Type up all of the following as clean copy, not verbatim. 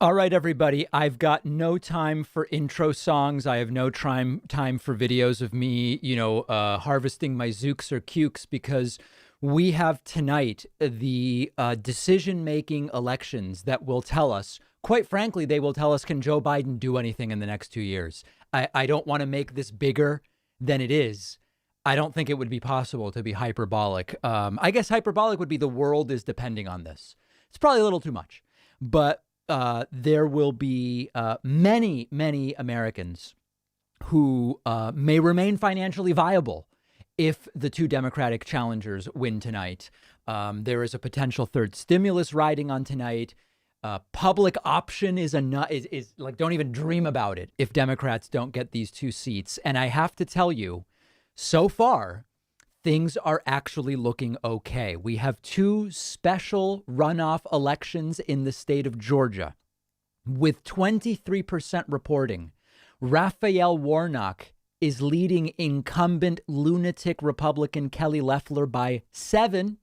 All right, everybody. I've got no time for intro songs. I have no time for videos of me, harvesting my zooks or cukes, because we have tonight the decision-making elections that will tell us, quite frankly, they will tell us, can Joe Biden do anything in the next 2 years? I don't want to make this bigger than it is. I don't think it would be possible to be hyperbolic. I guess hyperbolic would be the world is depending on this. It's probably a little too much, but there will be many Americans who may remain financially viable if the two Democratic challengers win tonight. There is a potential third stimulus riding on tonight. Public option is like, don't even dream about it if Democrats don't get these two seats. And I have to tell you, so far, things are actually looking okay. We have two special runoff elections in the state of Georgia. With 23% reporting, Raphael Warnock is leading incumbent lunatic Republican Kelly Loeffler by 7.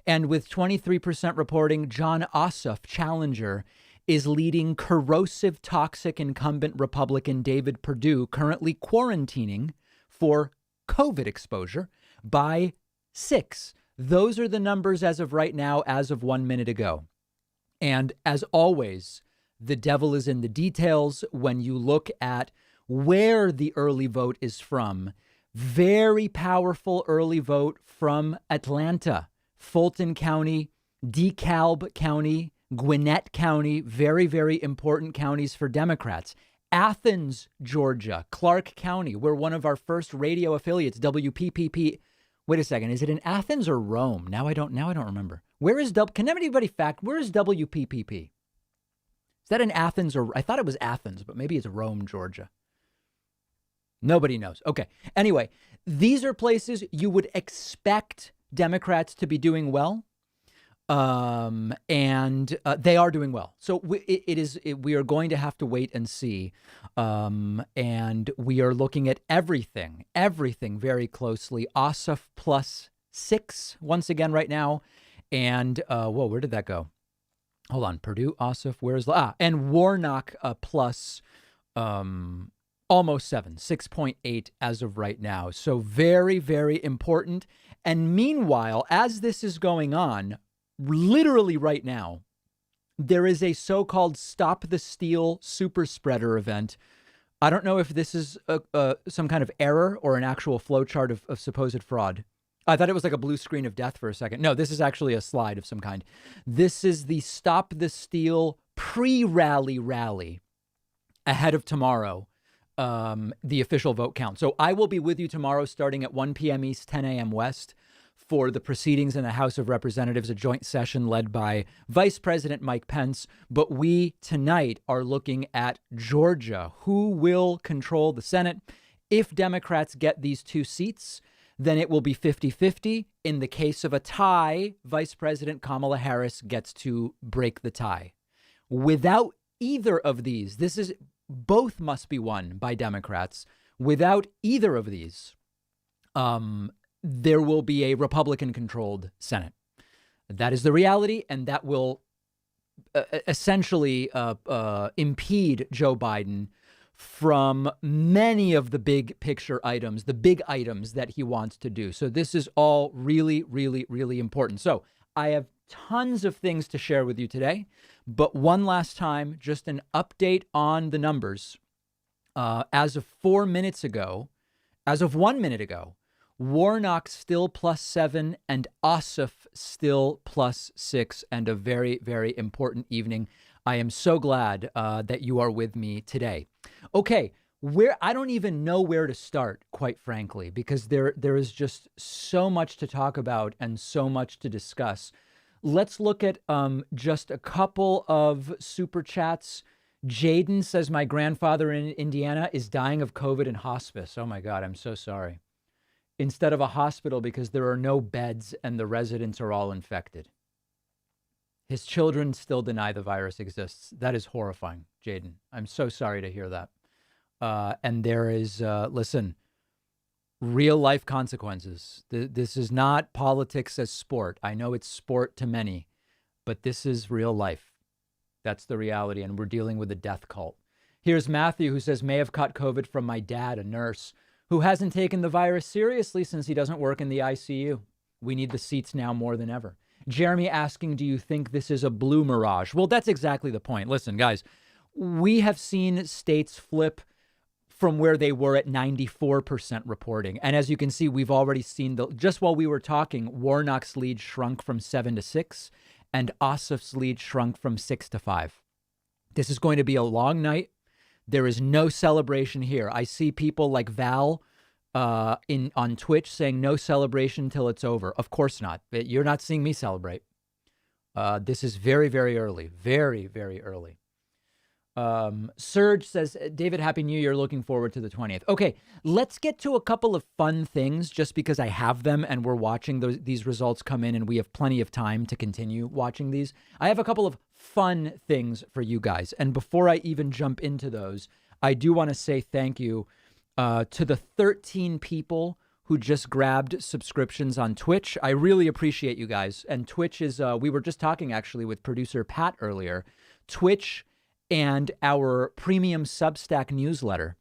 And with 23% reporting, Jon Ossoff, challenger, is leading corrosive, toxic incumbent Republican David Perdue, currently quarantining for COVID exposure, by 6. Those are the numbers as of right now, as of 1 minute ago. And as always, the devil is in the details when you look at where the early vote is from. Very powerful early vote from Atlanta, Fulton County, DeKalb County, Gwinnett County, very important counties for Democrats. Athens, Georgia, Clark County, where one of our first radio affiliates, WPPP. Wait a second. Is it in Athens or Rome? Now I don't remember. Where is can anybody where is WPPP? Is that in Athens, or I thought it was Athens, but maybe it's Rome, Georgia. Nobody knows. Okay. Anyway, these are places you would expect Democrats to be doing well. And they are doing well. So we are going to have to wait and see. And we are looking at everything very closely. Ossoff plus 6 once again right now. And, whoa, where did that go? Hold on. Perdue, Ossoff, and Warnock plus almost 7, 6.8 as of right now. So very important. And meanwhile, as this is going on, literally right now, there is a so-called Stop the Steal super spreader event. I don't know if this is some kind of error or an actual flowchart of supposed fraud. I thought it was like a blue screen of death for a second. No, this is actually a slide of some kind. This is the Stop the Steal pre-rally rally ahead of tomorrow, the official vote count. So I will be with you tomorrow starting at 1 p.m. East, 10 a.m. West, for the proceedings in the House of Representatives, a joint session led by Vice President Mike Pence. But we tonight are looking at Georgia. Who will control the Senate? If Democrats get these two seats, then it will be 50-50. In the case of a tie, Vice President Kamala Harris gets to break the tie. Without either of these, both must be won by Democrats. Without either of these, there will be a Republican-controlled Senate. That is the reality, and that will essentially impede Joe Biden from many of the big picture items, the big items that he wants to do. So this is all really important. So I have tons of things to share with you today, but one last time, just an update on the numbers. As of 4 minutes ago, as of 1 minute ago, Warnock still plus 7 and Ossoff still plus 6, and a very important evening. I am so glad that you are with me today. Okay, I don't even know where to start, quite frankly, because there is just so much to talk about and so much to discuss. Let's look at just a couple of super chats. Jaden says, my grandfather in Indiana is dying of COVID in hospice. Oh my God, I'm so sorry. Instead of a hospital, because there are no beds and the residents are all infected. His children still deny the virus exists. That is horrifying, Jaden. I'm so sorry to hear that. And there is, listen, real life consequences. This is not politics as sport. I know it's sport to many, but this is real life. That's the reality, and we're dealing with a death cult. Here's Matthew, who says, may have caught COVID from my dad, a nurse, who hasn't taken the virus seriously since he doesn't work in the ICU. We need the seats now more than ever. Jeremy asking, do you think this is a blue mirage? Well, that's exactly the point. Listen, guys, we have seen states flip from where they were at 94% reporting. And as you can see, we've already seen, just while we were talking, Warnock's lead shrunk from 7 to 6 and Ossoff's lead shrunk from 6 to 5. This is going to be a long night. There is no celebration here. I see people like Val on Twitch saying no celebration till it's over. Of course not. You're not seeing me celebrate. This is very, very early. Very, very early. Serge says, David, Happy New Year. Looking forward to the 20th. Okay, let's get to a couple of fun things just because I have them and we're watching these results come in and we have plenty of time to continue watching these. I have a couple of fun things for you guys. And before I even jump into those, I do want to say thank you to the 13 people who just grabbed subscriptions on Twitch. I really appreciate you guys. And Twitch is, we were just talking actually with producer Pat earlier. Twitch and our premium Substack newsletter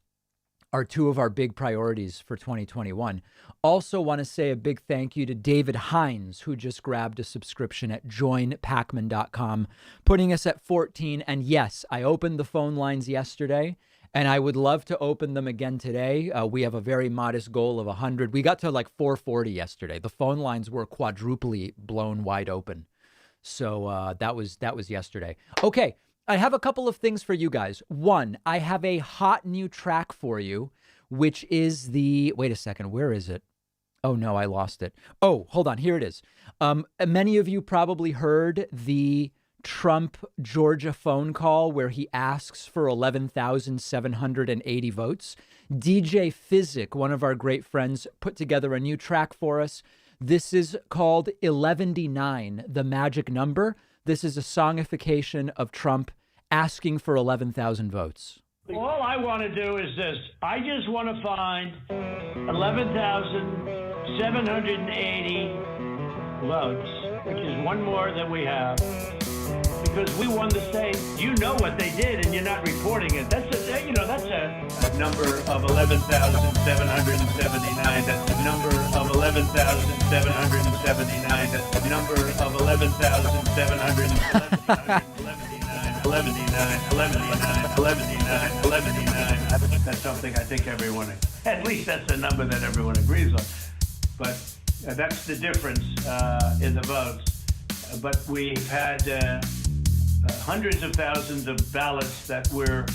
are two of our big priorities for 2021. Also want to say a big thank you to David Hines, who just grabbed a subscription at joinpacman.com, putting us at 14. And yes, I opened the phone lines yesterday, and I would love to open them again today. We have a very modest goal of 100. We got to like 440 yesterday. The phone lines were quadruply blown wide open. So that was yesterday. Okay. I have a couple of things for you guys. One, I have a hot new track for you, which is wait a second, where is it? Oh no, I lost it. Oh, hold on, here it is. Many of you probably heard the Trump Georgia phone call where he asks for 11,780 votes. DJ Physic, one of our great friends, put together a new track for us. This is called 11:9, the magic number. This is a songification of Trump asking for 11,000 votes. All I want to do is this. I just want to find 11,780 votes, which is one more than we have. Because we won the state. You know what they did, and you're not reporting it. That's a number of 11,779. That's a number of 11,779. That's a number of 11,779. 11,9. That's something I think everyone, at least that's the number that everyone agrees on. But that's the difference in the votes. But we've had hundreds of thousands of ballots that we're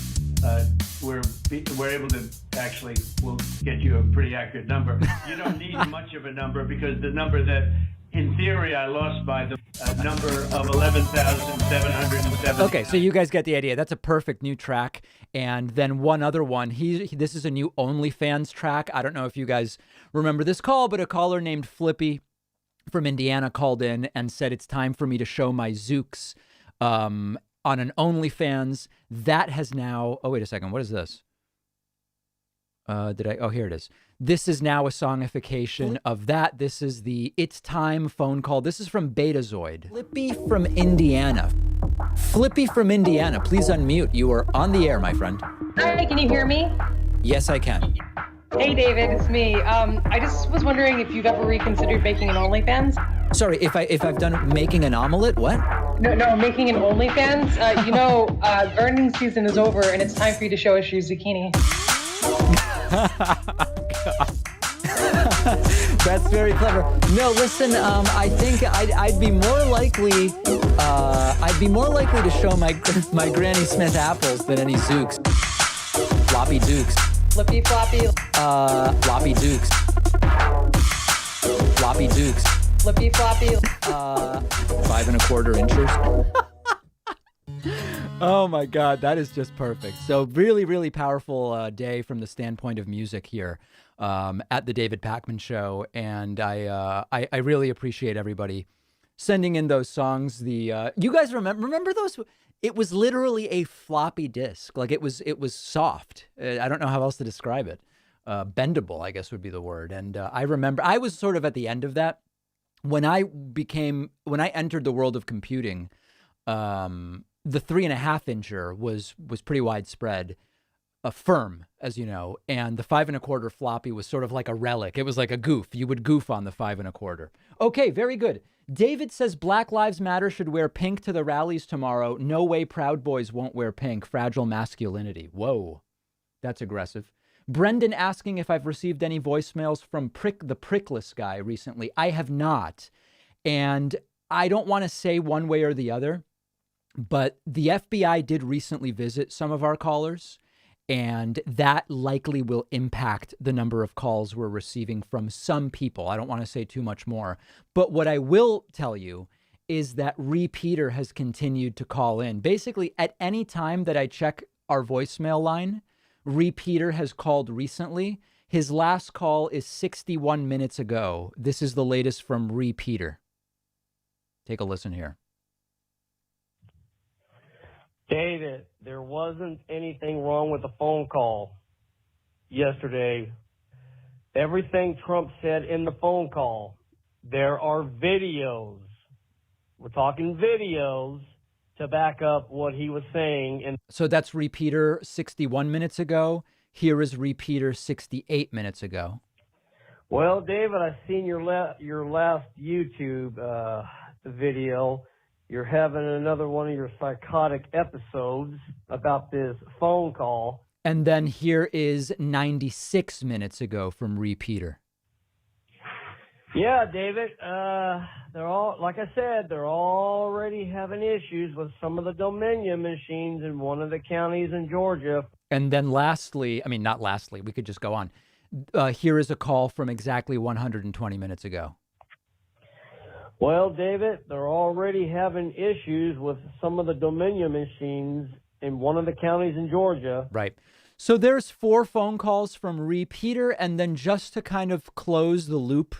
able to actually, we'll get you a pretty accurate number. You don't need much of a number because the number that, in theory, I lost by the number of 11,770. Okay, so you guys get the idea. That's a perfect new track. And then one other one. This is a new OnlyFans track. I don't know if you guys remember this call, but a caller named Flippy from Indiana called in and said it's time for me to show my Zooks on an OnlyFans. That has now... Oh, wait a second. What is this? Oh, here it is. This is now a songification of that. This is the It's Time phone call. This is from Betazoid. Flippy from Indiana. Flippy from Indiana, please unmute. You are on the air, my friend. Hi, can you hear me? Yes, I can. Hey, David, it's me. I just was wondering if you've ever reconsidered making an OnlyFans? Sorry, if I've done making an omelet, what? No, making an OnlyFans. Earnings season is over, and it's time for you to show us your zucchini. That's very clever. No, listen. I think I'd be more likely. I'd be more likely to show my Granny Smith apples than any Zooks. Floppy Dukes. Flippy floppy. Floppy Dukes. Floppy Dukes. Flippy floppy. 5 1/4 inches. Oh my God, that is just perfect. So really, really powerful day from the standpoint of music here at the David Pakman Show, and I really appreciate everybody sending in those songs. You guys remember those? It was literally a floppy disk, like it was soft. I don't know how else to describe it. Bendable, I guess would be the word. And I remember I was sort of at the end of that when I entered the world of computing. the 3.5-incher was pretty widespread, firm, as you know, and the 5.25 floppy was sort of like a relic. It was like a goof. You would goof on the 5.25. Okay, very good. David says Black Lives Matter should wear pink to the rallies tomorrow. No way Proud Boys won't wear pink. Fragile masculinity. Whoa, that's aggressive. Brendan asking if I've received any voicemails from the Prickless guy recently. I have not. And I don't want to say one way or the other, but the FBI did recently visit some of our callers, and that likely will impact the number of calls we're receiving from some people. I don't want to say too much more. But what I will tell you is that Repeater has continued to call in. Basically, at any time that I check our voicemail line, Repeater has called recently. His last call is 61 minutes ago. This is the latest from Repeater. Take a listen here. David, there wasn't anything wrong with the phone call yesterday. Everything Trump said in the phone call, there are videos. We're talking videos to back up what he was saying. And so that's Repeater 61 minutes ago. Here is Repeater 68 minutes ago. Well, David, I've seen your last YouTube video. You're having another one of your psychotic episodes about this phone call. And then here is 96 minutes ago from Repeater. Yeah, David, they're all, like I said, they're already having issues with some of the Dominion machines in one of the counties in Georgia. And then lastly, I mean, not lastly, we could just go on. Here is a call from exactly 120 minutes ago. Well, David, they're already having issues with some of the Dominion machines in one of the counties in Georgia. Right. So there's 4 phone calls from Repeater. And then just to kind of close the loop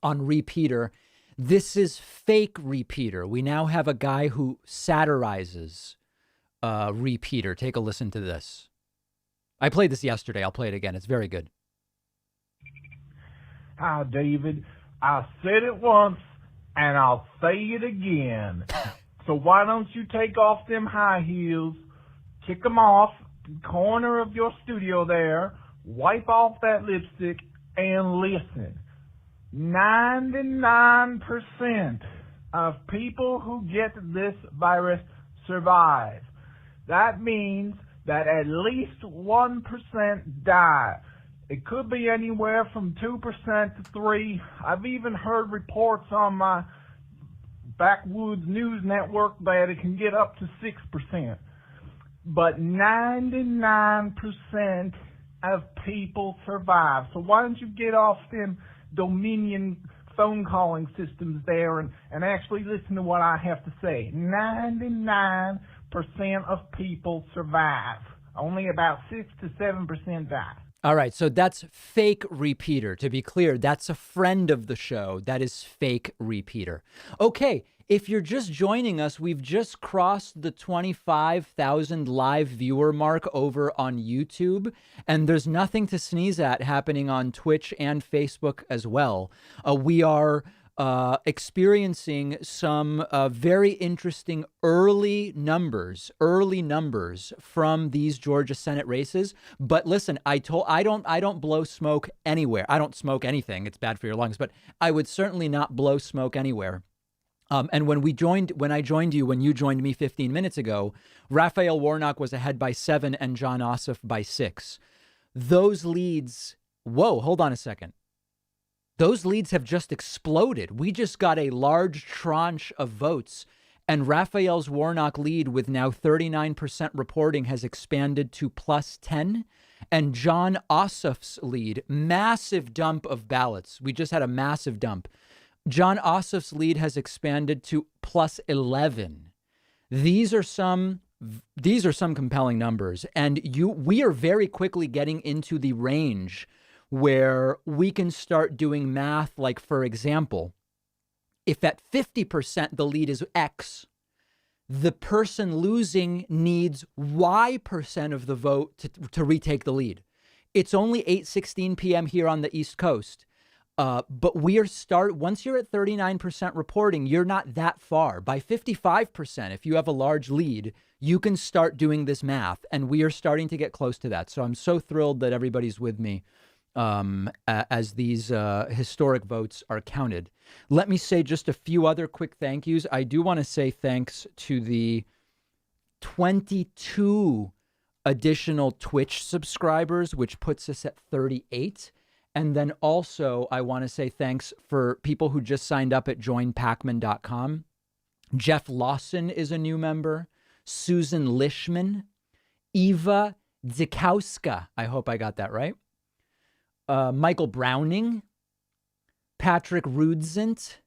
on Repeater, this is fake Repeater. We now have a guy who satirizes Repeater. Take a listen to this. I played this yesterday. I'll play it again. It's very good. Hi, David. I said it once, and I'll say it again. So why don't you take off them high heels, kick them off the corner of your studio there, wipe off that lipstick, and listen. 99% of people who get this virus survive. That means that at least 1% die. It could be anywhere from 2% to 3%. I've even heard reports on my backwoods news network that it can get up to 6%. But 99% of people survive. So why don't you get off them Dominion phone calling systems there and actually listen to what I have to say. 99% of people survive. Only about 6 to 7% die. All right, so that's fake Repeater. To be clear, that's a friend of the show. That is fake Repeater. Okay, if you're just joining us, we've just crossed the 25,000 live viewer mark over on YouTube, and there's nothing to sneeze at happening on Twitch and Facebook as well. We are experiencing some very interesting early numbers from these Georgia Senate races. But listen, I don't blow smoke anywhere. I don't smoke anything. It's bad for your lungs, but I would certainly not blow smoke anywhere. And when you joined me 15 minutes ago, Raphael Warnock was ahead by 7 and Jon Ossoff by 6. Those leads, whoa, hold on a second. Those leads have just exploded. We just got a large tranche of votes, and Raphael's Warnock lead with now 39% reporting has expanded to plus 10. And Jon Ossoff's lead, massive dump of ballots. We just had a massive dump. Jon Ossoff's lead has expanded to plus 11. These are some compelling numbers, and we are very quickly getting into the range where we can start doing math. Like, for example, if at 50% the lead is X, the person losing needs Y% of the vote to retake the lead. It's only 8:16 p.m. here on the East Coast. But once you're at 39% reporting, you're not that far. By 55%, if you have a large lead, you can start doing this math, and we are starting to get close to that. So I'm so thrilled that everybody's with me as these historic votes are counted. Let me say just a few other quick thank yous. I do want to say thanks to the 22 additional Twitch subscribers, which puts us at 38. And then also, I want to say thanks for people who just signed up at joinpacman.com. Jeff Lawson is a new member. Susan Lishman. Eva Zikowska. I hope I got that right. Michael Browning. Patrick Rudzint.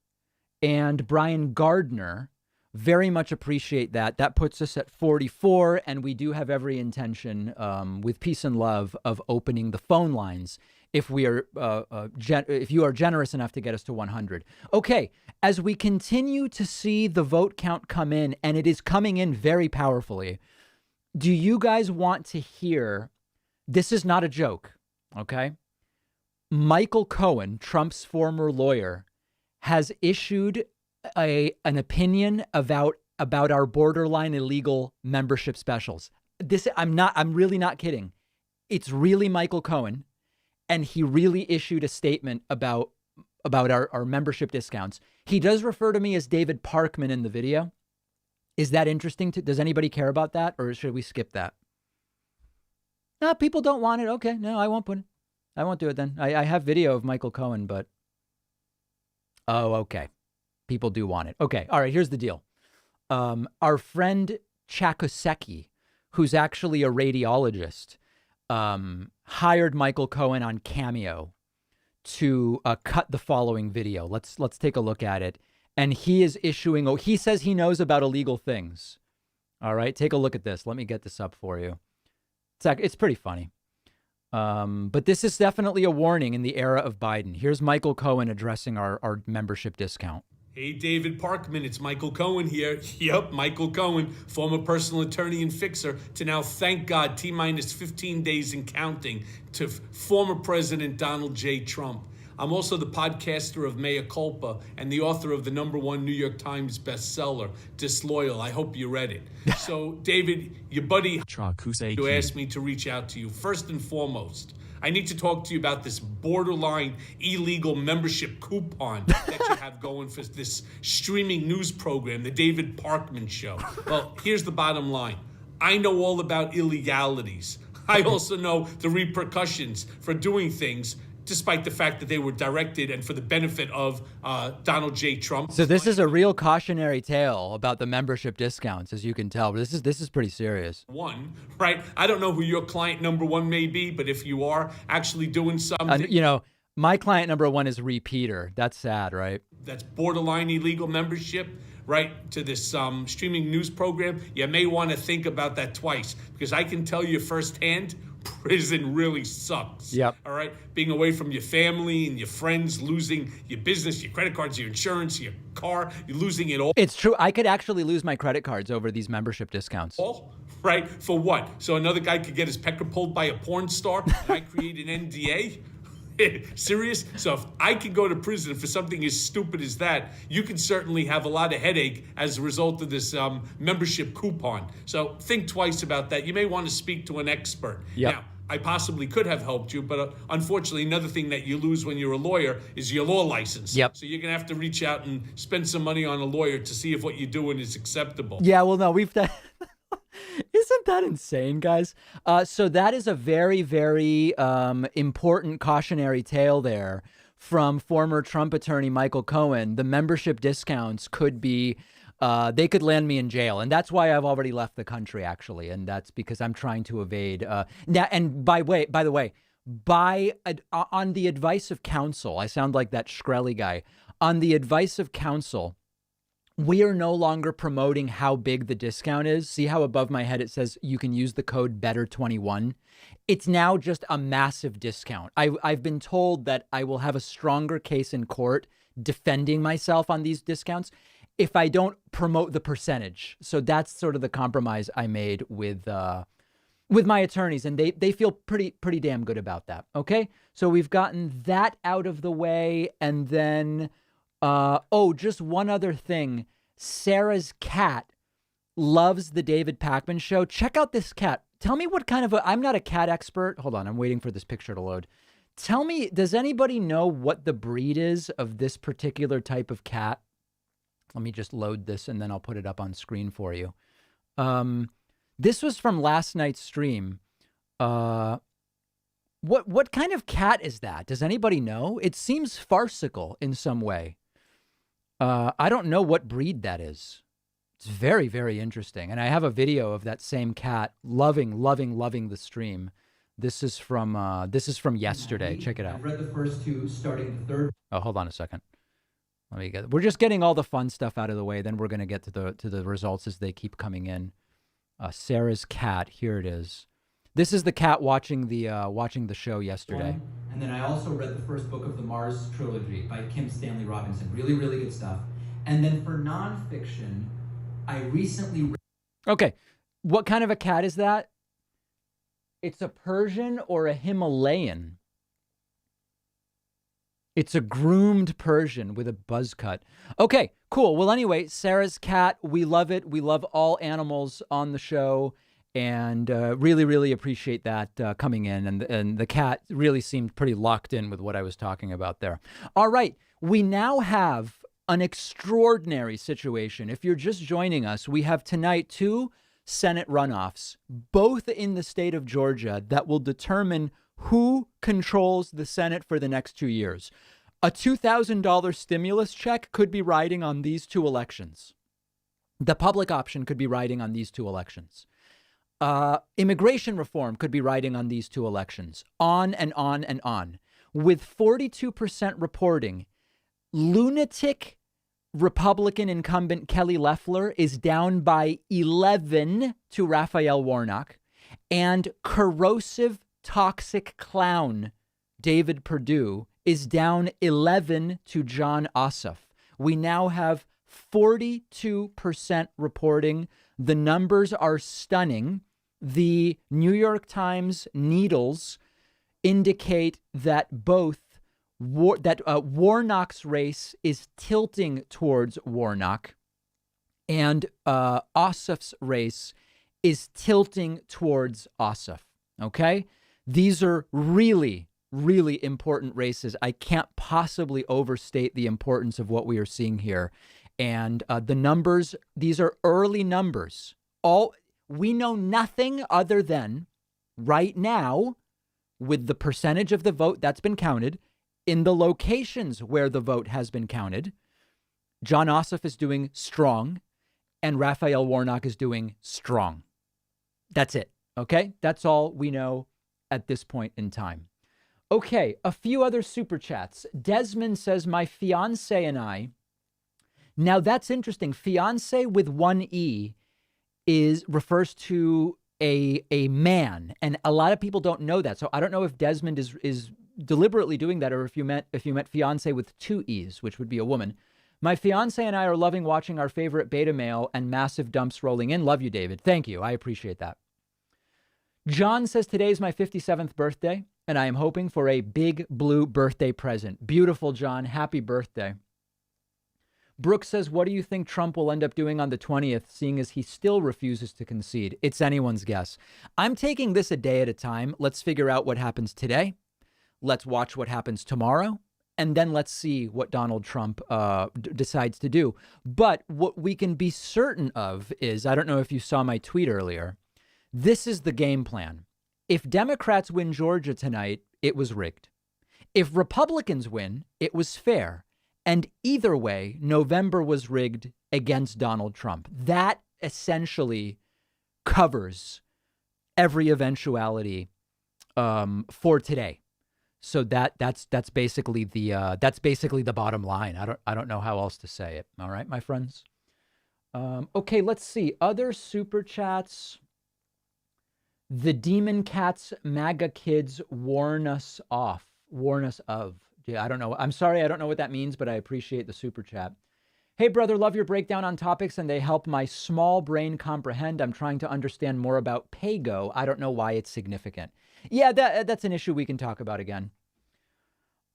And Brian Gardner. Very much appreciate that. That puts us at 44. And we do have every intention, with peace and love, of opening the phone lines if we are, if you are generous enough to get us to 100. Okay, as we continue to see the vote count come in, and it is coming in very powerfully, do you guys want to hear, this is not a joke, okay? Michael Cohen, Trump's former lawyer, has issued an opinion about our borderline illegal membership specials. I'm really not kidding. It's really Michael Cohen. And he really issued a statement about our membership discounts. He does refer to me as David Parkman in the video. Is that interesting? Does anybody care about that? Or should we skip that? No, people don't want it. Okay, no, I won't put it. I won't do it then. I have video of Michael Cohen, but... Oh, okay. People do want it. Okay, all right, here's the deal. Our friend Chakoseki, who's actually a radiologist, hired Michael Cohen on Cameo to cut the following video. Let's take a look at it. And he is issuing, he says he knows about illegal things. All right, take a look at this. Let me get this up for you. It's pretty funny. But this is definitely a warning in the era of Biden. Here's Michael Cohen addressing our membership discount. Hey, David Parkman, it's Michael Cohen here. Yep, Michael Cohen, former personal attorney and fixer, to now, thank God, T-minus 15 days and counting, to former President Donald J. Trump. I'm also the podcaster of Mea Culpa and the author of the #1 New York Times bestseller, Disloyal. I hope you read it. So, David, your buddy who asked me to reach out to you. First and foremost, I need to talk to you about this borderline illegal membership coupon that you have going for this streaming news program, the David Parkman Show. Well, here's the bottom line. I know all about illegalities. I also know the repercussions for doing things, despite the fact that they were directed and for the benefit of Donald J. Trump. So this is a real cautionary tale about the membership discounts, as you can tell. This is pretty serious. One, right? I don't know who your client #1 may be, but if you are actually doing something... my client #1 is Repeater. That's sad, right? That's borderline illegal membership, right, to this streaming news program. You may want to think about that twice, because I can tell you firsthand, prison really sucks. Yep. All right? Being away from your family and your friends, losing your business, your credit cards, your insurance, your car, you're losing it all. It's true. I could actually lose my credit cards over these membership discounts. All, right? For what? So another guy could get his pecker pulled by a porn star and I create an NDA? Serious? So if I could go to prison for something as stupid as that, you could certainly have a lot of headache as a result of this membership coupon. So think twice about that. You may want to speak to an expert. Yep. Now, I possibly could have helped you, but unfortunately, another thing that you lose when you're a lawyer is your law license. Yep. So you're going to have to reach out and spend some money on a lawyer to see if what you're doing is acceptable. Yeah, well, no, we've done... Isn't that insane, guys? So that is a very, very important cautionary tale there from former Trump attorney Michael Cohen. The membership discounts could be, they could land me in jail. And that's why I've already left the country, actually. And that's because I'm trying to evade. Now, and by the way, on the advice of counsel, I sound like that Shkreli guy. On the advice of counsel, we are no longer promoting how big the discount is. See how above my head it says you can use the code BETTER21? It's now just a massive discount. I've been told that I will have a stronger case in court defending myself on these discounts if I don't promote the percentage. So that's sort of the compromise I made with with my attorneys, and they feel pretty damn good about that. Okay, so we've gotten that out of the way, and then just one other thing. Sarah's cat loves the David Pakman show. Check out this cat. Tell me what kind of I'm not a cat expert. Hold on, I'm waiting for this picture to load. Tell me, does anybody know what the breed is of this particular type of cat? Let me just load this and then I'll put it up on screen for you. This was from last night's stream. What kind of cat is that? Does anybody know? It seems farcical in some way. I don't know what breed that is. It's very, very interesting. And I have a video of that same cat loving the stream. This is from yesterday. Check it out. I've read the first two, starting the third. Oh, hold on a second. We're just getting all the fun stuff out of the way. Then we're going to get to the results as they keep coming in. Sarah's cat. Here it is. This is the cat watching the show yesterday. And then I also read the first book of the Mars trilogy by Kim Stanley Robinson. Really, really good stuff. And then for nonfiction, I recently. Okay, what kind of a cat is that? It's a Persian or a Himalayan? It's a groomed Persian with a buzz cut. Okay, cool. Well, anyway, Sarah's cat, we love it. We love all animals on the show, and really, really appreciate that coming in. And the cat really seemed pretty locked in with what I was talking about there. All right, we now have an extraordinary situation. If you're just joining us, we have tonight 2 Senate runoffs, both in the state of Georgia, that will determine who controls the Senate for the next 2 years. A $2,000 stimulus check could be riding on these 2 elections. The public option could be riding on these 2 elections. Immigration reform could be riding on these 2 elections. On and on and on. With 42% reporting, lunatic Republican incumbent Kelly Loeffler is down by 11 to Raphael Warnock, and corrosive, toxic clown David Perdue is down 11 to Jon Ossoff. We now have 42% reporting. The numbers are stunning. The New York Times needles indicate that Warnock's race is tilting towards Warnock, and Ossoff's race is tilting towards Ossoff. Okay? These are really, really important races. I can't possibly overstate the importance of what we are seeing here. And the numbers, these are early numbers. We know nothing other than right now, with the percentage of the vote that's been counted, in the locations where the vote has been counted, Jon Ossoff is doing strong and Raphael Warnock is doing strong. That's it. Okay? That's all we know at this point in time. Okay, a few other super chats. Desmond says, my fiance and I. Now that's interesting. Fiance with one E refers to a man, and a lot of people don't know that. So I don't know if Desmond is deliberately doing that, or if you meant fiance with 2 E's, which would be a woman. My fiance and I are loving watching our favorite beta male and massive dumps rolling in. Love you, David. Thank you. I appreciate that. John says, today's my 57th birthday, and I am hoping for a big blue birthday present. Beautiful, John. Happy birthday. Brooke says, what do you think Trump will end up doing on the 20th, seeing as he still refuses to concede? It's anyone's guess. I'm taking this a day at a time. Let's figure out what happens today. Let's watch what happens tomorrow. And then let's see what Donald Trump decides to do. But what we can be certain of is, I don't know if you saw my tweet earlier, this is the game plan. If Democrats win Georgia tonight, it was rigged. If Republicans win, it was fair. And either way, November was rigged against Donald Trump. That essentially covers every eventuality for today. So that's basically the bottom line. I don't know how else to say it. All right, my friends. Okay, let's see other super chats. The Demon Cats MAGA kids warn us of. Yeah, I don't know. I'm sorry, I don't know what that means, but I appreciate the super chat. Hey, brother, love your breakdown on topics, and they help my small brain comprehend. I'm trying to understand more about Pago. I don't know why it's significant. Yeah, that's an issue we can talk about again.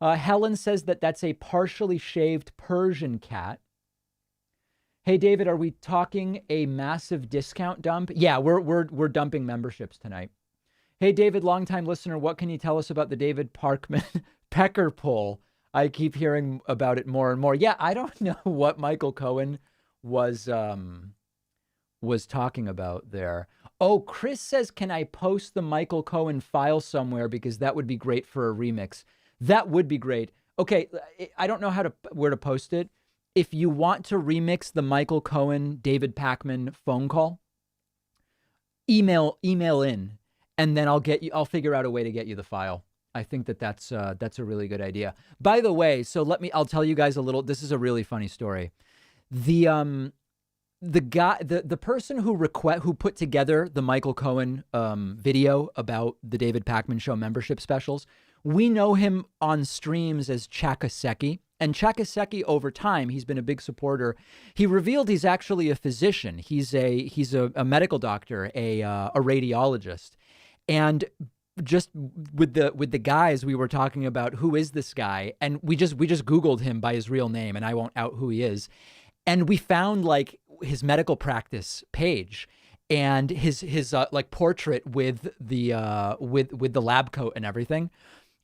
Helen says that that's a partially shaved Persian cat. Hey, David, are we talking a massive discount dump? Yeah, we're dumping memberships tonight. Hey, David, longtime listener, what can you tell us about the David Parkman pecker poll? I keep hearing about it more and more. Yeah, I don't know what Michael Cohen was talking about there. Oh, Chris says, can I post the Michael Cohen file somewhere, because that would be great for a remix. That would be great. Okay, I don't know where to post it. If you want to remix the Michael Cohen, David Pakman phone call, email in, and then I'll figure out a way to get you the file. I think that's a really good idea. By the way, I'll tell you guys a little, this is a really funny story. The person who put together the Michael Cohen video about the David Pakman Show membership specials, we know him on streams as Chakaseki. And Chakaseki, over time, he's been a big supporter. He revealed he's actually a physician. He's a medical doctor, a radiologist. And just with the guys, we were talking about who is this guy, and we just Googled him by his real name, and I won't out who he is. And we found like his medical practice page and his like portrait with the lab coat and everything.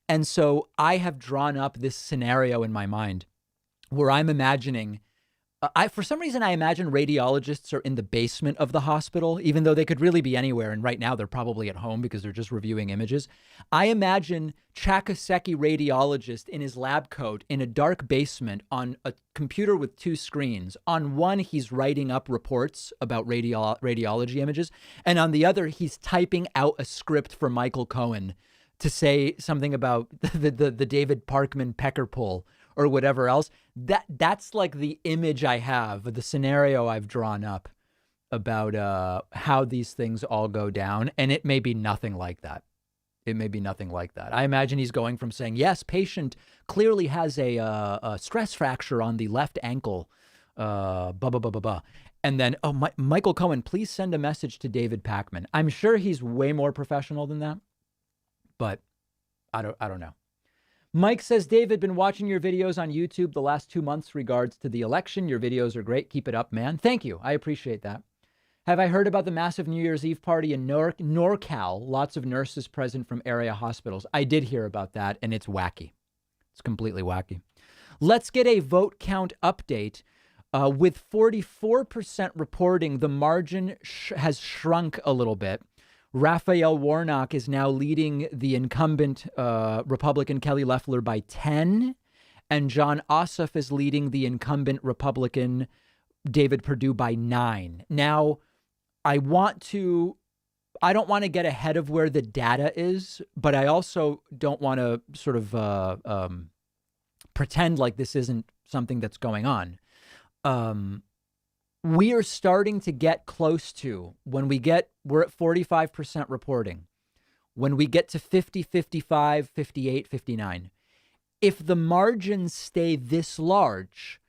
And so I have drawn up this scenario in my mind where I'm imagining, for some reason, I imagine radiologists are in the basement of the hospital, even though they could really be anywhere. And right now they're probably at home because they're just reviewing images. I imagine Chakaseki radiologist in his lab coat in a dark basement on a computer with two screens. On one, he's writing up reports about radiology images. And on the other, he's typing out a script for Michael Cohen to say something about the David Parkman pecker poll or whatever else. That's like the image I have, the scenario I've drawn up about how these things all go down. And it may be nothing like that. It may be nothing like that. I imagine he's going from saying, yes, patient clearly has a stress fracture on the left ankle, and then, Michael Cohen, please send a message to David Pakman. I'm sure he's way more professional than that. But I don't know. Mike says, David, been watching your videos on YouTube the last 2 months regards to the election. Your videos are great. Keep it up, man. Thank you. I appreciate that. Have I heard about the massive New Year's Eve party in NorCal? Lots of nurses present from area hospitals. I did hear about that, and it's wacky. It's completely wacky. Let's get a vote count update. With 44% reporting, the margin has shrunk a little bit. Raphael Warnock is now leading the incumbent Republican Kelly Loeffler by 10, and Jon Ossoff is leading the incumbent Republican David Perdue by 9. Now, I don't want to get ahead of where the data is, but I also don't want to sort of pretend like this isn't something that's going on. We are starting to get close to we're at 45% reporting. When we get to 50, 55, 58, 59, if the margins stay this large,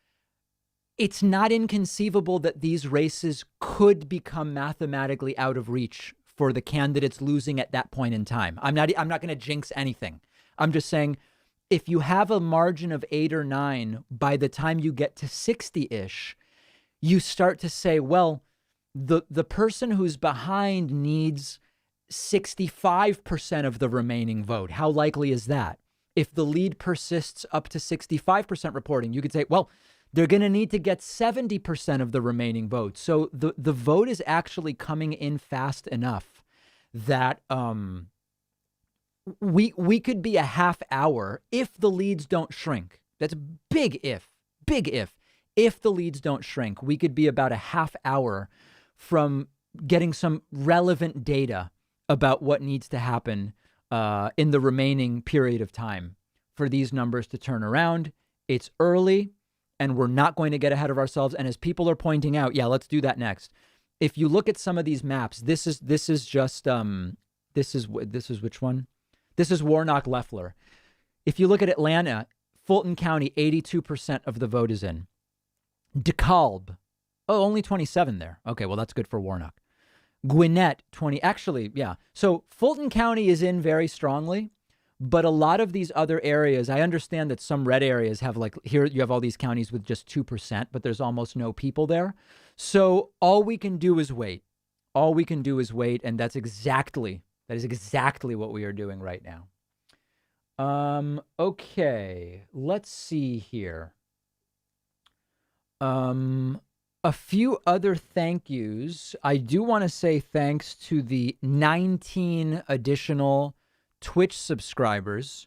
it's not inconceivable that these races could become mathematically out of reach for the candidates losing at that point in time. I'm not going to jinx anything. I'm just saying, if you have a margin of 8 or 9, by the time you get to 60-ish, you start to say, well, the person who's behind needs 65% of the remaining vote. How likely is that? If the lead persists up to 65% reporting, you could say, well, they're going to need to get 70% of the remaining votes. So the vote is actually coming in fast enough that we could be a half hour if the leads don't shrink. That's a big if. If the leads don't shrink, we could be about a half hour from getting some relevant data about what needs to happen in the remaining period of time for these numbers to turn around. It's early, and we're not going to get ahead of ourselves. And as people are pointing out, yeah, let's do that next. If you look at some of these maps, this is which one? This is Warnock Loeffler. If you look at Atlanta, Fulton County, 82% of the vote is in. DeKalb. Oh, only 27 there. Okay, well, that's good for Warnock. Gwinnett, 20. Actually, yeah. So Fulton County is in very strongly, but a lot of these other areas, I understand that some red areas have, like, here you have all these counties with just 2%, but there's almost no people there. So all we can do is wait. All we can do is wait, and that is exactly what we are doing right now. Okay, let's see here. A few other thank yous. I do want to say thanks to the 19 additional Twitch subscribers,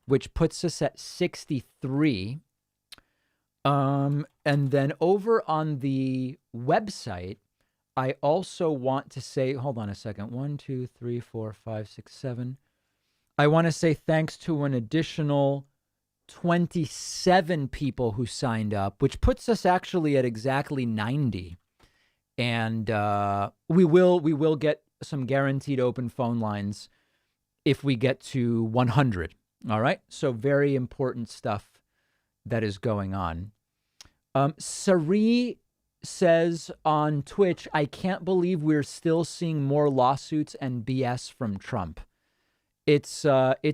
which puts us at 63. And then over on the website, I also want to say, hold on a second. 1, 2, 3, 4, 5, 6, 7. I want to say thanks to an additional 27 people who signed up, which puts us actually at exactly 90. And we will get some guaranteed open phone lines if we get to 100. All right. So very important stuff that is going on. Sari says on Twitch, I can't believe we're still seeing more lawsuits and BS from Trump. It's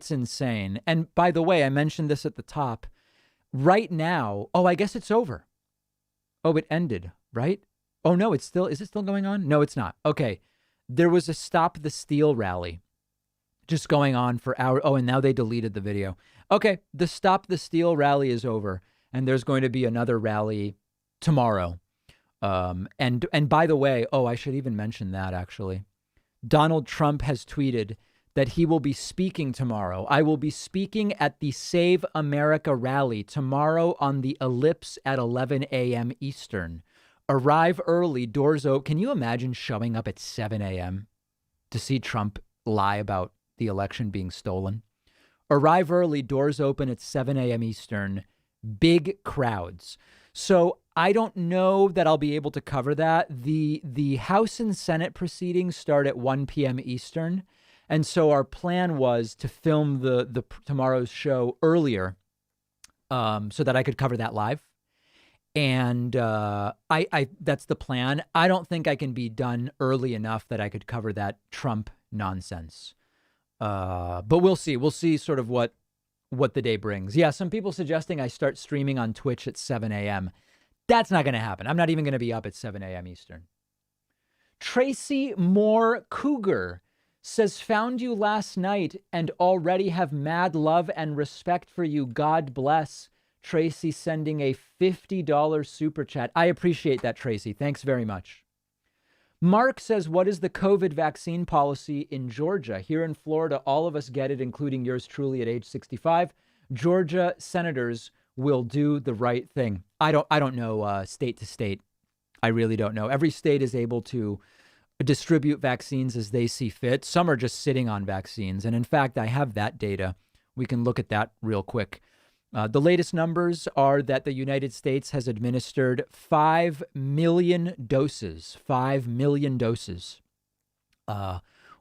insane. And by the way, I mentioned this at the top. Right now, I guess it's over. Oh, it ended, right? Oh no, is it still going on? No, it's not. Okay. There was a Stop the Steal rally just going on for hours. Oh, and now they deleted the video. Okay, the Stop the Steal rally is over, and there's going to be another rally tomorrow. And by the way, I should even mention that actually. Donald Trump has tweeted that he will be speaking tomorrow. I will be speaking at the Save America rally tomorrow on the Ellipse at 11 a.m. Eastern. Arrive early, doors open. Can you imagine showing up at 7 a.m. to see Trump lie about the election being stolen? Arrive early, doors open at 7 a.m. Eastern. Big crowds. So I don't know that I'll be able to cover that. The House and Senate proceedings start at 1 p.m. Eastern. And so our plan was to film the tomorrow's show earlier so that I could cover that live. And I that's the plan. I don't think I can be done early enough that I could cover that Trump nonsense. But we'll see. We'll see sort of what the day brings. Yeah, some people suggesting I start streaming on Twitch at 7 a.m. That's not going to happen. I'm not even going to be up at 7 a.m. Eastern. Tracy Moore Cougar says, found you last night and already have mad love and respect for you. God bless. Tracy sending a $50 super chat. I appreciate that, Tracy. Thanks very much. Mark says, what is the COVID vaccine policy in Georgia? Here in Florida, all of us get it, including yours truly at age 65. Georgia senators will do the right thing. I don't know state to state. I really don't know. Every state is able to distribute vaccines as they see fit. Some are just sitting on vaccines. And in fact, I have that data. We can look at that real quick. The latest numbers are that the United States has administered 5 million doses, 5 million doses,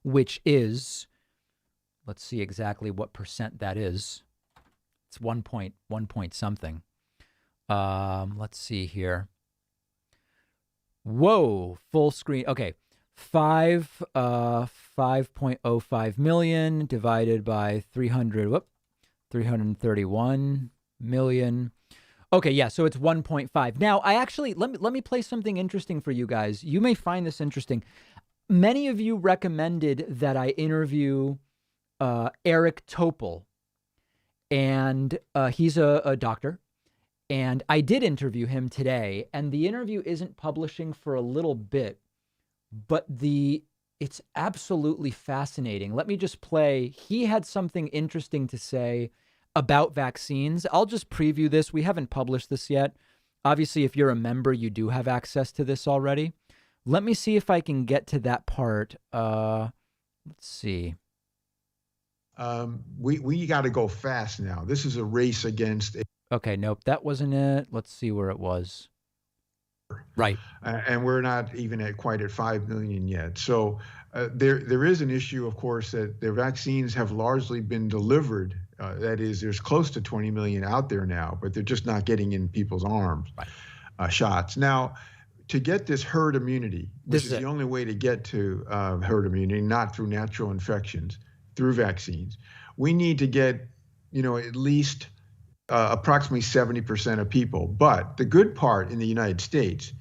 which is, let's see exactly what percent that is. It's 1 point something. Let's see here. Whoa, full screen. Okay. 5.05 million divided by 331 million. Okay, yeah, so it's 1.5. Now, I actually, let me play something interesting for you guys. You may find this interesting. Many of you recommended that I interview Eric Topol, and he's a doctor. And I did interview him today, and the interview isn't publishing for a little bit. But it's absolutely fascinating. Let me just play. He had something interesting to say about vaccines. I'll just preview this. We haven't published this yet. Obviously, if you're a member, you do have access to this already. Let me see if I can get to that part. Let's see. We got to go fast now. This is a race against. Okay, nope, that wasn't it. Let's see where it was. Right. And we're not even quite at 5 million yet. So there is an issue, of course, that the vaccines have largely been delivered. That is, there's close to 20 million out there now, but they're just not getting in people's arms. Right. shots. Now, to get this herd immunity, which is the only way to get to herd immunity, not through natural infections, through vaccines, we need to get, at least approximately 70% of people. But the good part in the United States,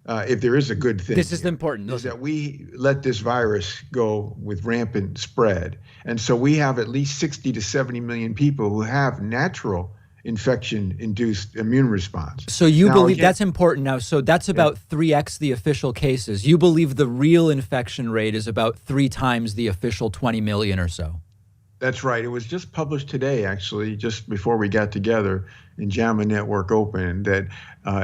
if there is a good thing, this is important, is that we let this virus go with rampant spread. And so we have at least 60 to 70 million people who have natural infection-induced immune response. So you believe that's important now. So that's about 3x the official cases. You believe the real infection rate is about 3 times the official 20 million or so. That's right. It was just published today, actually, just before we got together in JAMA Network Open, that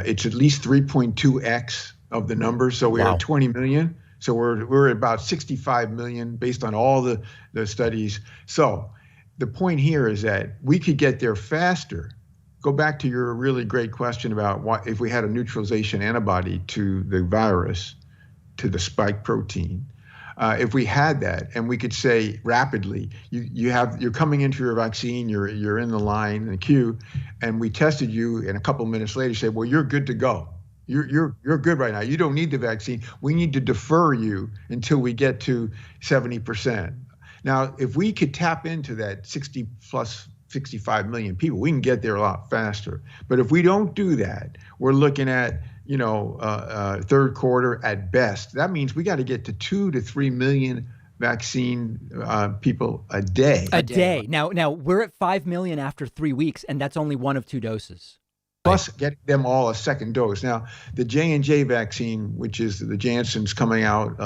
it's at least 3.2x of the numbers. So we are 20 million. So we're at about 65 million based on all the studies. So the point here is that we could get there faster. Go back to your really great question about what if we had a neutralization antibody to the virus, to the spike protein. If we had that, and we could say rapidly, you're coming into your vaccine, you're in the line, in the queue, and we tested you, and a couple minutes later say, well, you're good to go. You're good right now. You don't need the vaccine. We need to defer you until we get to 70%. Now, if we could tap into that 60 plus 65 million people, we can get there a lot faster. But if we don't do that, we're looking at third quarter at best. That means we got to get to 2 to 3 million vaccine people a day. A day. Now we're at 5 million after 3 weeks, and that's only 1 of 2 doses. Plus getting them all a second dose. Now, the J&J vaccine, which is the Janssen's coming out,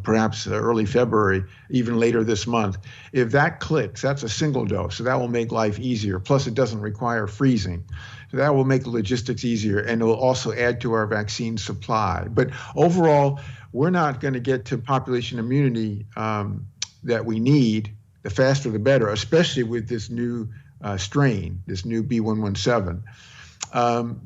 perhaps early February, even later this month. If that clicks, that's a single dose. So that will make life easier. Plus, it doesn't require freezing. So that will make the logistics easier, and it will also add to our vaccine supply. But overall, we're not going to get to population immunity that we need. The faster, the better, especially with this new strain, this new B117.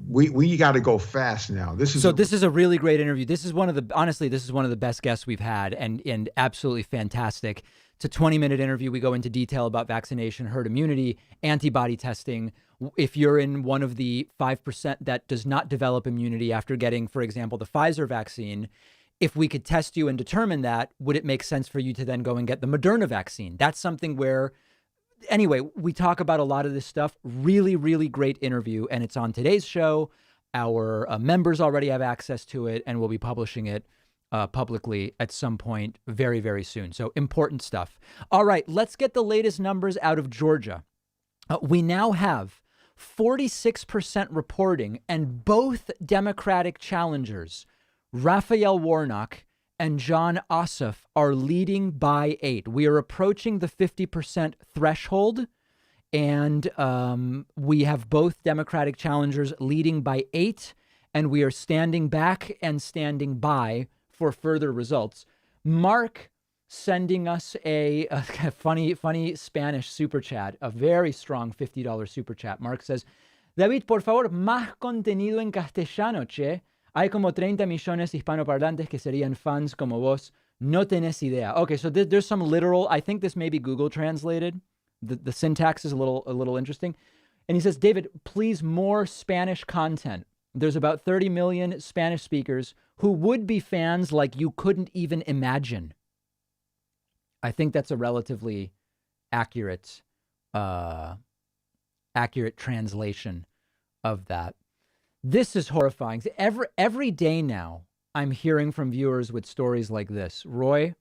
We got to go fast now. This is a really great interview. This is one of the best guests we've had, and absolutely fantastic. It's a 20-minute interview. We go into detail about vaccination, herd immunity, antibody testing. If you're in one of the 5% that does not develop immunity after getting, for example, the Pfizer vaccine, if we could test you and determine that, would it make sense for you to then go and get the Moderna vaccine? That's something where, anyway, we talk about a lot of this stuff. Really, really great interview. And it's on today's show. Our members already have access to it, and we'll be publishing it publicly at some point very, very soon. So important stuff. All right, let's get the latest numbers out of Georgia. We now have 46% reporting, and both Democratic challengers, Raphael Warnock and Jon Ossoff, are leading by 8. We are approaching the 50% threshold, and we have both Democratic challengers leading by 8, and we are standing back and standing by for further results. Mark sending us a funny Spanish super chat, a very strong $50 super chat. Mark says, David, por favor, más contenido en castellano, che. Hay como 30 millones hispanoparlantes que serían fans como vos. No tenés idea. Okay, so there's some literal, I think this may be Google translated. The syntax is a little interesting. And he says, David, please more Spanish content. There's about 30 million Spanish speakers who would be fans like you couldn't even imagine. I think that's a relatively accurate translation of that. This is horrifying. Every day now, I'm hearing from viewers with stories like this. Roy,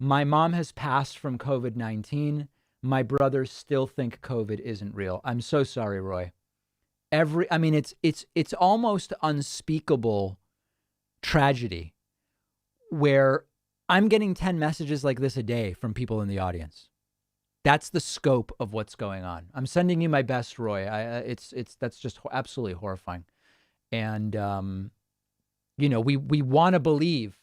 my mom has passed from COVID-19. My brothers still think COVID isn't real. I'm so sorry, Roy. It's almost unspeakable tragedy where I'm getting 10 messages like this a day from people in the audience. That's the scope of what's going on. I'm sending you my best, Roy. That's just absolutely horrifying. And, we want to believe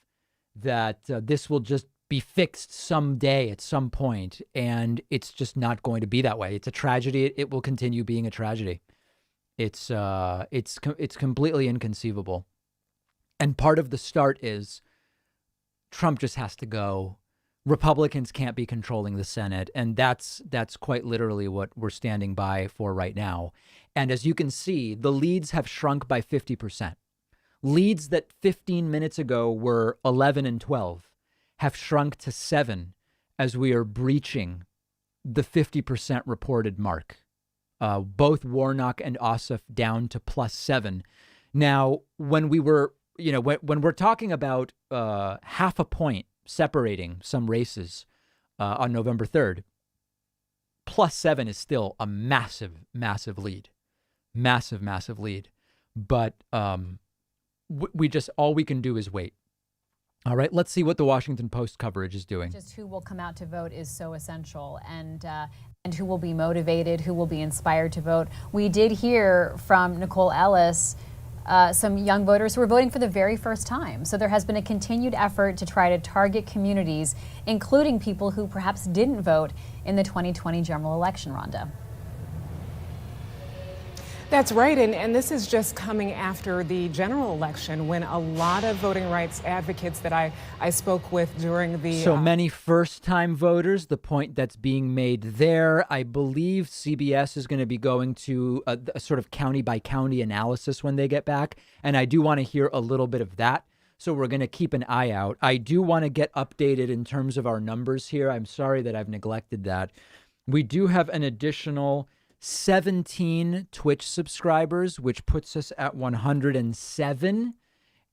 that this will just be fixed someday at some point, and it's just not going to be that way. It's a tragedy. It will continue being a tragedy. It's completely inconceivable. And part of the start is Trump just has to go. Republicans can't be controlling the Senate, and that's quite literally what we're standing by for right now. And as you can see, the leads have shrunk by 50%. Leads that 15 minutes ago were 11 and 12 have shrunk to 7 as we are breaching the 50% reported mark. Both Warnock and Ossoff down to +7. Now, when we were, when we're talking about half a point separating some races on November 3rd, +7 is still a massive, massive lead. Massive, massive lead. But we just, all we can do is wait. All right, let's see what the Washington Post coverage is doing. Just who will come out to vote is so essential, and who will be motivated, who will be inspired to vote. We did hear from Nicole Ellis, some young voters who are voting for the very first time. So there has been a continued effort to try to target communities, including people who perhaps didn't vote in the 2020 general election, Rhonda. That's right, and this is just coming after the general election when a lot of voting rights advocates that I spoke with during the... So many first-time voters, the point that's being made there. I believe CBS is going to be going to a sort of county-by-county analysis when they get back, and I do want to hear a little bit of that. So we're going to keep an eye out. I do want to get updated in terms of our numbers here. I'm sorry that I've neglected that. We do have an additional 17 Twitch subscribers, which puts us at 107.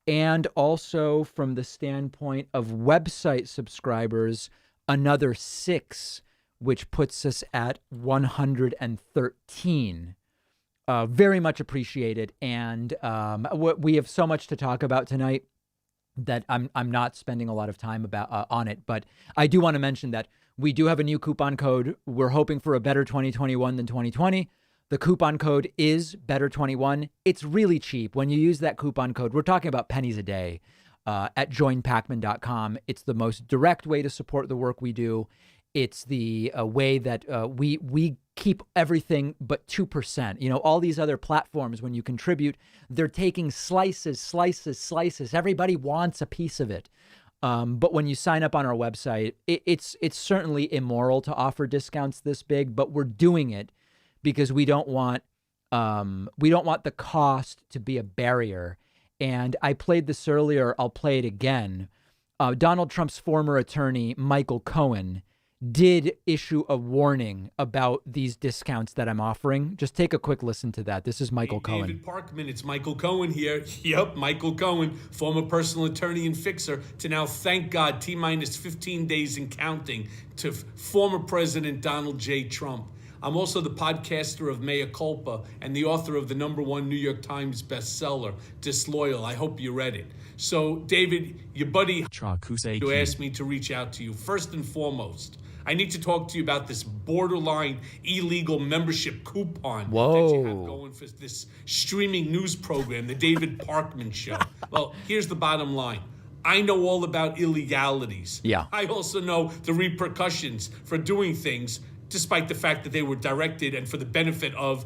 And also from the standpoint of website subscribers, another 6, which puts us at 113. Very much appreciated. And we have so much to talk about tonight that I'm not spending a lot of time on it. But I do want to mention that we do have a new coupon code. We're hoping for a better 2021 than 2020. The coupon code is BETTER21. It's really cheap. When you use that coupon code, we're talking about pennies a day at joinpacman.com. It's the most direct way to support the work we do. It's the way that we keep everything but 2%. All these other platforms, when you contribute, they're taking slices. Everybody wants a piece of it. But when you sign up on our website, it's certainly immoral to offer discounts this big, but we're doing it because we don't want the cost to be a barrier. And I played this earlier. I'll play it again. Donald Trump's former attorney, Michael Cohen, did issue a warning about these discounts that I'm offering. Just take a quick listen to that. This is Michael Cohen. David Parkman, it's Michael Cohen here. Yep, Michael Cohen, former personal attorney and fixer, to now, thank God, T-minus 15 days and counting, to former President Donald J. Trump. I'm also the podcaster of Mea Culpa and the author of the #1 New York Times bestseller, Disloyal. I hope you read it. So, David, your buddy who asked me to reach out to you. First and foremost, I need to talk to you about this borderline illegal membership coupon that you have going for this streaming news program, the David Parkman Show. Well, here's the bottom line. I know all about illegalities. Yeah. I also know the repercussions for doing things, despite the fact that they were directed and for the benefit of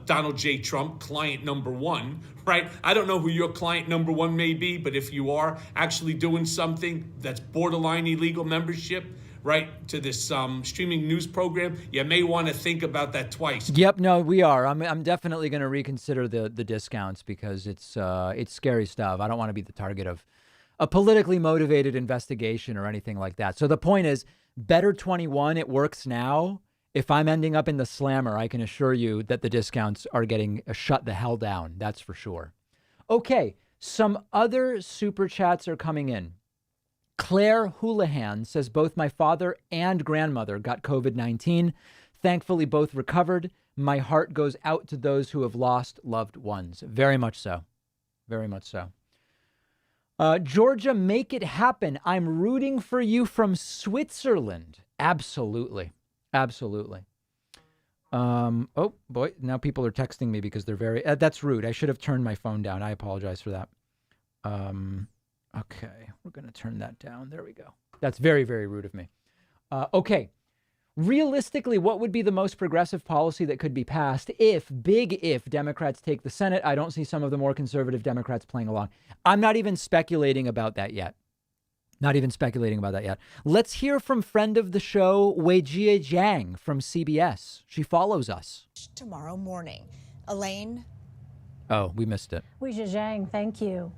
Donald J. Trump, client #1, right? I don't know who your client #1 may be, but if you are actually doing something that's borderline illegal membership, right, to this streaming news program, you may want to think about that twice. Yep, no, we are. I'm definitely going to reconsider the discounts because it's scary stuff. I don't want to be the target of a politically motivated investigation or anything like that. So the point is, BETTER21, it works now. If I'm ending up in the slammer, I can assure you that the discounts are getting shut the hell down. That's for sure. Okay, some other super chats are coming in. Claire Houlihan says, both my father and grandmother got COVID-19. Thankfully, both recovered. My heart goes out to those who have lost loved ones. Very much so. Very much so. Georgia, make it happen. I'm rooting for you from Switzerland. Absolutely. Absolutely. Oh, boy. Now people are texting me because they're very... that's rude. I should have turned my phone down. I apologize for that. Okay, we're going to turn that down. There we go. That's very, very rude of me. Okay. Realistically, what would be the most progressive policy that could be passed if Democrats take the Senate? I don't see some of the more conservative Democrats playing along. I'm not even speculating about that yet. Let's hear from friend of the show, Weijia Jiang from CBS. She follows us. Tomorrow morning. Elaine? Oh, we missed it. Weijia Zhang, thank you.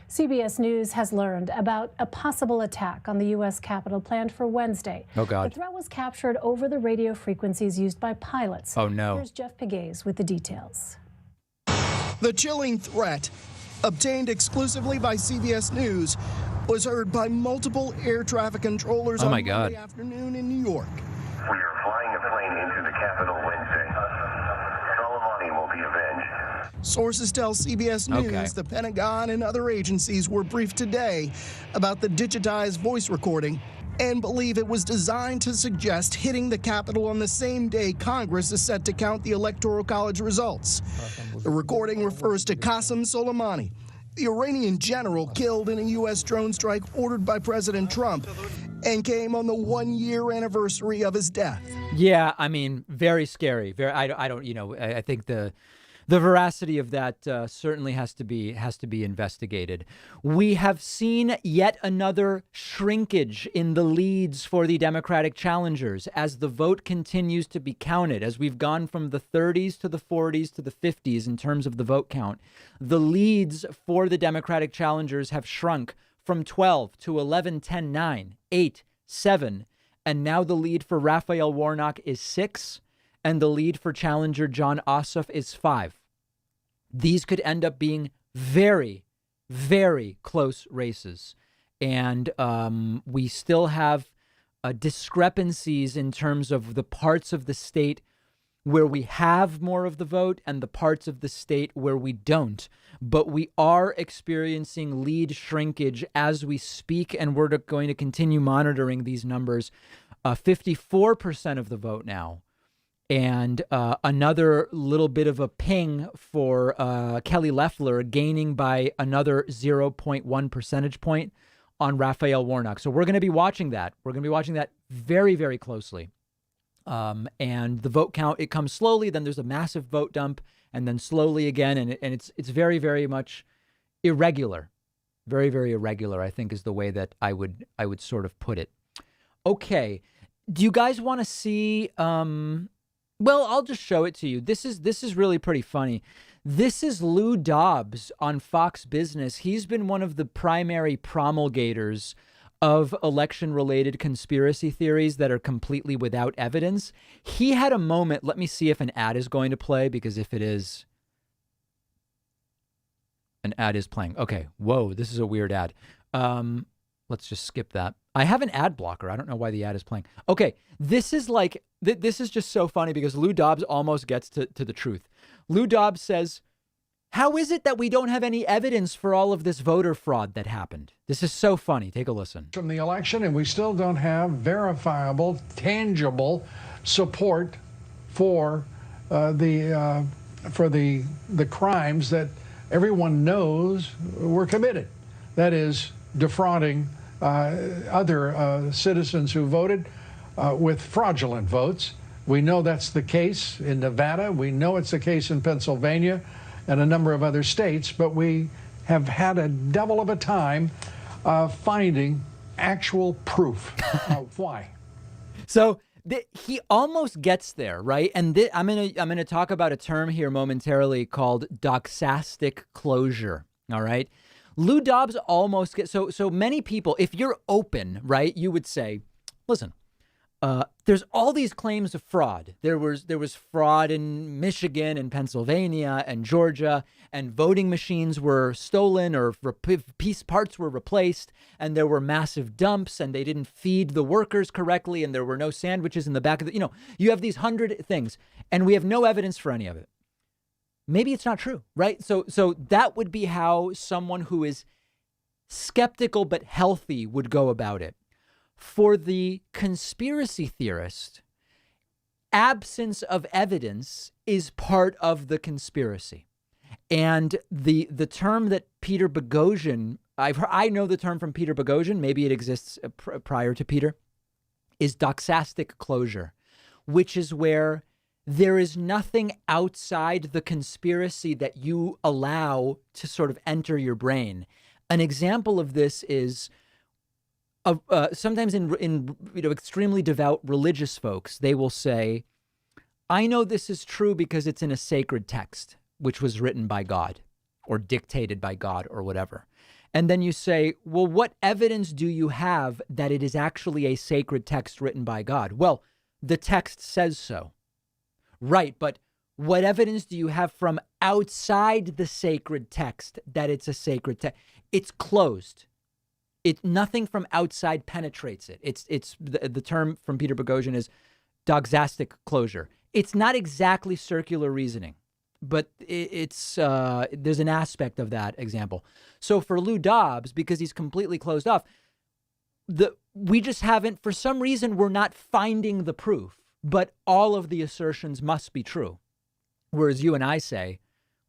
CBS News has learned about a possible attack on the U.S. Capitol planned for Wednesday. Oh, God. The threat was captured over the radio frequencies used by pilots. Oh, no. Here's Jeff Pegues with the details. The chilling threat, obtained exclusively by CBS News, was heard by multiple air traffic controllers on Monday afternoon in New York. We are flying a plane into the Capitol Wednesday. Soleimani will be avenged. Sources tell CBS News the Pentagon and other agencies were briefed today about the digitized voice recording and believe it was designed to suggest hitting the Capitol on the same day Congress is set to count the Electoral College results. The recording refers to Qasem Soleimani, the Iranian general killed in a U.S. drone strike ordered by President Trump, and came on the 1-year anniversary of his death. Yeah, I mean, very scary. I don't, I think the veracity of that certainly has to be investigated. We have seen yet another shrinkage in the leads for the Democratic challengers as the vote continues to be counted. As we've gone from the 30s to the 40s to the 50s in terms of the vote count, the leads for the Democratic challengers have shrunk from 12 to 11, 10, 9, 8, 7. And now the lead for Raphael Warnock is 6. And the lead for challenger Jon Ossoff is 5. These could end up being very, very close races. And we still have discrepancies in terms of the parts of the state where we have more of the vote and the parts of the state where we don't. But we are experiencing lead shrinkage as we speak, and we're going to continue monitoring these numbers. 54% of the vote now. And another little bit of a ping for Kelly Loeffler, gaining by another 0.1 percentage point on Raphael Warnock. So we're going to be watching that. We're going to be watching that very, very closely. And the vote count, it comes slowly. Then there's a massive vote dump, and then slowly again. And it's very, very much irregular. Very, very irregular, I think, is the way that I would sort of put it. Okay. Do you guys want to see... Well, I'll just show it to you. This is really pretty funny. This is Lou Dobbs on Fox Business. He's been one of the primary promulgators of election-related conspiracy theories that are completely without evidence. He had a moment. Let me see if an ad is going to play, because if it is, an ad is playing. Okay. Whoa, this is a weird ad. Let's just skip that. I have an ad blocker. I don't know why the ad is playing. Okay, this is like, this is just so funny because Lou Dobbs almost gets to the truth. Lou Dobbs says, how is it that we don't have any evidence for all of this voter fraud that happened? This is so funny. Take a listen. From the election, and we still don't have verifiable, tangible support for the crimes that everyone knows were committed. That is, defrauding other citizens who voted with fraudulent votes. We know that's the case in Nevada. We know it's the case in Pennsylvania and a number of other states, but we have had a devil of a time finding actual proof. Why? So he almost gets there, right? And I'm gonna talk about a term here momentarily called doxastic closure. All right. Lou Dobbs almost gets, so many people, if you're open, right, you would say, listen, there's all these claims of fraud. There was fraud in Michigan and Pennsylvania and Georgia, and voting machines were stolen or piece parts were replaced, and there were massive dumps, and they didn't feed the workers correctly, and there were no sandwiches in the back of the, you have these 100 things, and we have no evidence for any of it. Maybe it's not true, right? So that would be how someone who is skeptical but healthy would go about it. For the conspiracy theorist, absence of evidence is part of the conspiracy. And the term that Peter Boghossian, I know the term from Peter Boghossian, maybe it exists prior to Peter, is doxastic closure, which is where there is nothing outside the conspiracy that you allow to sort of enter your brain. An example of this is sometimes in extremely devout religious folks, they will say, I know this is true because it's in a sacred text. which was written by God or dictated by God or whatever. And then you say, well, what evidence do you have that it is actually a sacred text written by God? Well, the text says so. Right, but what evidence do you have from outside the sacred text that it's a sacred text? It's closed. Nothing from outside penetrates it. It's the term from Peter Boghossian is Doxastic closure. It's not exactly circular reasoning, but it's there's an aspect of that example. So for Lou Dobbs, because he's completely closed off, we just haven't, for some reason, we're not finding the proof, but all of the assertions must be true. Whereas you and I say,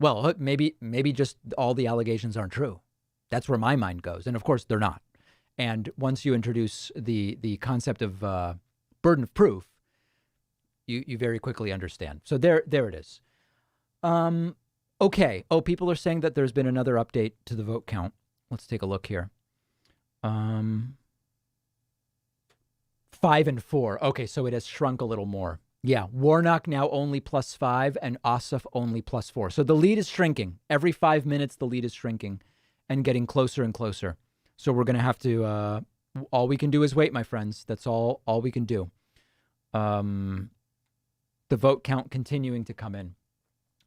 well, maybe just all the allegations aren't true. That's where my mind goes. And of course, they're not. And once you introduce the concept of burden of proof, you very quickly understand. So there it is. Okay. Oh, people are saying that there's been another update to the vote count. Let's take a look here. 5 and 4. Okay, so it has shrunk a little more. Yeah, Warnock now only +5 and Ossoff only +4. So the lead is shrinking. Every 5 minutes, the lead is shrinking and getting closer and closer. So we're going to have to, all we can do is wait, my friends. That's all we can do. The vote count continuing to come in.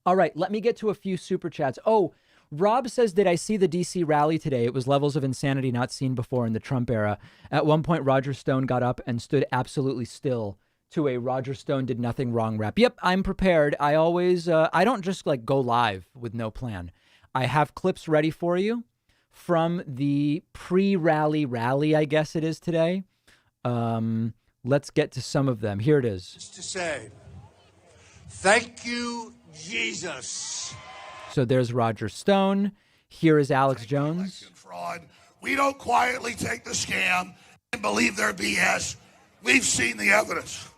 All right, let me get to a few super chats. Oh, Rob says, did I see the D.C. rally today? It was levels of insanity not seen before in the Trump era. At one point, Roger Stone got up and stood absolutely still to a Roger Stone did nothing wrong rap. Yep, I'm prepared. I always, I don't just like go live with no plan. I have clips ready for you from the pre-rally rally, I guess it is today. Let's get to some of them. Here it is. Just to say, thank you, Jesus. So there's Roger Stone. Here is Alex Jones. Fraud. We don't quietly take the scam and believe their BS. We've seen the evidence.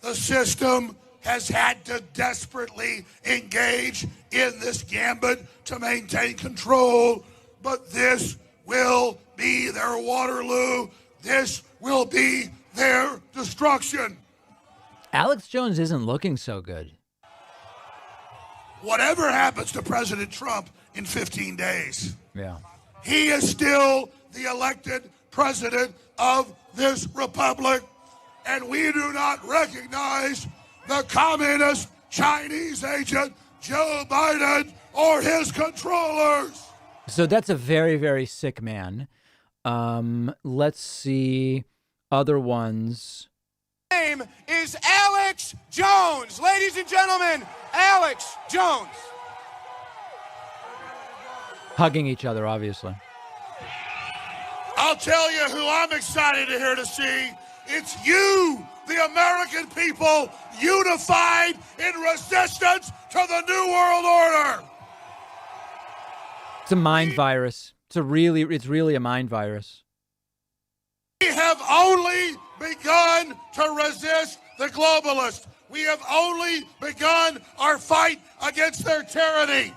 The system has had to desperately engage in this gambit to maintain control, but this will be their Waterloo. This will be their destruction. Alex Jones isn't looking so good. Whatever happens to President Trump in 15 days, he is still the elected president of this republic, and we do not recognize the communist Chinese agent Joe Biden or his controllers. So that's a very, very sick man. Let's see other ones. Name is Alex Jones. Ladies and gentlemen, Alex Jones. Hugging each other, obviously. I'll tell you who I'm excited to hear to see. It's you, the American people, unified in resistance to the New World Order. It's a mind virus. It's really a mind virus. We have only begun to resist the globalists. We have only begun our fight against their tyranny.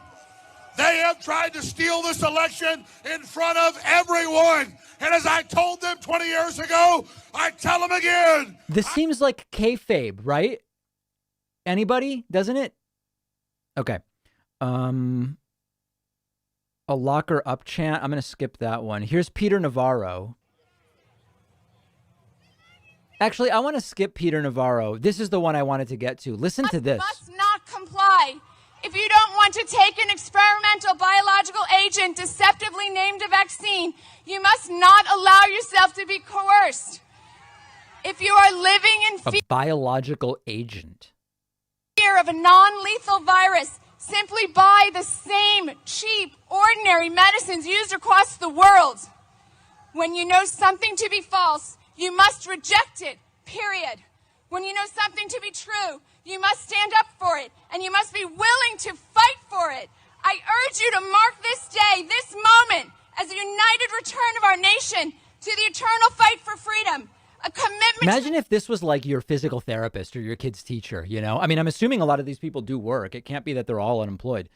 They have tried to steal this election in front of everyone. And as I told them 20 years ago, I tell them again. This seems like kayfabe, right? Anybody? Doesn't it? Okay. A locker up chant. I'm going to skip that one. Here's Peter Navarro. Actually, I want to skip Peter Navarro. This is the one I wanted to get to. Listen to this. Must not comply. If you don't want to take an experimental biological agent deceptively named a vaccine, you must not allow yourself to be coerced. If you are living in fear, a biological agent, of a non-lethal virus, simply buy the same cheap, ordinary medicines used across the world. When you know something to be false, you must reject it, period. When you know something to be true, you must stand up for it, and you must be willing to fight for it. I urge you to mark this day, this moment, as a united return of our nation to the eternal fight for freedom. A commitment. Imagine if this was like your physical therapist or your kid's teacher, you know? I mean, I'm assuming a lot of these people do work. It can't be that they're all unemployed.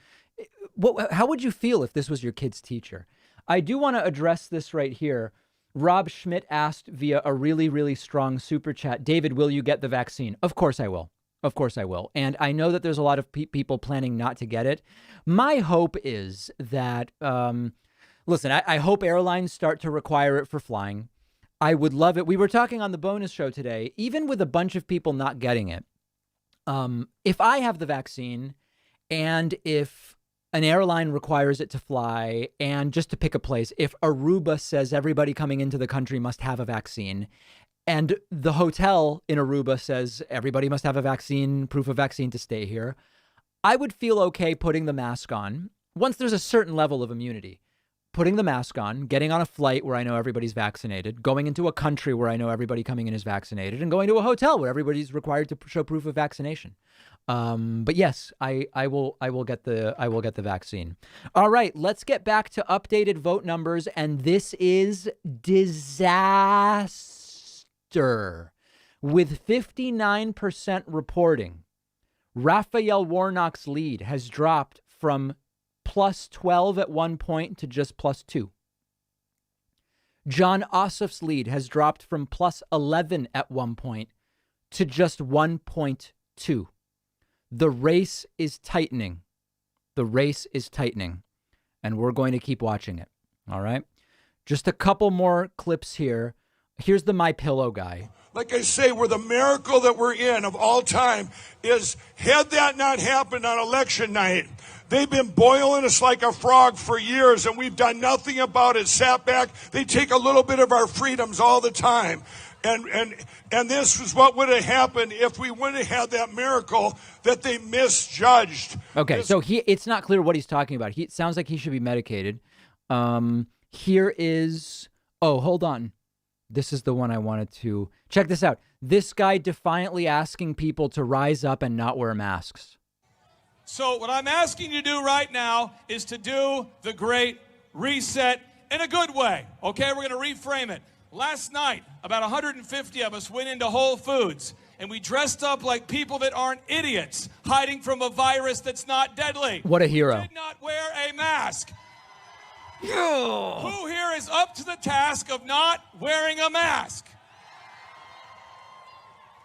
How would you feel if this was your kid's teacher? I do want to address this right here. Rob Schmidt asked via a really, really strong super chat, David, will you get the vaccine? Of course I will. Of course I will. And I know that there's a lot of people planning not to get it. My hope is that, listen, I hope airlines start to require it for flying. I would love it. We were talking on the bonus show today, even with a bunch of people not getting it. If I have the vaccine and if an airline requires it to fly, and just to pick a place, if Aruba says everybody coming into the country must have a vaccine, and the hotel in Aruba says everybody must have a vaccine, proof of vaccine to stay here, I would feel okay putting the mask on once there's a certain level of immunity. Putting the mask on, getting on a flight where I know everybody's vaccinated, going into a country where I know everybody coming in is vaccinated, and going to a hotel where everybody's required to show proof of vaccination. But yes, I will get the vaccine. All right, let's get back to updated vote numbers, and this is disaster. With 59% reporting, Raphael Warnock's lead has dropped from plus 12 at one point to just plus 2. Jon Ossoff's lead has dropped from plus 11 at one point to just 1.2. The race is tightening. The race is tightening. And we're going to keep watching it. All right. Just a couple more clips here. Here's the MyPillow guy. Like I say, where the miracle that we're in of all time is, had that not happened on election night, they've been boiling us like a frog for years, and we've done nothing about it. Sat back. They take a little bit of our freedoms all the time. And this is what would have happened if we wouldn't have had that miracle that they misjudged. Okay, so it's not clear what he's talking about. It sounds like he should be medicated. Here is, oh, hold on. This is the one I wanted to check this out. This guy defiantly asking people to rise up and not wear masks. So what I'm asking you to do right now is to do the Great Reset in a good way. Okay, we're going to reframe it. Last night, about 150 of us went into Whole Foods, and we dressed up like people that aren't idiots, hiding from a virus that's not deadly. What a hero. Did not wear a mask. Who here is up to the task of not wearing a mask?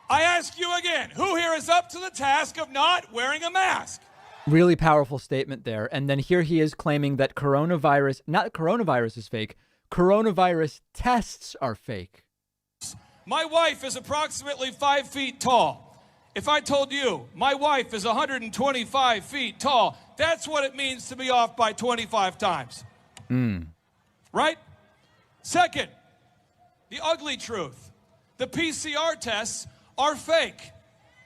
I ask you again, who here is up to the task of not wearing a mask? Really powerful statement there. And then here he is claiming that not coronavirus is fake. Coronavirus tests are fake. My wife is approximately 5 feet tall. If I told you my wife is 125 feet tall, that's what it means to be off by 25 times. Right? Second, the ugly truth. The PCR tests are fake.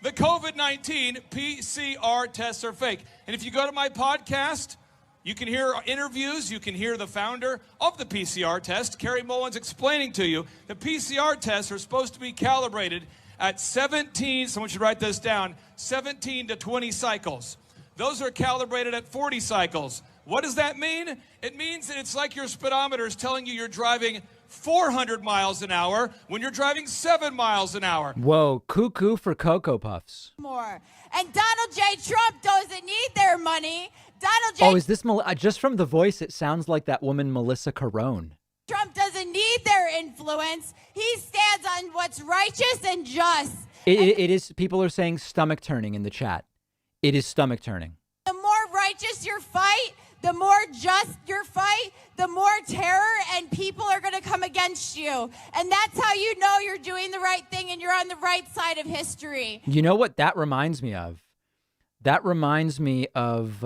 The COVID-19 PCR tests are fake. And if you go to my podcast, you can hear interviews. You can hear the founder of the PCR test, Carrie Mullins, explaining to you the PCR tests are supposed to be calibrated at 17, someone should write this down, 17 to 20 cycles. Those are calibrated at 40 cycles. What does that mean? It means that it's like your speedometer is telling you you're driving 400 miles an hour when you're driving 7 miles an hour. Whoa, cuckoo for Cocoa Puffs. More. And Donald J. Trump doesn't need their money. Donald J. Oh, is this, just from the voice, it sounds like that woman, Melissa Carone. Trump doesn't need their influence. He stands on what's righteous and just. It is, people are saying stomach turning in the chat. It is stomach turning. The more righteous your fight, the more just your fight, the more terror and people are going to come against you. And that's how you know you're doing the right thing and you're on the right side of history. You know what that reminds me of? That reminds me of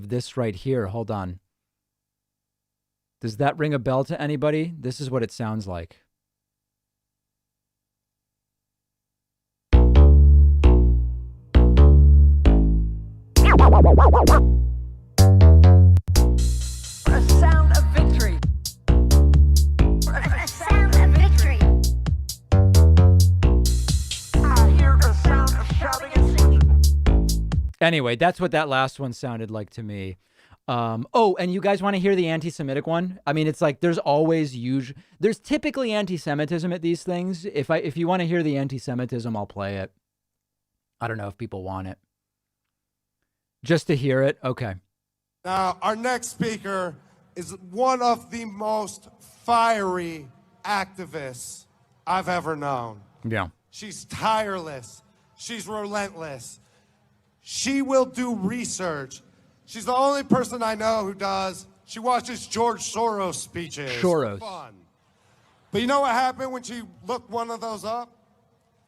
this right here. Hold on. Does that ring a bell to anybody? This is what it sounds like. A sound of victory. A sound of victory. I hear a sound of shouting and singing. Anyway, that's what that last one sounded like to me. Oh, and you guys want to hear the anti-Semitic one? I mean, it's like there's typically anti-Semitism at these things. If you want to hear the anti-Semitism, I'll play it. I don't know if people want it. Just to hear it? Okay. Now, our next speaker is one of the most fiery activists I've ever known. Yeah. She's tireless. She's relentless. She will do research. She's the only person I know who does. She watches George Soros speeches. Soros. For fun. But you know what happened when she looked one of those up?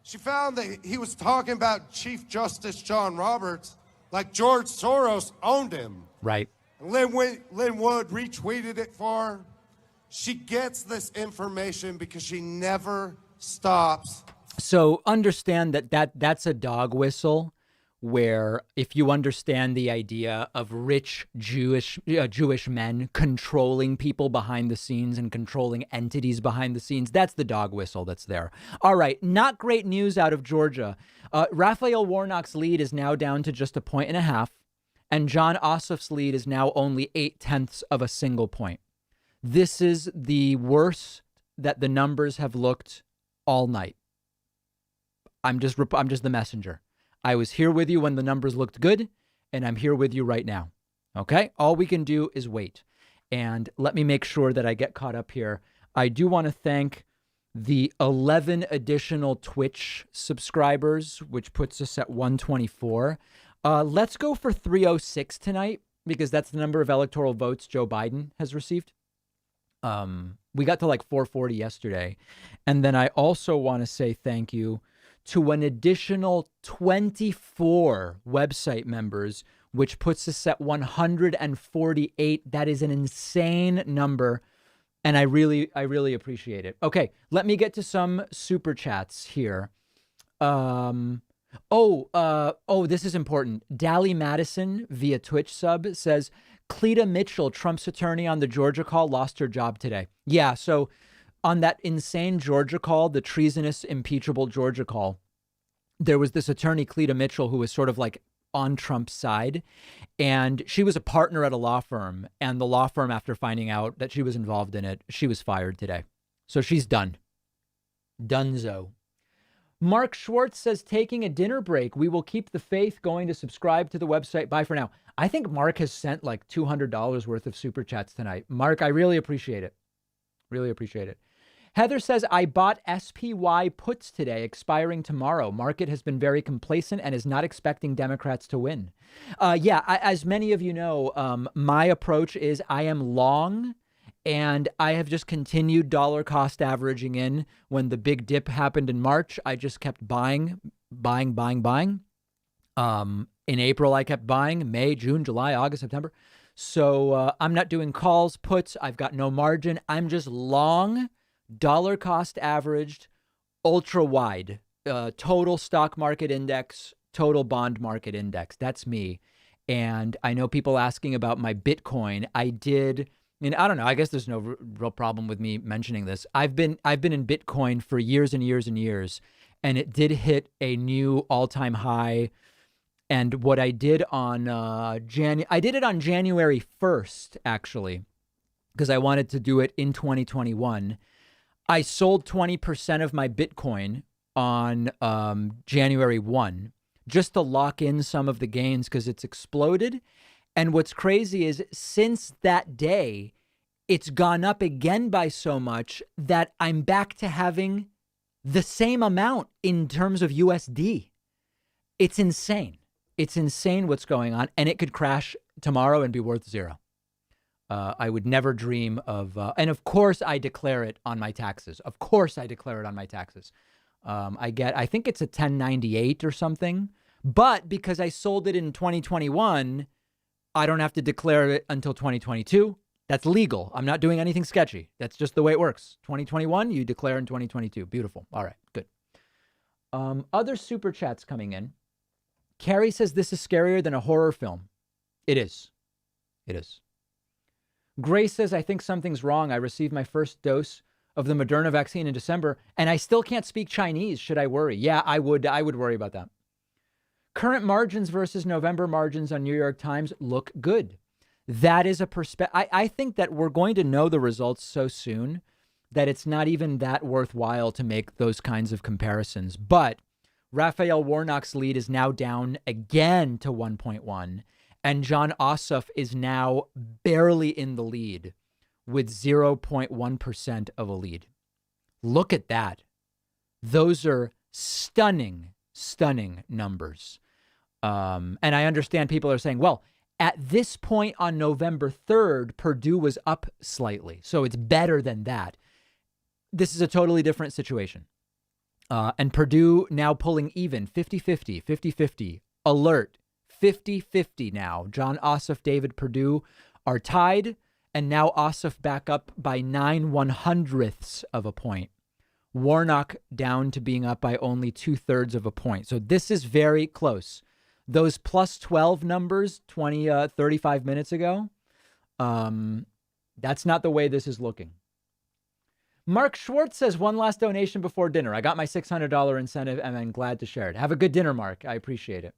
She found that he was talking about Chief Justice John Roberts like George Soros owned him. Right. And Lynn Wood retweeted it for her. She gets this information because she never stops. So understand that's a dog whistle, where if you understand the idea of rich Jewish men controlling people behind the scenes and controlling entities behind the scenes, that's the dog whistle that's there. All right, not great news out of Georgia. Raphael Warnock's lead is now down to just 1.5 points, and Jon Ossoff's lead is now only 0.8 of a single point. This is the worst that the numbers have looked all night. I'm just the messenger. I was here with you when the numbers looked good, and I'm here with you right now. Okay? All we can do is wait. And let me make sure that I get caught up here. I do want to thank the 11 additional Twitch subscribers, which puts us at 124. Let's go for 306 tonight, because that's the number of electoral votes Joe Biden has received. We got to like 440 yesterday. And then I also want to say thank you to an additional 24 website members, which puts us at 148. That is an insane number, and I really appreciate it. Okay, let me get to some super chats here. This is important. Dally Madison via Twitch sub says, Cleta Mitchell, Trump's attorney on the Georgia call, lost her job today. Yeah, so on that insane Georgia call, the treasonous, impeachable Georgia call, there was this attorney, Cleta Mitchell, who was sort of like on Trump's side. And she was a partner at a law firm. And the law firm, after finding out that she was involved in it, she was fired today. So she's done. Dunzo. Mark Schwartz says, taking a dinner break. We will keep the faith. Going to subscribe to the website. Bye for now. I think Mark has sent like $200 worth of super chats tonight. Mark, I really appreciate it. Really appreciate it. Heather says, I bought SPY puts today, expiring tomorrow. Market has been very complacent and is not expecting Democrats to win. As many of you know, my approach is I am long, and I have just continued dollar cost averaging in. When the big dip happened in March, I just kept buying. In April, I kept buying. May, June, July, August, September. So I'm not doing calls, puts. I've got no margin. I'm just long, dollar cost averaged, ultra wide, total stock market index, total bond market index. That's me. And I know people asking about my Bitcoin. I don't know. I guess there's no real problem with me mentioning this. I've been in Bitcoin for years and years and years, and it did hit a new all-time high. And what I did on I did it on January 1st, actually, because I wanted to do it in 2021. I sold 20% of my Bitcoin on January 1 just to lock in some of the gains because it's exploded. And what's crazy is since that day, it's gone up again by so much that I'm back to having the same amount in terms of USD. It's insane. It's insane what's going on. And it could crash tomorrow and be worth zero. I would never dream of, and of course I declare it on my taxes. Of course I declare it on my taxes. I think it's a 1098 or something, but because I sold it in 2021, I don't have to declare it until 2022. That's legal. I'm not doing anything sketchy. That's just the way it works. 2021, you declare in 2022. Beautiful. All right, good. Other super chats coming in. Carrie says this is scarier than a horror film. It is. It is. Grace says, I think something's wrong. I received my first dose of the Moderna vaccine in December, and I still can't speak Chinese. Should I worry? Yeah, I would worry about that. Current margins versus November margins on New York Times look good. That is a perspective. I think that we're going to know the results so soon that it's not even that worthwhile to make those kinds of comparisons. But Raphael Warnock's lead is now down again to 1.1. And Jon Ossoff is now barely in the lead with 0.1% of a lead. Look at that. Those are Stunning numbers. And I understand people are saying, well, at this point on November 3rd, Perdue was up slightly, so it's better than that. This is a totally different situation. And Perdue now pulling even, 50-50, 50-50, alert, 50-50 now. Jon Ossoff, David Perdue are tied, and now Ossoff back up by 9/100ths of a point. Warnock down to being up by only 2/3 of a point. So this is very close. Those plus 12 numbers 35 minutes ago, that's not the way this is looking. Mark Schwartz says, one last donation before dinner. I got my $600 incentive and I'm glad to share it. Have a good dinner, Mark. I appreciate it.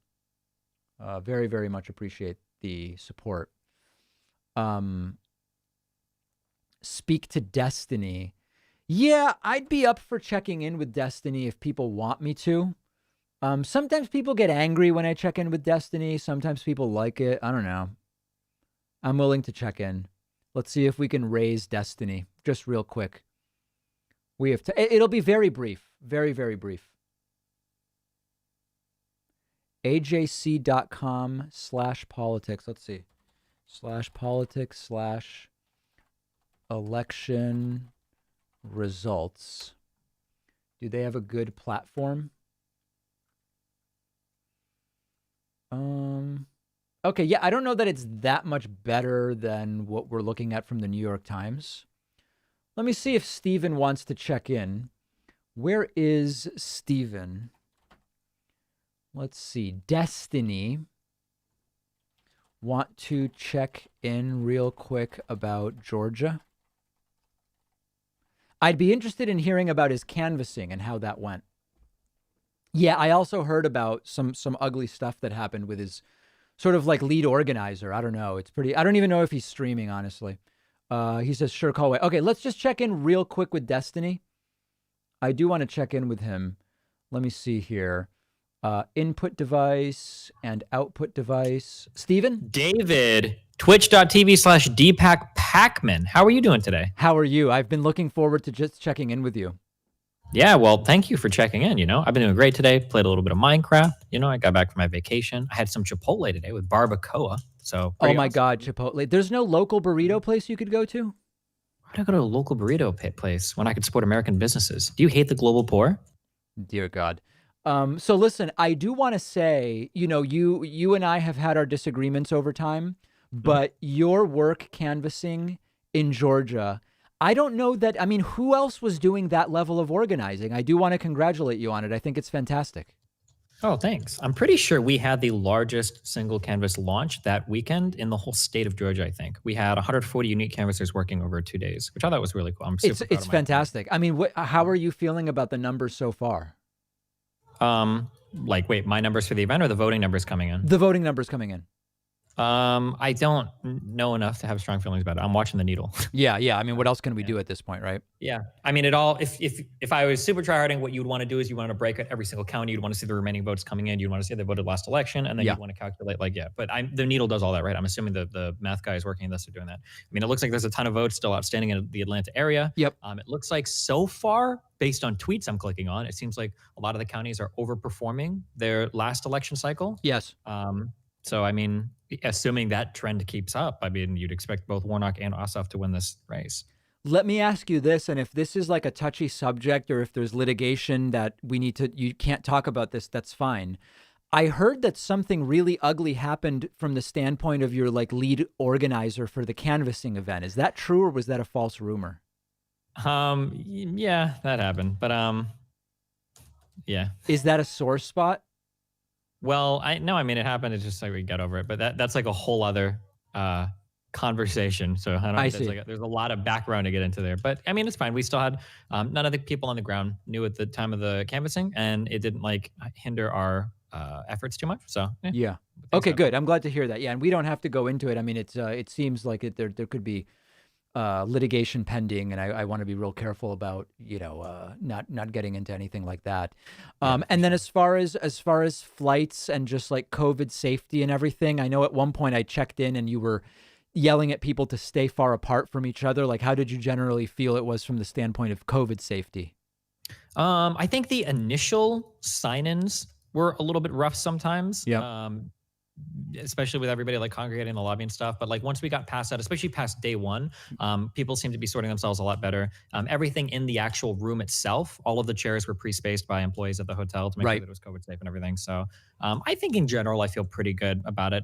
Very, very much appreciate the support. Speak to Destiny. Yeah, I'd be up for checking in with Destiny if people want me to. Sometimes people get angry when I check in with Destiny. Sometimes people like it. I don't know. I'm willing to check in. Let's see if we can raise Destiny just real quick. We have to. It'll be very brief. Very, very brief. ajc.com/politics. Let's see. /politics/ election results. Do they have a good platform? Okay, yeah, I don't know that it's that much better than what we're looking at from the New York Times. Let me see if Steven wants to check in. Where is Steven? Let's see. Destiny. Want to check in real quick about Georgia? I'd be interested in hearing about his canvassing and how that went. Yeah, I also heard about some ugly stuff that happened with his sort of like lead organizer. I don't know. It's pretty. I don't even know if he's streaming, honestly. He says, sure, call away. Okay, let's just check in real quick with Destiny. I do want to check in with him. Let me see here. Input device and output device. Steven? David, twitch.tv/DPACPacman. How are you doing today? How are you? I've been looking forward to just checking in with you. Yeah, well, thank you for checking in. I've been doing great today. Played a little bit of Minecraft. I got back from my vacation. I had some Chipotle today with barbacoa. So, oh my God, Chipotle. There's no local burrito place you could go to? Why'd I go to a local burrito place when I could support American businesses? Do you hate the global poor? Dear God. So listen, I do want to say, you and I have had our disagreements over time, but your work canvassing in Georgia, I don't know that, who else was doing that level of organizing? I do want to congratulate you on it. I think it's fantastic. Oh, thanks. I'm pretty sure we had the largest single canvas launch that weekend in the whole state of Georgia, I think. We had 140 unique canvassers working over 2 days, which I thought was really cool. I'm super proud It's fantastic. How are you feeling about the numbers so far? Wait, my numbers for the event or the voting numbers coming in? The voting numbers coming in. I don't know enough to have strong feelings about it. I'm watching the needle. Yeah. What else can we do at this point, right? Yeah. It all, if I was super tryharding, what you'd want to do is you want to break out every single county. You'd want to see the remaining votes coming in. You'd want to see they voted last election. And then you'd want to calculate but the needle does all that, right? I'm assuming the math guy is working on this or doing that. It looks like there's a ton of votes still outstanding in the Atlanta area. Yep. It looks like so far, based on tweets I'm clicking on, it seems like a lot of the counties are overperforming their last election cycle. Yes. So, assuming that trend keeps up, you'd expect both Warnock and Ossoff to win this race. Let me ask you this, and if this is like a touchy subject or if there's litigation that you can't talk about this, that's fine. I heard that something really ugly happened from the standpoint of your lead organizer for the canvassing event. Is that true or was that a false rumor? Yeah, that happened, but yeah. Is that a sore spot? Well, it happened. It's just we got over it. But that's like a whole other conversation. So I see. There's a lot of background to get into there. But it's fine. We still had none of the people on the ground knew at the time of the canvassing, and it didn't hinder our efforts too much. So yeah. Okay, good. I'm glad to hear that. Yeah, and we don't have to go into it. It seems like there could be litigation pending, and I want to be real careful about not getting into anything like that. And then as far as flights and just COVID safety and everything, I know at one point I checked in and you were yelling at people to stay far apart from each other. How did you generally feel it was from the standpoint of COVID safety? I think the initial sign-ins were a little bit rough sometimes. Yeah. Especially with everybody like congregating in the lobby and stuff. But like once we got past that, especially past day one, people seemed to be sorting themselves a lot better. Everything in the actual room itself, all of the chairs were pre-spaced by employees at the hotel to make sure that it was COVID safe and everything. So I think in general, I feel pretty good about it.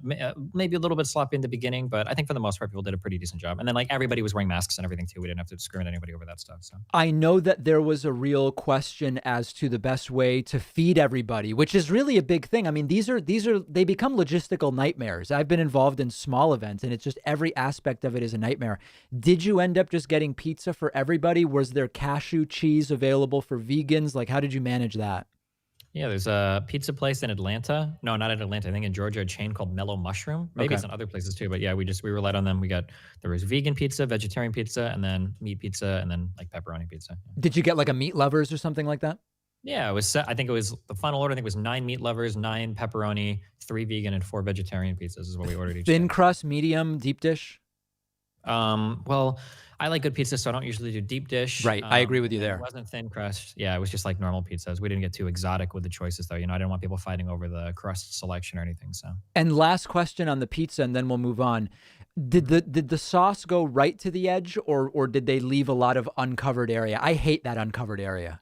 Maybe a little bit sloppy in the beginning, but I think for the most part, people did a pretty decent job. And then like everybody was wearing masks and everything too. We didn't have to discriminate anybody over that stuff. So I know that there was a real question as to the best way to feed everybody, which is really a big thing. I mean, they become logistical nightmares. I've been involved in small events and it's just every aspect of it is a nightmare. Did you end up just getting pizza for everybody? Was there cashew cheese available for vegans? Like, how did you manage that? Yeah, there's a pizza place in Atlanta. No, not in Atlanta. I think in Georgia, a chain called Mellow Mushroom. Maybe it's in other places too. But yeah, we relied on them. There was vegan pizza, vegetarian pizza, and then meat pizza, and then like pepperoni pizza. Did you get like a meat lovers or something like that? Yeah, it was. I think it was the final order. I think it was 9 meat lovers, 9 pepperoni, 3 vegan, and 4 vegetarian pizzas is what we ordered each. Thin crust, medium, deep dish. Well, I like good pizza, so I don't usually do deep dish. Right, I agree with you there. It wasn't thin crust. Yeah, it was just like normal pizzas. We didn't get too exotic with the choices, though. You know, I didn't want people fighting over the crust selection or anything. So. And last question on the pizza, and then we'll move on. Did the sauce go right to the edge, or did they leave a lot of uncovered area? I hate that uncovered area.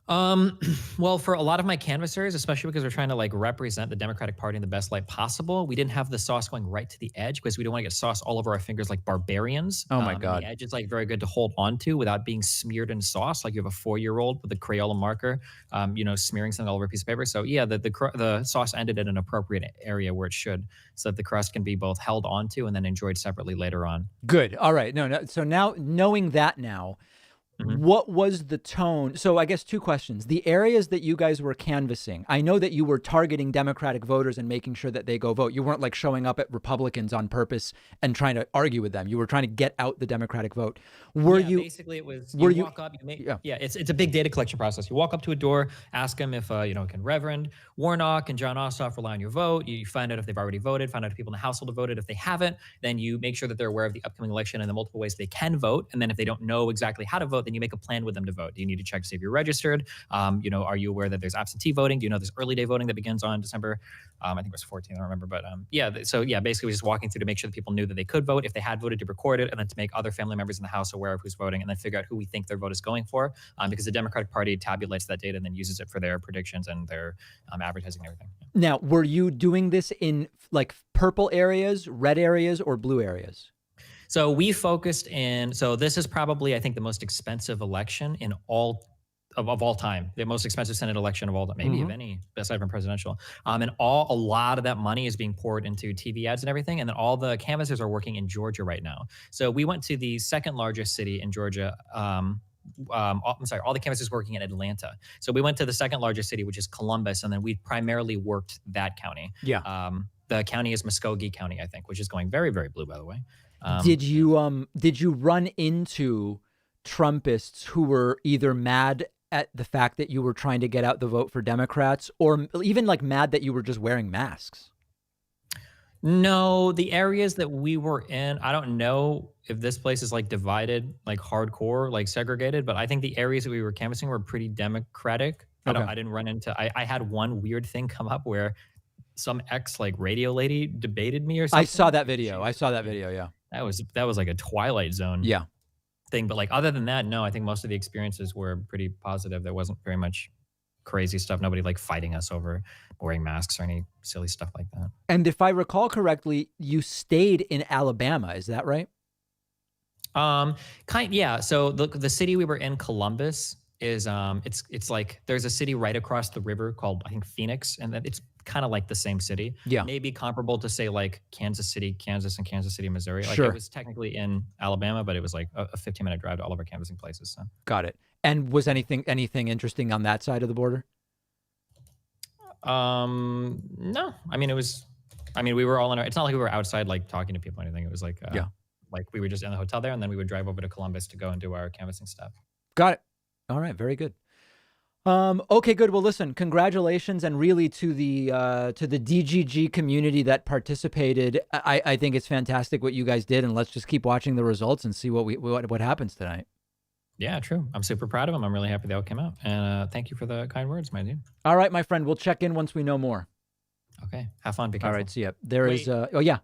Well, for a lot of my canvassers, especially because we're trying to like represent the Democratic Party in the best light possible, we didn't have the sauce going right to the edge because we don't want to get sauce all over our fingers like barbarians. Oh my God. The edge is like very good to hold on to without being smeared in sauce. Like you have a 4-year-old with a Crayola marker, smearing something all over a piece of paper. So yeah, the sauce ended at an appropriate area where it should, so that the crust can be both held onto and then enjoyed separately later on. Good. All right. No. So now knowing that now, what was the tone? So I guess 2 questions. The areas that you guys were canvassing, I know that you were targeting Democratic voters and making sure that they go vote. You weren't like showing up at Republicans on purpose and trying to argue with them. You were trying to get out the Democratic vote. Basically it was, you walk up, it's a big data collection process. You walk up to a door, ask them if, can Reverend Warnock and Jon Ossoff rely on your vote? You find out if they've already voted, find out if people in the household have voted. If they haven't, then you make sure that they're aware of the upcoming election and the multiple ways they can vote. And then if they don't know exactly how to vote, then you make a plan with them to vote. Do you need to check to see if you're registered? Are you aware that there's absentee voting? Do you know there's early day voting that begins on December? I think it was 14, I don't remember. But basically we're just walking through to make sure that people knew that they could vote. If they had voted, to record it, and then to make other family members in the house aware of who's voting, and then figure out who we think their vote is going for. Because the Democratic Party tabulates that data and then uses it for their predictions and their advertising and everything. Now, were you doing this in like purple areas, red areas, or blue areas? So we focused in, so this is probably, I think, the most expensive election in all of all time, the most expensive Senate election of all time, maybe of any, aside from presidential. And a lot of that money is being poured into TV ads and everything. And then all the canvassers are working in Georgia right now. So we went to the 2nd largest city in Georgia. All the canvassers working in Atlanta. So we went to the 2nd largest city, which is Columbus. And then we primarily worked that county. Yeah. The county is Muskogee County, I think, which is going very, very blue, by the way. Did you run into Trumpists who were either mad at the fact that you were trying to get out the vote for Democrats, or even like mad that you were just wearing masks? No, the areas that we were in, I don't know if this place is like divided, like hardcore, like segregated, but I think the areas that we were canvassing were pretty Democratic. Okay. I didn't run into, I had one weird thing come up where some radio lady debated me or something. I saw that video. Yeah. That was like a Twilight Zone thing. But like other than that, no, I think most of the experiences were pretty positive. There wasn't very much crazy stuff. Nobody like fighting us over wearing masks or any silly stuff like that. And if I recall correctly, you stayed in Alabama. Is that right? Yeah. So the city we were in, Columbus, is it's like there's a city right across the river called, I think, Phoenix, and it's kind of like the same city. Yeah. Maybe comparable to say like Kansas City, Kansas, and Kansas City, Missouri. Like Sure. It was technically in Alabama, but it was like a 15-minute drive to all of our canvassing places. So. Got it. And was anything interesting on that side of the border? No. I mean, we were all in it's not like we were outside like talking to people or anything. It was like like we were just in the hotel there, and then we would drive over to Columbus to go and do our canvassing stuff. Got it. All right, very good. Okay, good. Well, listen, congratulations, and really to the DGG community that participated. I think it's fantastic what you guys did, and let's just keep watching the results and see what happens tonight. Yeah, true. I'm super proud of him. I'm really happy they all came out. And thank you for the kind words, my dude. All right, my friend. We'll check in once we know more. Okay. Have fun. Be careful. All right. See ya. There is. Oh, yeah.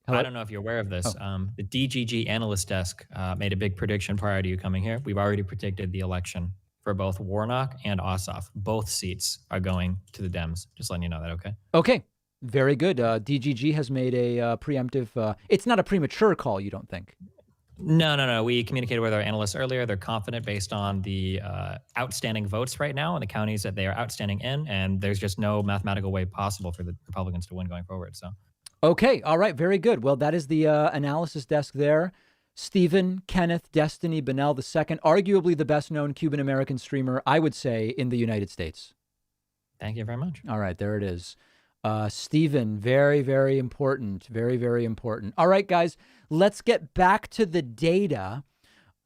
Hello? I don't know if you're aware of this. The DGG analyst desk made a big prediction prior to you coming here. We've already predicted the election for both Warnock and Ossoff. Both seats are going to the Dems. Just letting you know that, okay? Okay. Very good. DGG has made a preemptive. It's not a premature call, you don't think? No. We communicated with our analysts earlier. They're confident based on the outstanding votes right now in the counties that they are outstanding in, and there's just no mathematical way possible for the Republicans to win going forward. So, okay, all right, very good. Well, that is the analysis desk there. Stephen, Kenneth, Destiny, Bennell II, arguably the best-known Cuban-American streamer, I would say, in the United States. Thank you very much. All right, there it is. Stephen, very, very important. Very, very important. All right, guys, let's get back to the data.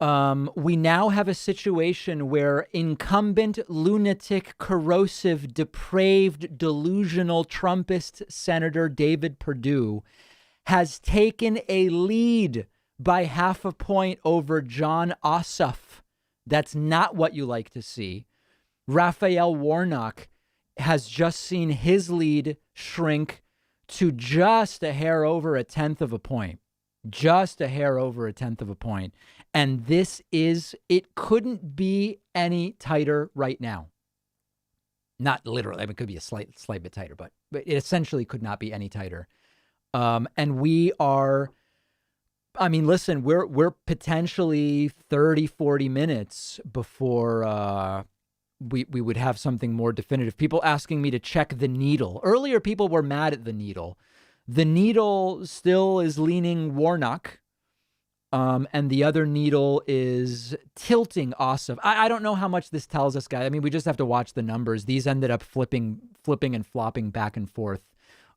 We now have a situation where incumbent, lunatic, corrosive, depraved, delusional Trumpist Senator David Perdue has taken a lead by 0.5 point over Jon Ossoff. That's not what you like to see. Raphael Warnock has just seen his lead shrink to just a hair over 0.1 point. Just a hair over 0.1 point. And it couldn't be any tighter right now. Not literally. I mean, it could be a slight bit tighter, but it essentially could not be any tighter. And we are, I mean, listen, we're potentially 30, 40 minutes before we would have something more definitive. People asking me to check the needle. Earlier, people were mad at the needle. The needle still is leaning Warnock, and the other needle is tilting Ossoff. I don't know how much this tells us, guys. I mean, we just have to watch the numbers. These ended up flipping and flopping back and forth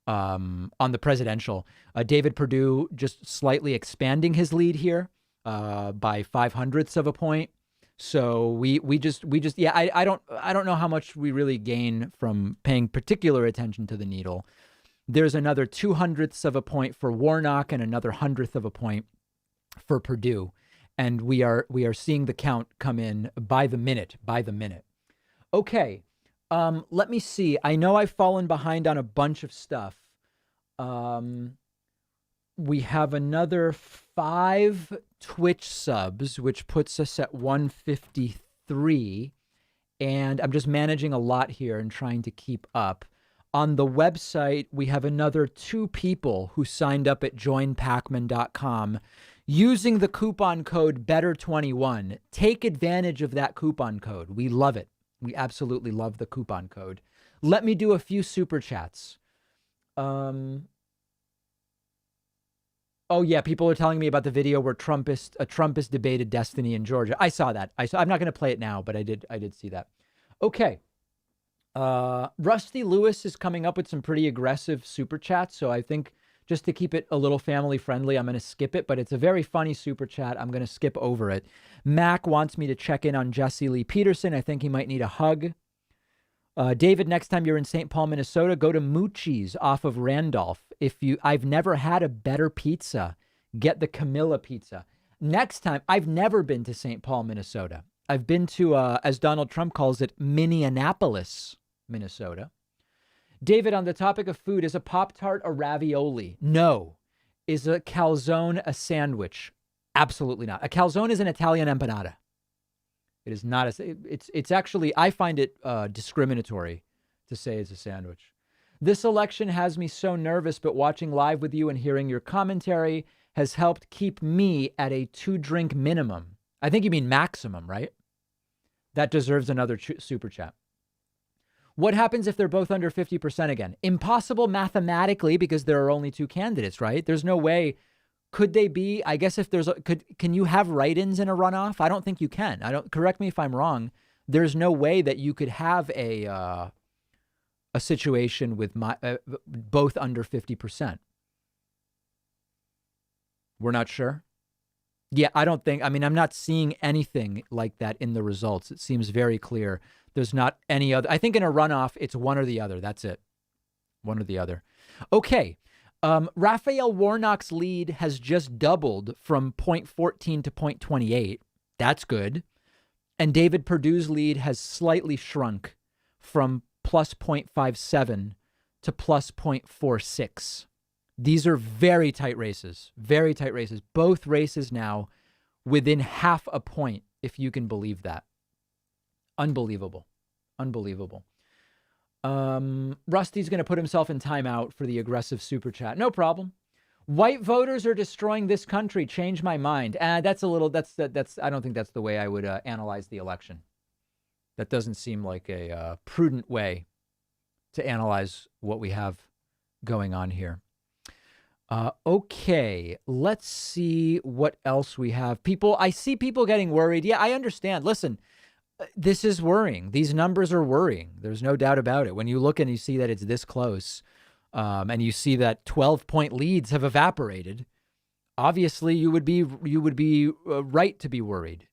on the presidential. David Perdue just slightly expanding his lead here by 0.05 point. So we just yeah, I don't know how much we really gain from paying particular attention to the needle. There's another 0.02 point for Warnock and another 100th point for Perdue, and we are seeing the count come in by the minute. Okay, let me see. I know I've fallen behind on a bunch of stuff. We have another 5 Twitch subs, which puts us at 153. And I'm just managing a lot here and trying to keep up. On the website, we have another 2 people who signed up at joinpacman.com using the coupon code BETTER21. Take advantage of that coupon code. We love it. We absolutely love the coupon code. Let me do a few super chats. Oh, yeah, people are telling me about the video where a Trumpist debated Destiny in Georgia. I saw that. I'm not going to play it now, but I did see that. Okay. Rusty Lewis is coming up with some pretty aggressive super chats, so I think just to keep it a little family friendly, I'm going to skip it, but it's a very funny super chat. I'm going to skip over it. Mac wants me to check in on Jesse Lee Peterson. I think he might need a hug. David, next time you're in St. Paul, Minnesota, go to Moochie's off of Randolph. I've never had a better pizza. Get the Camilla pizza. Next time, I've never been to St. Paul, Minnesota. I've been to, as Donald Trump calls it, Minneapolis, Minnesota. David, on the topic of food, is a Pop-Tart a ravioli? No. Is a calzone a sandwich? Absolutely not. A calzone is an Italian empanada. It is not it's actually, I find it discriminatory to say it's a sandwich. This election has me so nervous, but watching live with you and hearing your commentary has helped keep me at a 2-drink minimum. I think you mean maximum, right? That deserves another super chat. What happens if they're both under 50% again? Impossible mathematically because there are only 2 candidates, right? There's no way. Could they be? I guess if there's can you have write-ins in a runoff? I don't think you can. Correct me if I'm wrong. There's no way that you could have a situation with both under 50%. We're not sure. Yeah, I don't think. I mean, I'm not seeing anything like that in the results. It seems very clear. There's not any other. I think in a runoff, it's one or the other. That's it. One or the other. Okay. Raphael Warnock's lead has just doubled from 0.14 to 0.28. That's good. And David Perdue's lead has slightly shrunk from plus 0.57 to plus 0.46. These are very tight races, very tight races. Both races now within half a point, if you can believe that. Unbelievable. Unbelievable. Rusty's going to put himself in timeout for the aggressive super chat. No problem. White voters are destroying this country. Change my mind. That's a little, that's, I don't think that's the way I would analyze the election. That doesn't seem like a prudent way to analyze what we have going on here. Okay, let's see what else we have. I see people getting worried. Yeah, I understand. Listen, this is worrying. These numbers are worrying. There's no doubt about it. When you look and you see that it's this close, and you see that 12-point leads have evaporated, obviously you would be right to be worried.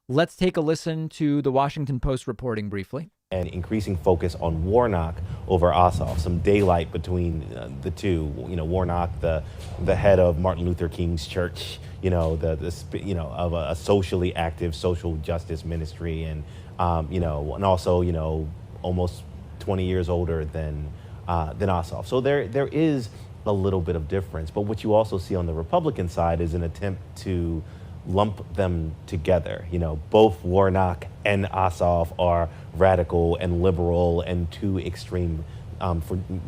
Let's take a listen to the Washington Post reporting briefly. And increasing focus on Warnock over Ossoff, some daylight between the two. Warnock, the head of Martin Luther King's church, of a socially active social justice ministry, and and also almost 20 years older than Ossoff. So there is a little bit of difference. But what you also see on the Republican side is an attempt to lump them together. Both Warnock and Ossoff are radical and liberal and too extreme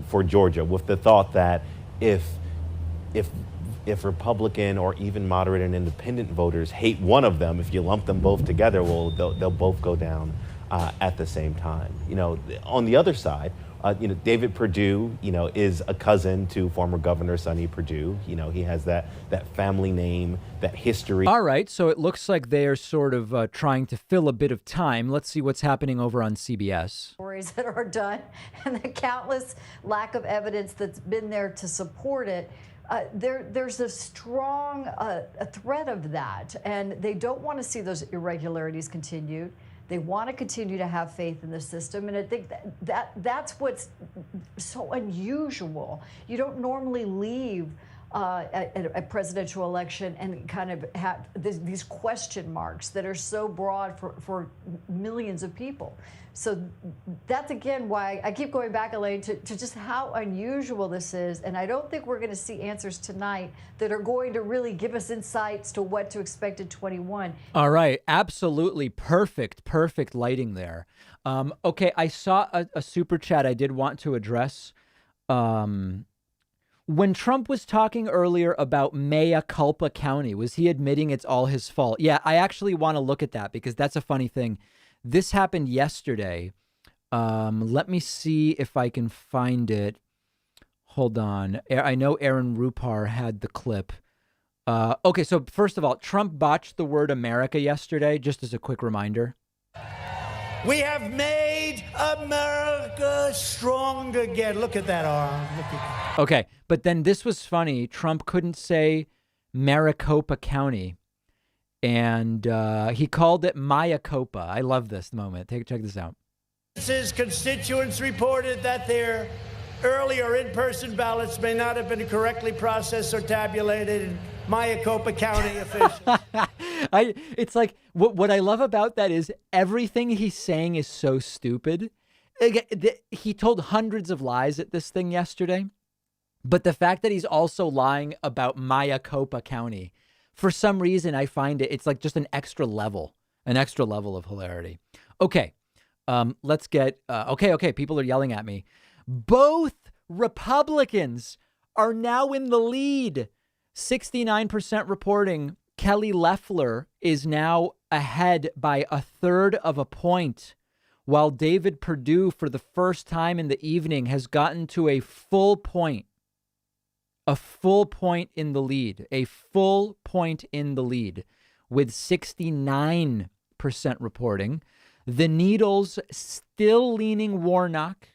for Georgia, with the thought that if Republican or even moderate and independent voters hate one of them, if you lump them both together, well, they'll both go down at the same time. On the other side, David Perdue, is a cousin to former Governor Sonny Perdue. He has that family name, that history. All right, so it looks like they are sort of trying to fill a bit of time. Let's see what's happening over on CBS. Stories that are done and the countless lack of evidence that's been there to support it. There's a strong a threat of that, and they don't want to see those irregularities continued. They want to continue to have faith in the system, and I think that's what's so unusual. You don't normally leave a presidential election and kind of have these question marks that are so broad for millions of people. So that's, again, why I keep going back, Elaine, to just how unusual this is. And I don't think we're going to see answers tonight that are going to really give us insights to what to expect in 21. All right. Absolutely. Perfect lighting there. Okay. I saw a super chat I did want to address. When Trump was talking earlier about mea culpa county, was he admitting it's all his fault? Yeah, I actually want to look at that because that's a funny thing. This happened yesterday. Let me see if I can find it. Hold on. I know Aaron Rupar had the clip. Okay, so first of all, Trump botched the word America yesterday, just as a quick reminder. We have made America strong again. Look at that arm. Look at that. Okay, but then this was funny. Trump couldn't say Maricopa County. And he called it Mayacopa. I love this moment. Check this out. His constituents reported that their earlier in-person ballots may not have been correctly processed or tabulated in Mayacopa County officials. It's like, what I love about that is everything he's saying is so stupid. He told hundreds of lies at this thing yesterday. But the fact that he's also lying about Mayacopa County, for some reason, I find it's like just an extra level of hilarity. Okay, let's get, okay, people are yelling at me. Both Republicans are now in the lead. 69% reporting Kelly Loeffler is now ahead by a third of a point, while David Perdue, for the first time in the evening, has gotten to a full point. A full point in the lead, with 69% reporting. The Needles still leaning Warnock,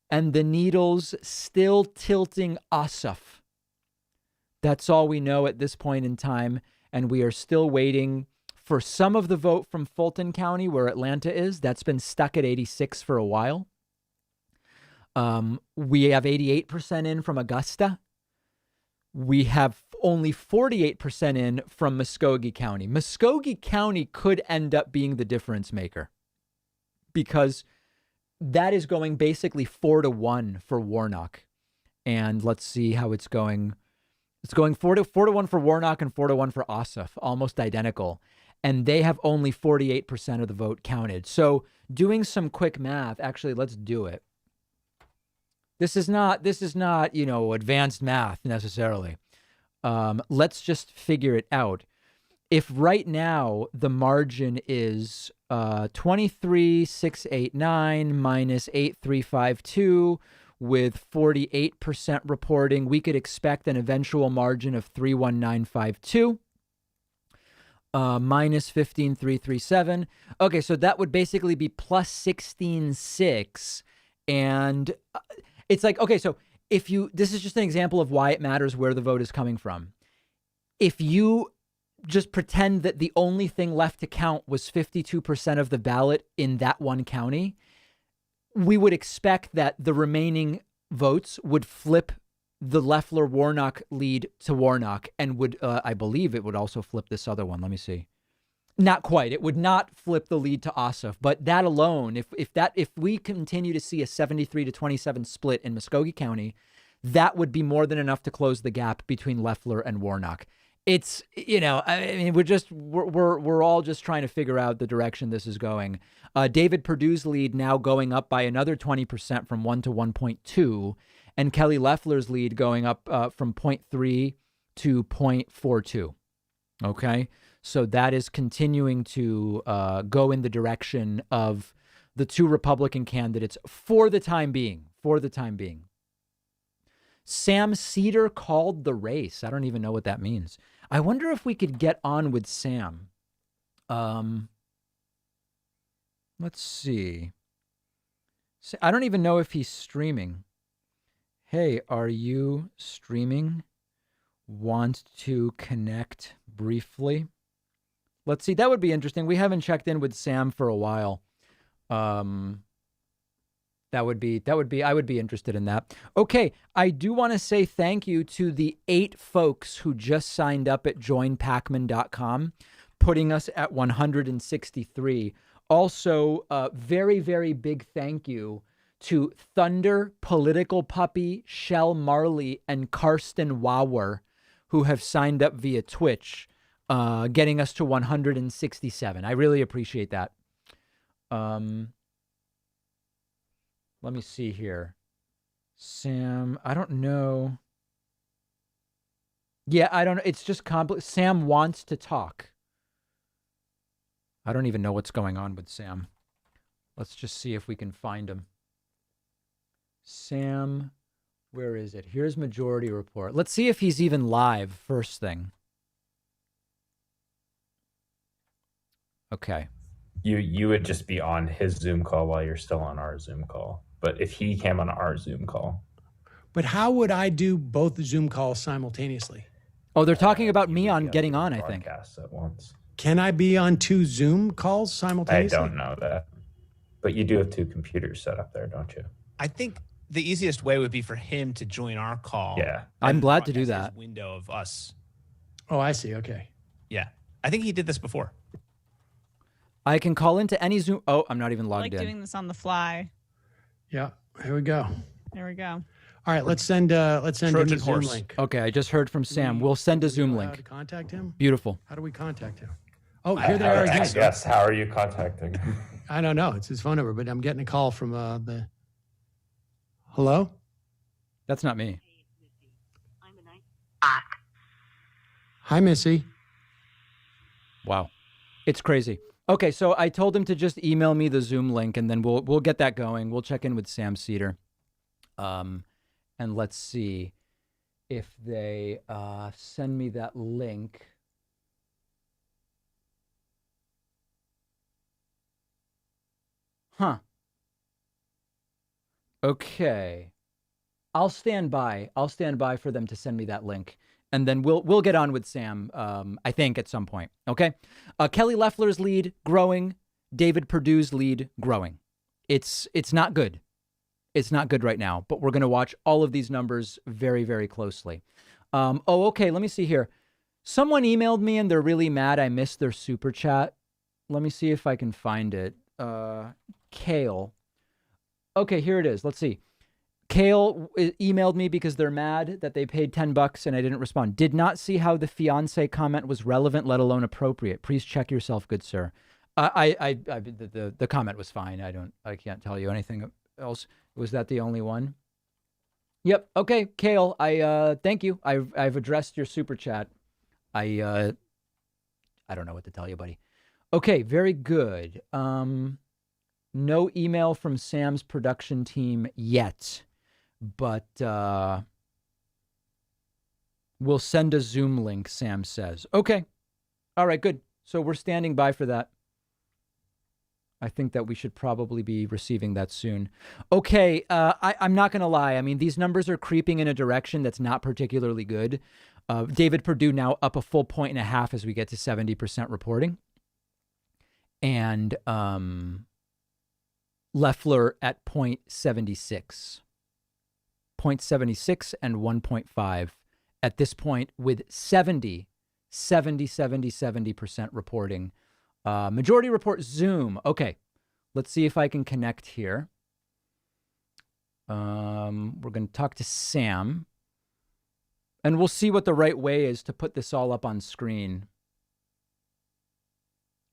and the Needles still tilting Ossoff. That's all we know at this point in time, and we are still waiting for some of the vote from Fulton County, where Atlanta is. That's been stuck at 86 for a while. We have 88% in from Augusta. We have only 48% in from Muskogee County. Muskogee County could end up being the difference maker because that is going basically 4-1 for Warnock. And let's see how it's going. It's going 4-1 for Warnock and 4-1 for Ossoff, almost identical. And they have only 48% of the vote counted. So doing some quick math, actually, let's do it. This is not, advanced math necessarily. Let's just figure it out. If right now the margin is 23,689 minus 8,352 with 48% reporting, we could expect an eventual margin of 31952 minus 15,337. Okay, so that would basically be plus 16,6. And it's like, okay, so this is just an example of why it matters where the vote is coming from. If you just pretend that the only thing left to count was 52% of the ballot in that one county, we would expect that the remaining votes would flip the Loeffler-Warnock lead to Warnock and would, I believe it would also flip this other one. Let me see. Not quite. It would not flip the lead to Ossoff, but that alone, if we continue to see a 73-27 split in Muskogee County, that would be more than enough to close the gap between Loeffler and Warnock. It's, we're all just trying to figure out the direction this is going. David Perdue's lead now going up by another 20% from 1 to 1.2, and Kelly Loeffler's lead going up from 0.3 to 0.42. Okay, so that is continuing to go in the direction of the two Republican candidates for the time being. Sam Seder called the race. I don't even know what that means. I wonder if we could get on with Sam. Let's see. I don't even know if he's streaming. Hey, are you streaming? Want to connect briefly? Let's see. That would be interesting. We haven't checked in with Sam for a while. I would be interested in that. Okay. I do want to say thank you to the 8 folks who just signed up at joinpacman.com, putting us at 163. Also, very, very big thank you to Thunder, Political Puppy, Shell Marley, and Karsten Wauer, who have signed up via Twitch, getting us to 167. I really appreciate that. Let me see here. Sam, I don't know. Yeah, I don't know. It's just complicated. Sam wants to talk. I don't even know what's going on with Sam. Let's just see if we can find him. Sam, where is it? Here's Majority Report. Let's see if he's even live first thing. Okay. You would just be on his Zoom call while you're still on our Zoom call. But if he came on our Zoom call. But how would I do both Zoom calls simultaneously? Oh, they're talking about me on getting on, I think. At once. Can I be on 2 Zoom calls simultaneously? I don't know that. But you do have 2 computers set up there, don't you? I think the easiest way would be for him to join our call. Yeah. I'm glad to do that. Window of us. Oh, I see. Okay. Yeah. I think he did this before. I can call into any Zoom. Oh, I'm not even logged in. in. Doing this on the fly. Yeah, here we go. There we go. All right, let's send him a Zoom link. Okay, I just heard from Sam. We'll send a Zoom link. To contact him? Beautiful. How do we contact him? Oh, here they are again. Yes, how are you contacting him? I don't know. It's his phone number, but I'm getting a call from the... Hello? That's not me. Hi, Missy. Wow. It's crazy. Okay, so I told him to just email me the Zoom link, and then we'll get that going. We'll check in with Sam Seder, and let's see if they send me that link. Huh. Okay. I'll stand by. I'll stand by for them to send me that link. And then we'll get on with Sam, I think, at some point. Okay. Kelly Loeffler's lead growing. David Perdue's lead growing. It's not good. It's not good right now. But we're going to watch all of these numbers very, very closely. Okay. Let me see here. Someone emailed me and they're really mad I missed their super chat. Let me see if I can find it. Kale. Okay, here it is. Let's see. Kale emailed me because they're mad that they paid $10 and I didn't respond. Did not see how the fiance comment was relevant, let alone appropriate. Please check yourself, good sir. The comment was fine. I can't tell you anything else. Was that the only one? Yep. Okay, Kale. Thank you. I've addressed your super chat. I don't know what to tell you, buddy. Okay, very good. No email from Sam's production team yet, but we'll send a Zoom link, Sam says. Okay. All right, good. So we're standing by for that. I think that we should probably be receiving that soon. Okay, I'm not going to lie. I mean, these numbers are creeping in a direction that's not particularly good. David Perdue now up a full 1.5 points as we get to 70% reporting. And Loeffler at 0.76. 0.76 and 1.5 at this point with 70% reporting. Majority report Zoom. Okay, let's see if I can connect here. We're going to talk to Sam. And we'll see what the right way is to put this all up on screen.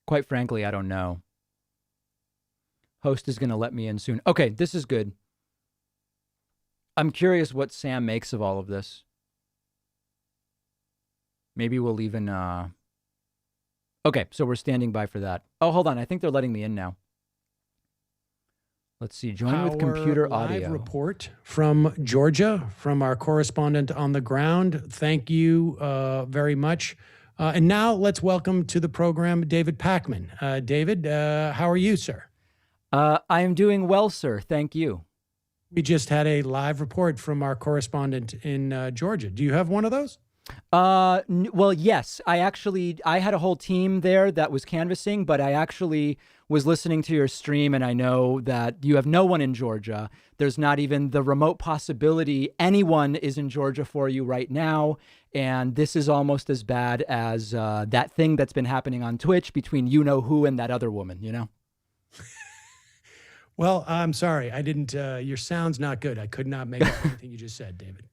Quite frankly, I don't know. Host is going to let me in soon. Okay, this is good. I'm curious what Sam makes of all of this. Maybe we'll even... Okay, so we're standing by for that. Oh, hold on. I think they're letting me in now. Let's see. Join with computer audio. Live report from Georgia, from our correspondent on the ground. Thank you very much. And now let's welcome to the program David Pakman. David, how are you, sir? I am doing well, sir. Thank you. We just had a live report from our correspondent in Georgia. Do you have one of those? Well, yes. I had a whole team there that was canvassing, but I actually was listening to your stream, and I know that you have no one in Georgia. There's not even the remote possibility anyone is in Georgia for you right now, and this is almost as bad as that thing that's been happening on Twitch between you-know-who and that other woman, you know? Well, I'm sorry. I didn't, your sound's not good. I could not make out anything you just said, David.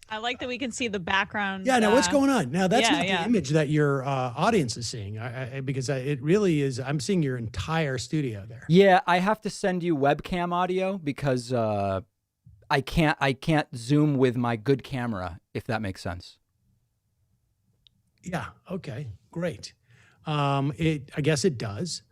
I like that we can see the background. Yeah, now what's going on? Now that's not the image that your audience is seeing, because it really is. I'm seeing your entire studio there. Yeah, I have to send you webcam audio because I can't zoom with my good camera, if that makes sense. Yeah. Okay. Great. I guess it does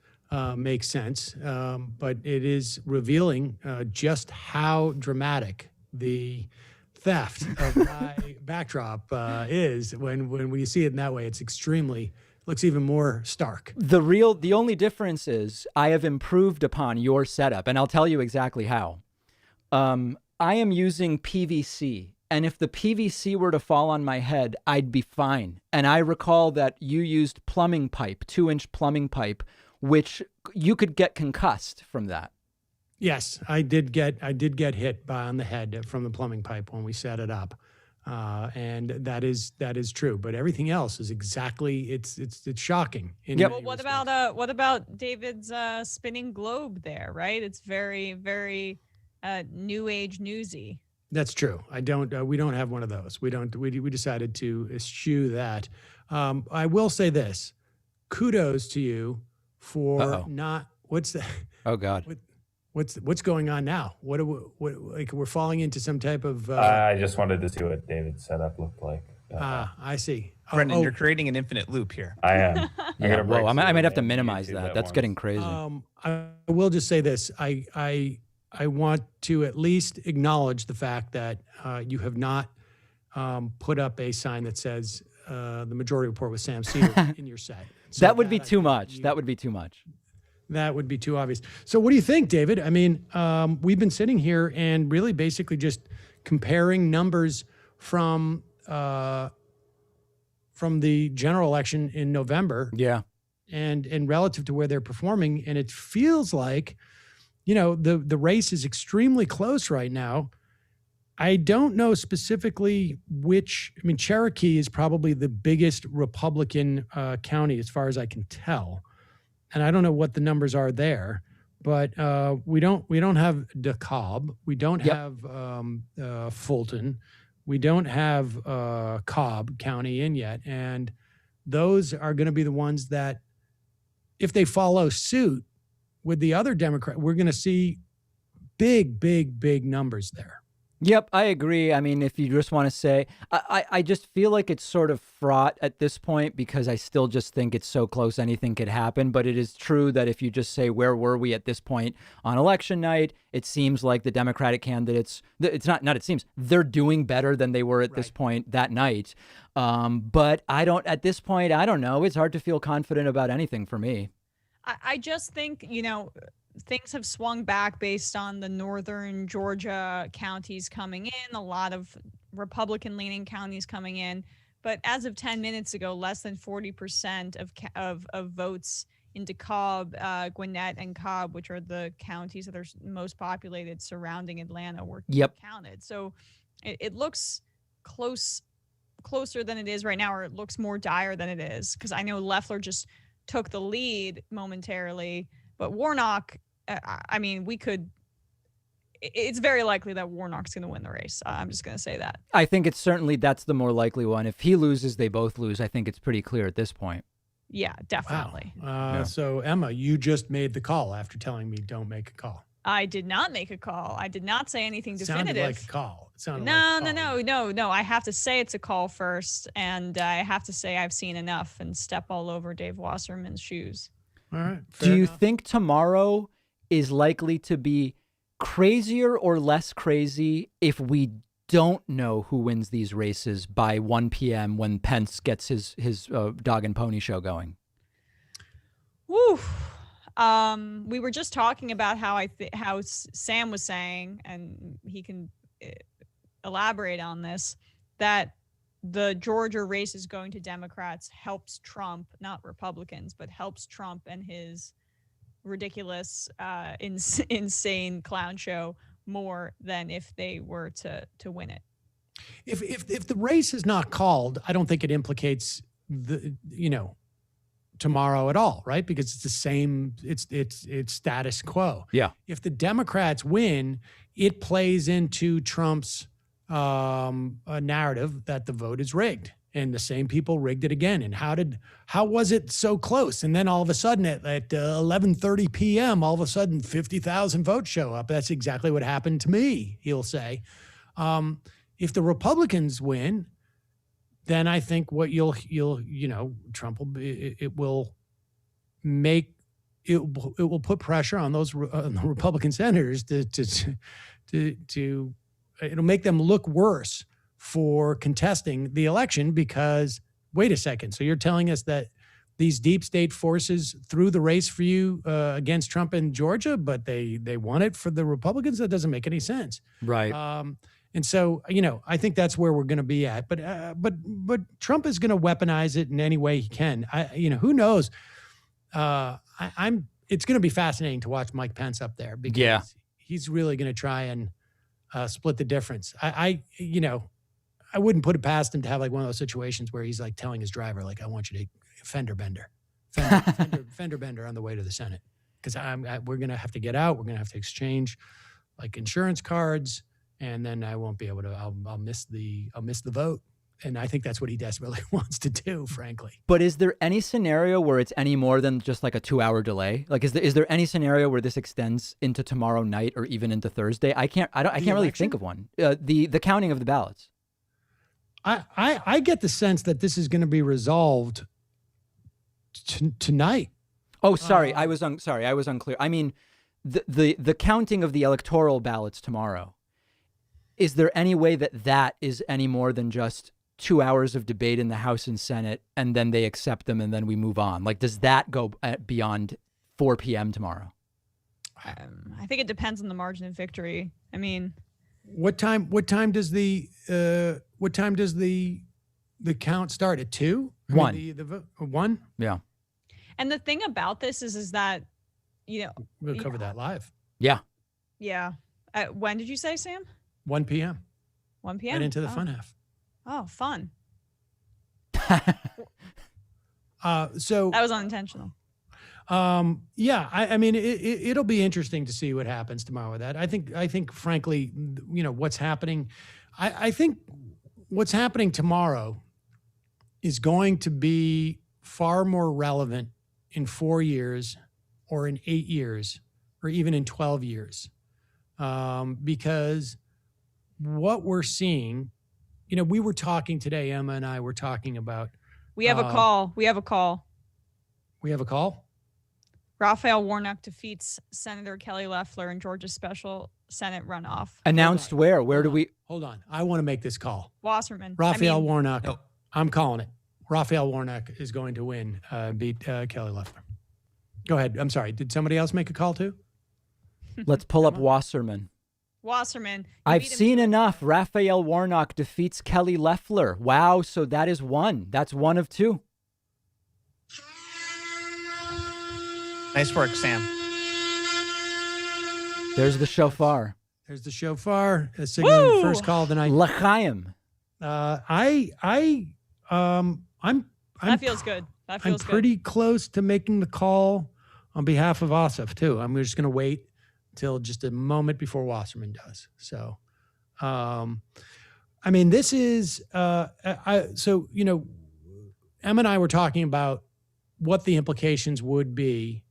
make sense, but it is revealing just how dramatic the theft of my backdrop is when you see it in that way. It's looks even more stark. The only difference is I have improved upon your setup, and I'll tell you exactly how. I am using PVC, and if the PVC were to fall on my head, I'd be fine. And I recall that you used plumbing pipe, 2-inch plumbing pipe, which you could get concussed from that. Yes, I did get hit on the head from the plumbing pipe when we set it up, and that is true. But everything else is exactly it's shocking. Well, what about David's spinning globe there? Right, it's very very new age newsy. That's true. We don't have one of those. We decided to eschew that. I will say this: kudos to you for not. What's that? Oh God. What's going on now? What we're falling into some type of. I just wanted to see what David's setup looked like. I see. Brendan, you're creating an infinite loop here. I am. I might have to minimize that. That's getting crazy. I will just say this: I want to at least acknowledge the fact that you have not put up a sign that says the majority report with Sam Seder in your set. So that would be too much. That would be too much. That would be too obvious. So what do you think, David? I mean, we've been sitting here and really basically just comparing numbers from the general election in November. Yeah. And relative to where they're performing. And it feels like, the race is extremely close right now. I don't know specifically which. I mean, Cherokee is probably the biggest Republican county as far as I can tell, and I don't know what the numbers are there. But we don't have DeKalb. We don't have Fulton. We don't have Cobb County in yet, and those are going to be the ones that, if they follow suit with the other Democrat, we're going to see big numbers there. Yep, I agree. I mean, if you just want to say, I just feel like it's sort of fraught at this point because I still just think it's so close anything could happen. But it is true that if you just say, where were we at this point on election night, it seems like the Democratic candidates, it's not it seems, they're doing better than they were at this point that night. But at this point, I don't know. It's hard to feel confident about anything for me. I just think, things have swung back based on the northern Georgia counties coming in, a lot of Republican-leaning counties coming in. But as of 10 minutes ago, less than 40% of votes in DeKalb, Gwinnett, and Cobb, which are the counties that are most populated surrounding Atlanta, were counted. So it looks closer than it is right now, or it looks more dire than it is. Because I know Loeffler just took the lead momentarily, but Warnock, it's very likely that Warnock's going to win the race. I'm just going to say that. I think that's the more likely one. If he loses, they both lose. I think it's pretty clear at this point. Yeah, definitely. Wow. So Emma, you just made the call after telling me don't make a call. I did not make a call. I did not say anything definitive. Sounded like a call. No. I have to say it's a call first, and I have to say I've seen enough and step all over Dave Wasserman's shoes. All right. Do you think tomorrow is likely to be crazier or less crazy if we don't know who wins these races by 1 p.m. when Pence gets his dog and pony show going? Woo. We were just talking about how Sam was saying, and he can elaborate on this, that the Georgia race is going to Democrats helps Trump, not Republicans, but helps Trump and his ridiculous, insane clown show more than if they were to win it. If the race is not called, I don't think it implicates tomorrow at all, right? Because it's the same, it's status quo. Yeah. If the Democrats win, it plays into Trump's narrative that the vote is rigged, and the same people rigged it again. And how was it so close? And then all of a sudden at 11:30 p.m., all of a sudden 50,000 votes show up. That's exactly what happened to me, he'll say. If the Republicans win, then I think what Trump will put pressure on those on the Republican senators to it'll make them look worse for contesting the election, because wait a second, so you're telling us that these deep state forces threw the race for you against Trump in Georgia, but they won it for the Republicans? That doesn't make any sense. Right. And so, I think that's where we're going to be at. But Trump is going to weaponize it in any way he can. Who knows? It's going to be fascinating to watch Mike Pence up there, because he's really going to try and split the difference. I wouldn't put it past him to have like one of those situations where he's like telling his driver, like, I want you to fender bender on the way to the Senate, because we're going to have to get out. We're going to have to exchange like insurance cards. And then I won't be able to. I'll miss the vote, and I think that's what he desperately wants to do, frankly. But is there any scenario where it's any more than just like a 2-hour delay? Like, is there any scenario where this extends into tomorrow night or even into Thursday? I can't really think of one. The counting of the ballots. I get the sense that this is going to be resolved tonight. Oh, sorry, I was unclear. I mean, the counting of the electoral ballots tomorrow. Is there any way that is any more than just 2 hours of debate in the House and Senate, and then they accept them, and then we move on? Like, does that go beyond 4 p.m. tomorrow? I think it depends on the margin of victory. I mean, what time does the count start? At 2? 1. 1? Yeah. And the thing about this is that, we'll cover that live. Yeah. Yeah. When did you say, Sam? 1 p.m. 1 p.m. Right into the fun half. Oh, fun. So that was unintentional. Yeah, I mean, it'll be interesting to see what happens tomorrow with that. I think, frankly, what's happening. I think what's happening tomorrow is going to be far more relevant in 4 years, or in 8 years, or even in 12 years, because what we're seeing. We were talking today. Emma and I were talking about. We have a call. We have a call. We have a call. Raphael Warnock defeats Senator Kelly Loeffler in Georgia's special Senate runoff. Announced where? Where do we? Hold on. I want to make this call. Wasserman. Raphael Warnock. No. I'm calling it. Raphael Warnock is going to win, beat Kelly Loeffler. Go ahead. I'm sorry. Did somebody else make a call too? Let's pull up Wasserman. Wasserman. I've seen enough. Raphael Warnock defeats Kelly Loeffler. Wow. So that is one. That's one of two. Nice work, Sam. There's the shofar. There's the shofar. Signaling the first call of the night. L'chaim. That feels good. That feels I'm pretty close to making the call on behalf of Ossoff too. I'm just going to wait till just a moment before Wasserman does. So, I mean, this is, Em and I were talking about what the implications would be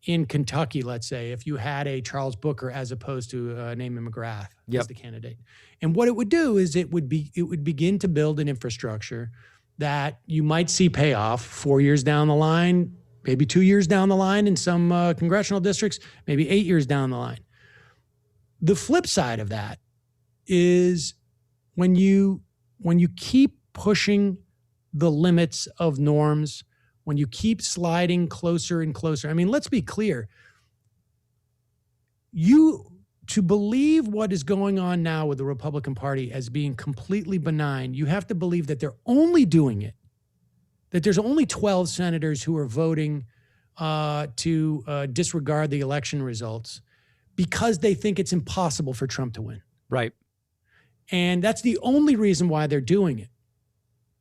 in Kentucky, let's say, if you had a Charles Booker as opposed to Naaman McGrath as the candidate. And what it would do is it would begin to build an infrastructure that you might see pay off 4 years down the line, maybe 2 years down the line in some congressional districts, maybe 8 years down the line. The flip side of that is when you keep pushing the limits of norms, when you keep sliding closer and closer. I mean, let's be clear. To believe what is going on now with the Republican Party as being completely benign, you have to believe that they're only doing it, that there's only 12 senators who are voting to disregard the election results because they think it's impossible for Trump to win. Right. And that's the only reason why they're doing it.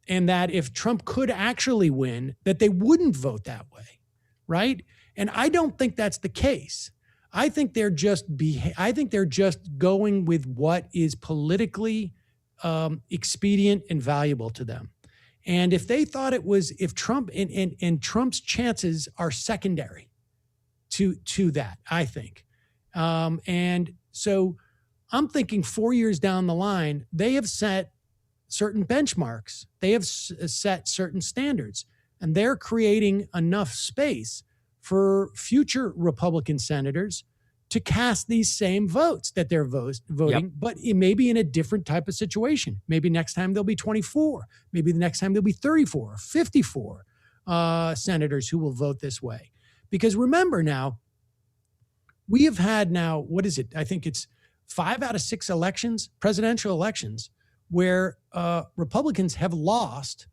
And that if Trump could actually win, that they wouldn't vote that way, right? And I don't think that's the case. I think they're just going with what is politically expedient and valuable to them. And if they thought it was, if Trump and Trump's chances are secondary to that, I think. And so I'm thinking 4 years down the line, they have set certain benchmarks. They have set certain standards, and they're creating enough space for future Republican senators to cast these same votes that they're voting, but it may be in a different type of situation. Maybe next time there'll be 24. Maybe the next time there'll be 34 or 54 senators who will vote this way. Because remember now, we have had now, what is it? I think it's 5 out of 6 elections, presidential elections, where Republicans have lost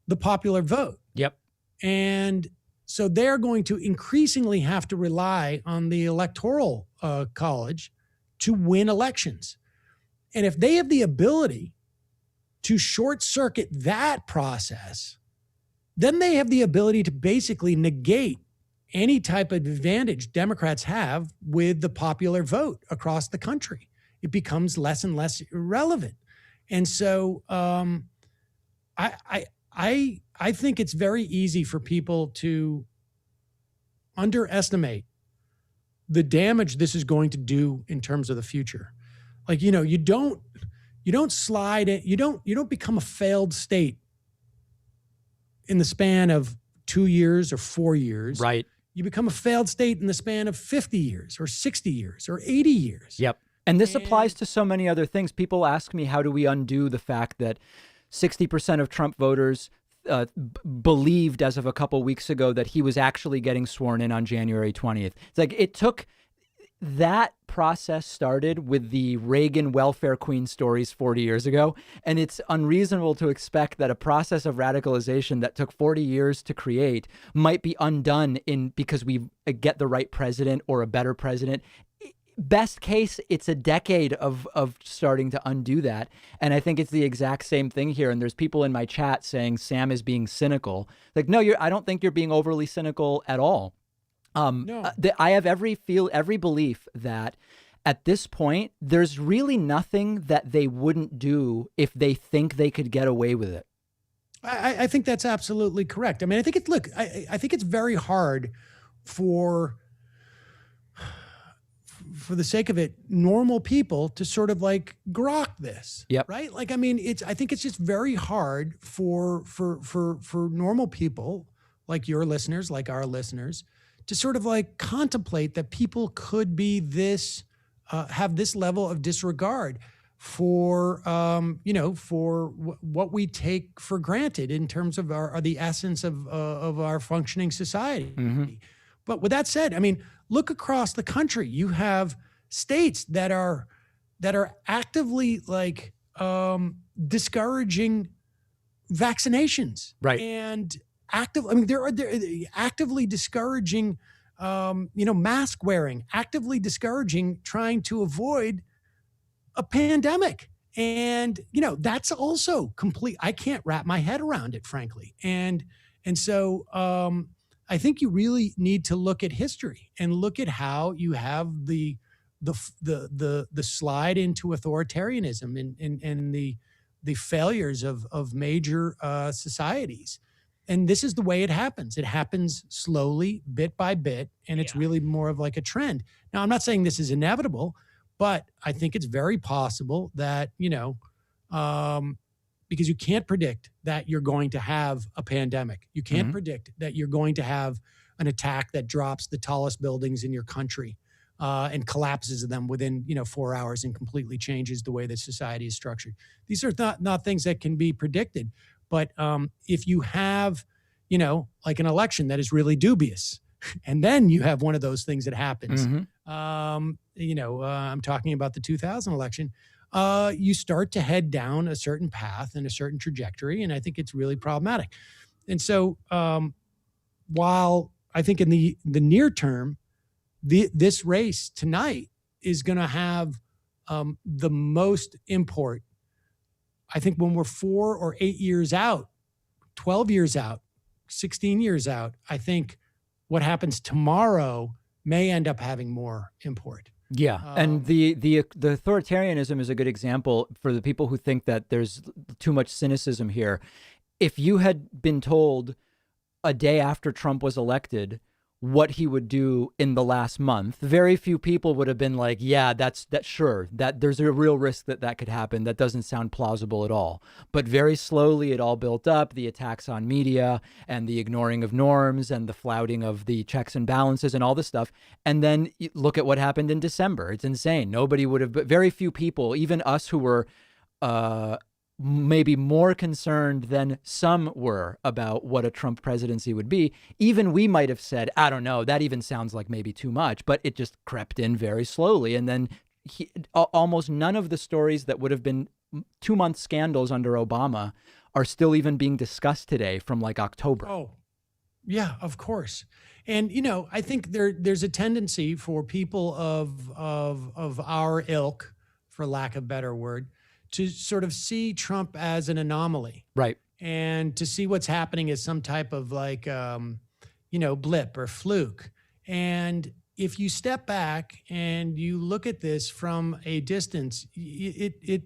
the popular vote. Yep. And so they're going to increasingly have to rely on the electoral college to win elections. And if they have the ability to short circuit that process, then they have the ability to basically negate any type of advantage Democrats have with the popular vote across the country. It becomes less and less irrelevant. And so I think it's very easy for people to underestimate the damage this is going to do in terms of the future. Like, you don't slide it. You don't become a failed state in the span of 2 years or 4 years. Right. You become a failed state in the span of 50 years or 60 years or 80 years. Yep. And this applies to so many other things. People ask me, how do we undo the fact that 60% of Trump voters believed as of a couple weeks ago that he was actually getting sworn in on January 20th. It's like it took that process started with the Reagan welfare queen stories 40 years ago. And it's unreasonable to expect that a process of radicalization that took 40 years to create might be undone because we get the right president or a better president. best case, it's a decade of starting to undo that. And I think it's the exact same thing here. And there's people in my chat saying Sam is being cynical. Like, no, I don't think you're being overly cynical at all. No. I have every belief that at this point, there's really nothing that they wouldn't do if they think they could get away with it. I think that's absolutely correct. I mean, I think I think it's very hard for the sake of it, normal people to sort of like grok this. Yep. Right. Like, I mean, I think it's just very hard for normal people like your listeners, like our listeners, to sort of like contemplate that people could be this, have this level of disregard for, for what we take for granted in terms of the essence of our functioning society. Mm-hmm. But with that said, I mean, look across the country. You have states that are actively like discouraging vaccinations, right? And they're actively discouraging, mask wearing, actively discouraging trying to avoid a pandemic. And, that's also complete. I can't wrap my head around it, frankly. And so I think you really need to look at history and look at how you have the slide into authoritarianism and the failures of major societies. And this is the way it happens. It happens slowly, bit by bit, and it's really more of like a trend. Now, I'm not saying this is inevitable, but I think it's very possible that, because you can't predict that you're going to have a pandemic. You can't predict that you're going to have an attack that drops the tallest buildings in your country and collapses them within 4 hours and completely changes the way that society is structured. These are not things that can be predicted. But if you have, like an election that is really dubious, and then you have one of those things that happens, I'm talking about the 2000 election, you start to head down a certain path and a certain trajectory, and I think it's really problematic. And so while I think in the near term, this race tonight is going to have the most import, I think when we're 4 or 8 years out, 12 years out, 16 years out, I think what happens tomorrow may end up having more import. Yeah, and the authoritarianism is a good example for the people who think that there's too much cynicism here. If you had been told a day after Trump was elected what he would do in the last month, very few people would have been like, yeah, that's sure, that there's a real risk that could happen. That doesn't sound plausible at all. But very slowly it all built up, the attacks on media and the ignoring of norms and the flouting of the checks and balances and all this stuff. And then look at what happened in December. It's insane. Nobody would have, very few people, even us who were maybe more concerned than some were about what a Trump presidency would be. Even we might have said, I don't know, that even sounds like maybe too much, but it just crept in very slowly. And then almost none of the stories that would have been 2-month scandals under Obama are still even being discussed today from like October. Oh, yeah, of course. And, I think there's a tendency for people of our ilk, for lack of a better word, to sort of see Trump as an anomaly. Right. And to see what's happening as some type of like, blip or fluke. And if you step back and you look at this from a distance, it's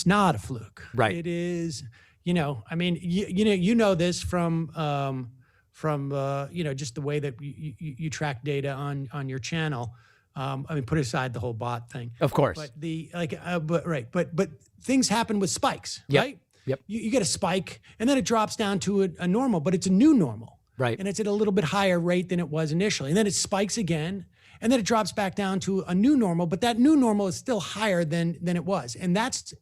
not a fluke. Right. It is, I mean, you know this from just the way that you track data on your channel. Put aside the whole bot thing, of course. But things happen with spikes, right? Yep. You get a spike, and then it drops down to a normal, but it's a new normal, right? And it's at a little bit higher rate than it was initially, and then it spikes again, and then it drops back down to a new normal, but that new normal is still higher than it was, and that's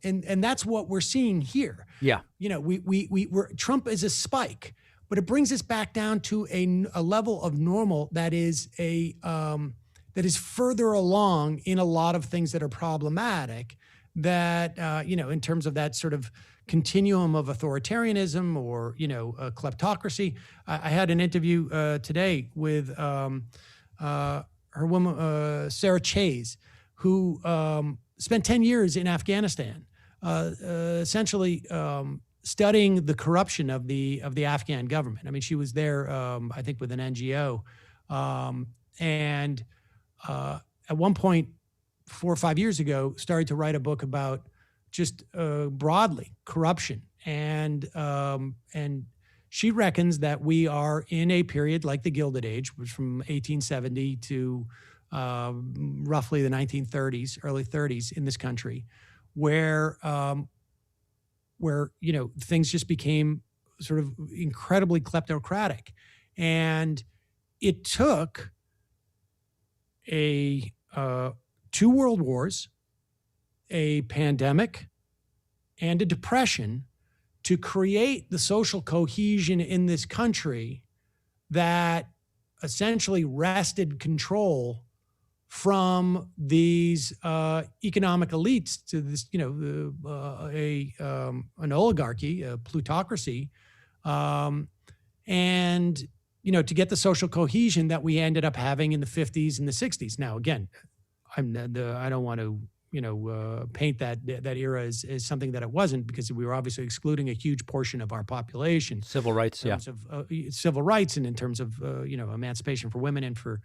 what we're seeing here. Yeah. We're Trump is a spike, but it brings us back down to a level of normal that is that is further along in a lot of things that are problematic, that, in terms of that sort of continuum of authoritarianism or, kleptocracy. I had an interview today with woman, Sarah Chase, who spent 10 years in Afghanistan, essentially studying the corruption of the Afghan government. I mean, she was there, I think, with an NGO, and at one point, 4 or 5 years ago, started to write a book about just broadly corruption, and she reckons that we are in a period like the Gilded Age, which from 1870 to roughly the 1930s, early 30s in this country, where things just became sort of incredibly kleptocratic, and it took a 2 world wars, a pandemic, and a depression to create the social cohesion in this country that essentially wrested control from these economic elites to this, an oligarchy, a plutocracy, and to get the social cohesion that we ended up having in the 50s and the 60s. Now, again, I don't want to paint that era as something that it wasn't, because we were obviously excluding a huge portion of our population. Civil rights, in terms of civil rights, and in terms of emancipation for women and for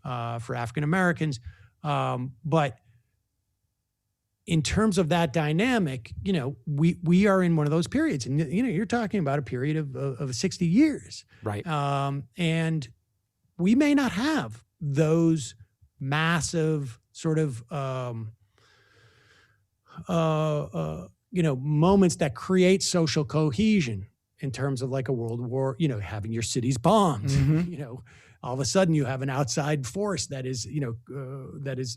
African Americans. But in terms of that dynamic, we are in one of those periods, and you're talking about a period of 60 years, right? And we may not have those massive sort of moments that create social cohesion in terms of like a world war, having your cities bombed. All of a sudden you have an outside force that is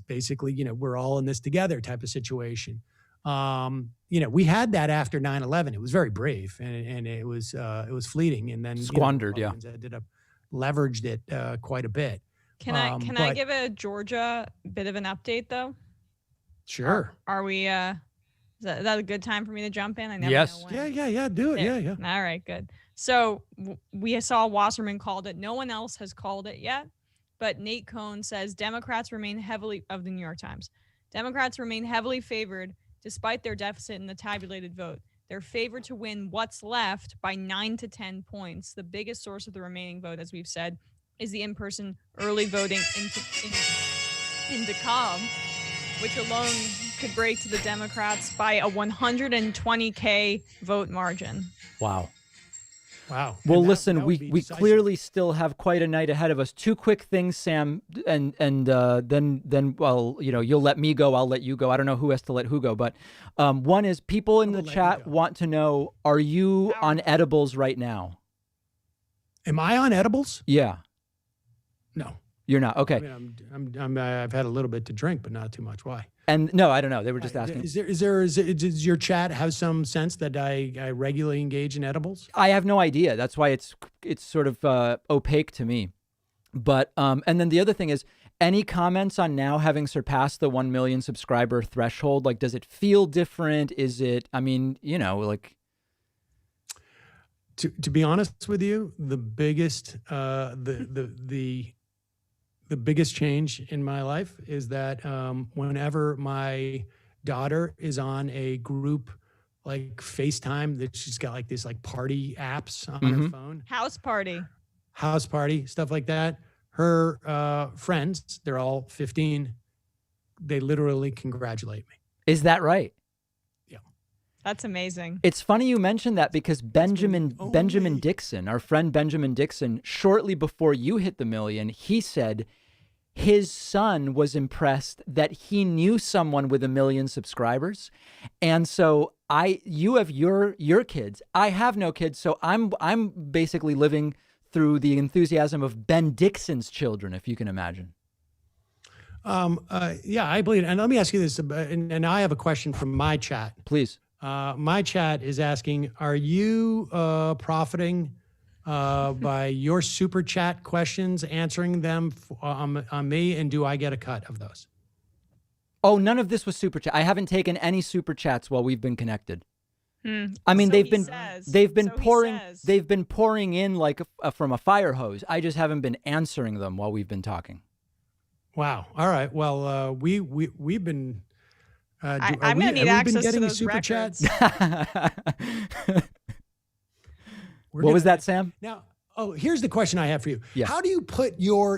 basically, we're all in this together type of situation. We had that after 9/11. It was very brave, and it was fleeting, and then squandered. Ended up leveraged it quite a bit. Can I give a Georgia bit of an update though? Sure. Are we? Is that a good time for me to jump in? I never Yes. know when. Yeah. Do it. There. Yeah. All right. Good. So we saw Wasserman called it. No one else has called it yet. But Nate Cohn says Democrats remain heavily of the New York Times. Democrats remain heavily favored despite their deficit in the tabulated vote. They're favored to win what's left by 9 to 10 points. The biggest source of the remaining vote, as we've said, is the in-person early voting in DeKalb, which alone could break to the Democrats by a 120K vote margin. Wow. Wow. Well, listen, we clearly still have quite a night ahead of us. 2 quick things, Sam, and then well, you'll let me go, I'll let you go. I don't know who has to let who go, but one is people in the chat want to know, are you on edibles right now? Am I on edibles? Yeah. No. You're not. Okay. I mean, I've had a little bit to drink, but not too much. Why? And no, I don't know. They were just asking. Does your chat have some sense that I regularly engage in edibles? I have no idea. That's why it's sort of opaque to me. But and then the other thing is, any comments on now having surpassed the 1 million subscriber threshold? Like, does it feel different? Is it? I mean, like. To be honest with you, the biggest the biggest change in my life is that whenever my daughter is on a group like FaceTime, that she's got like these like party apps on her phone, house party, stuff like that. Her friends, they're all 15. They literally congratulate me. Is that right? That's amazing. It's funny you mentioned that, because Benjamin Dixon, our friend Benjamin Dixon, shortly before you hit the million, he said his son was impressed that he knew someone with 1 million subscribers. And so you have your kids. I have no kids, so I'm basically living through the enthusiasm of Ben Dixon's children, if you can imagine. Yeah, I believe. And let me ask you this, and I have a question from my chat. Please. My chat is asking, are you profiting by your super chat questions, answering them on me, and do I get a cut of those? Oh, none of this was super chat. I haven't taken any super chats while we've been connected. I mean, So they've been pouring in like from a fire hose. I just haven't been answering them while we've been talking. Wow. All right. Well, we've been. I'm going to need access to those super records. What was that, Sam? Now, here's the question I have for you. Yes. How do you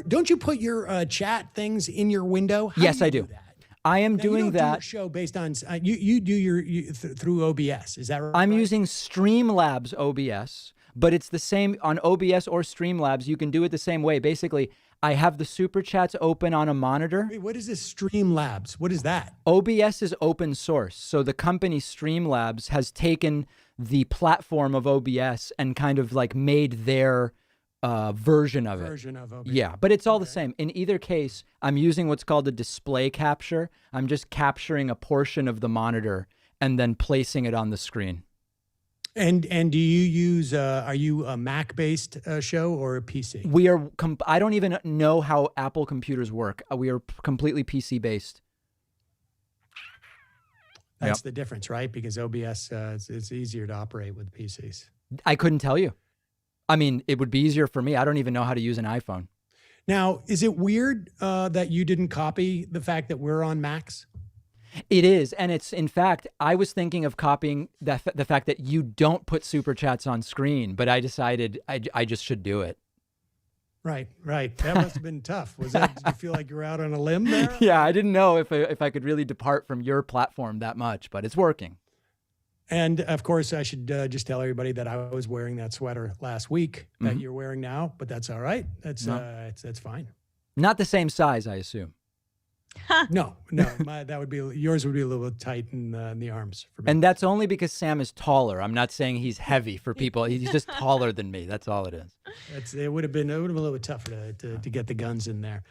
don't you put your chat things in your window? How Yes, do you I do. that? I am Now, you doing don't do that. your show based on you do your through OBS. Is that right? I'm using Streamlabs OBS, but it's the same on OBS or Streamlabs. You can do it the same way. Basically, I have the super chats open on a monitor. Wait, what is this Streamlabs? What is that? OBS is open source. So the company Streamlabs has taken the platform of OBS and kind of like made their version of it. Version of OBS. Yeah, but it's all the same. In either case, I'm using what's called a display capture. I'm just capturing a portion of the monitor and then placing it on the screen. And do you use are you a Mac-based show or a PC? We are. I don't even know how Apple computers work. We are completely PC based. That's the difference, right? Because OBS it's easier to operate with PCs. I couldn't tell you. I mean, it would be easier for me. I don't even know how to use an iPhone. Now, is it weird that you didn't copy the fact that we're on Macs? It is. And it's, in fact, I was thinking of copying the fact that you don't put super chats on screen, but I decided I just should do it. Right. That must have been tough. Did you feel like you were out on a limb there? Yeah, I didn't know if I could really depart from your platform that much, but it's working. And of course, I should just tell everybody that I was wearing that sweater last week that you're wearing now, but that's all right. That's fine. Not the same size, I assume. No, that would be yours. Would be a little bit tight in the arms for me. And that's only because Sam is taller. I'm not saying he's heavy for people. He's just taller than me. That's all it is. It would have been a little bit tougher to get the guns in there.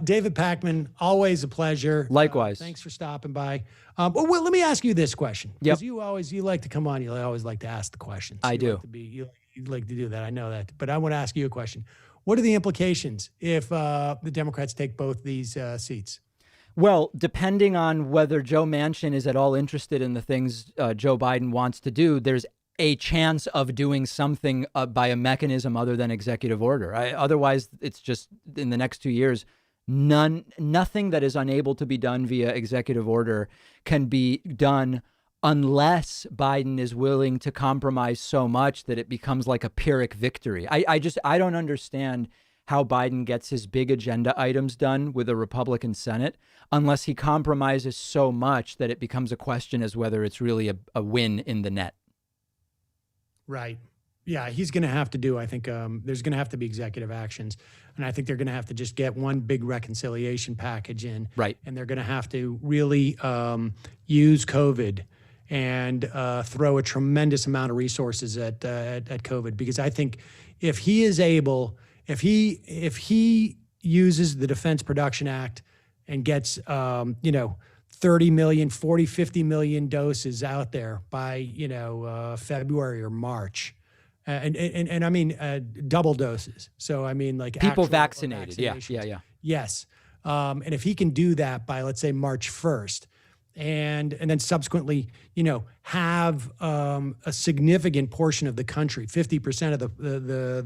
David Pakman, always a pleasure. Likewise. Thanks for stopping by. Well, let me ask you this question, Yep. because you like to come on. You always like to ask the questions. I do. You like to do that. I know that. But I want to ask you a question. What are the implications if the Democrats take both these seats? Well, depending on whether Joe Manchin is at all interested in the things Joe Biden wants to do, there's a chance of doing something by a mechanism other than executive order. Otherwise, it's just in the next 2 years, nothing that is unable to be done via executive order can be done unless Biden is willing to compromise so much that it becomes like a Pyrrhic victory. I don't understand how Biden gets his big agenda items done with a Republican Senate unless he compromises so much that it becomes a question as whether it's really a win in the net. Right. Yeah, he's going to have to do, I think, there's going to have to be executive actions. And I think they're going to have to just get one big reconciliation package in. Right. And they're going to have to really use COVID and throw a tremendous amount of resources at COVID. Because I think if he is able, if he uses the Defense Production Act and gets, 30 million, 40, 50 million doses out there by, February or March, and I mean double doses. So I mean like people vaccinated. Yeah. Yes. And if he can do that by, let's say, March 1st, and then subsequently, have a significant portion of the country, 50% of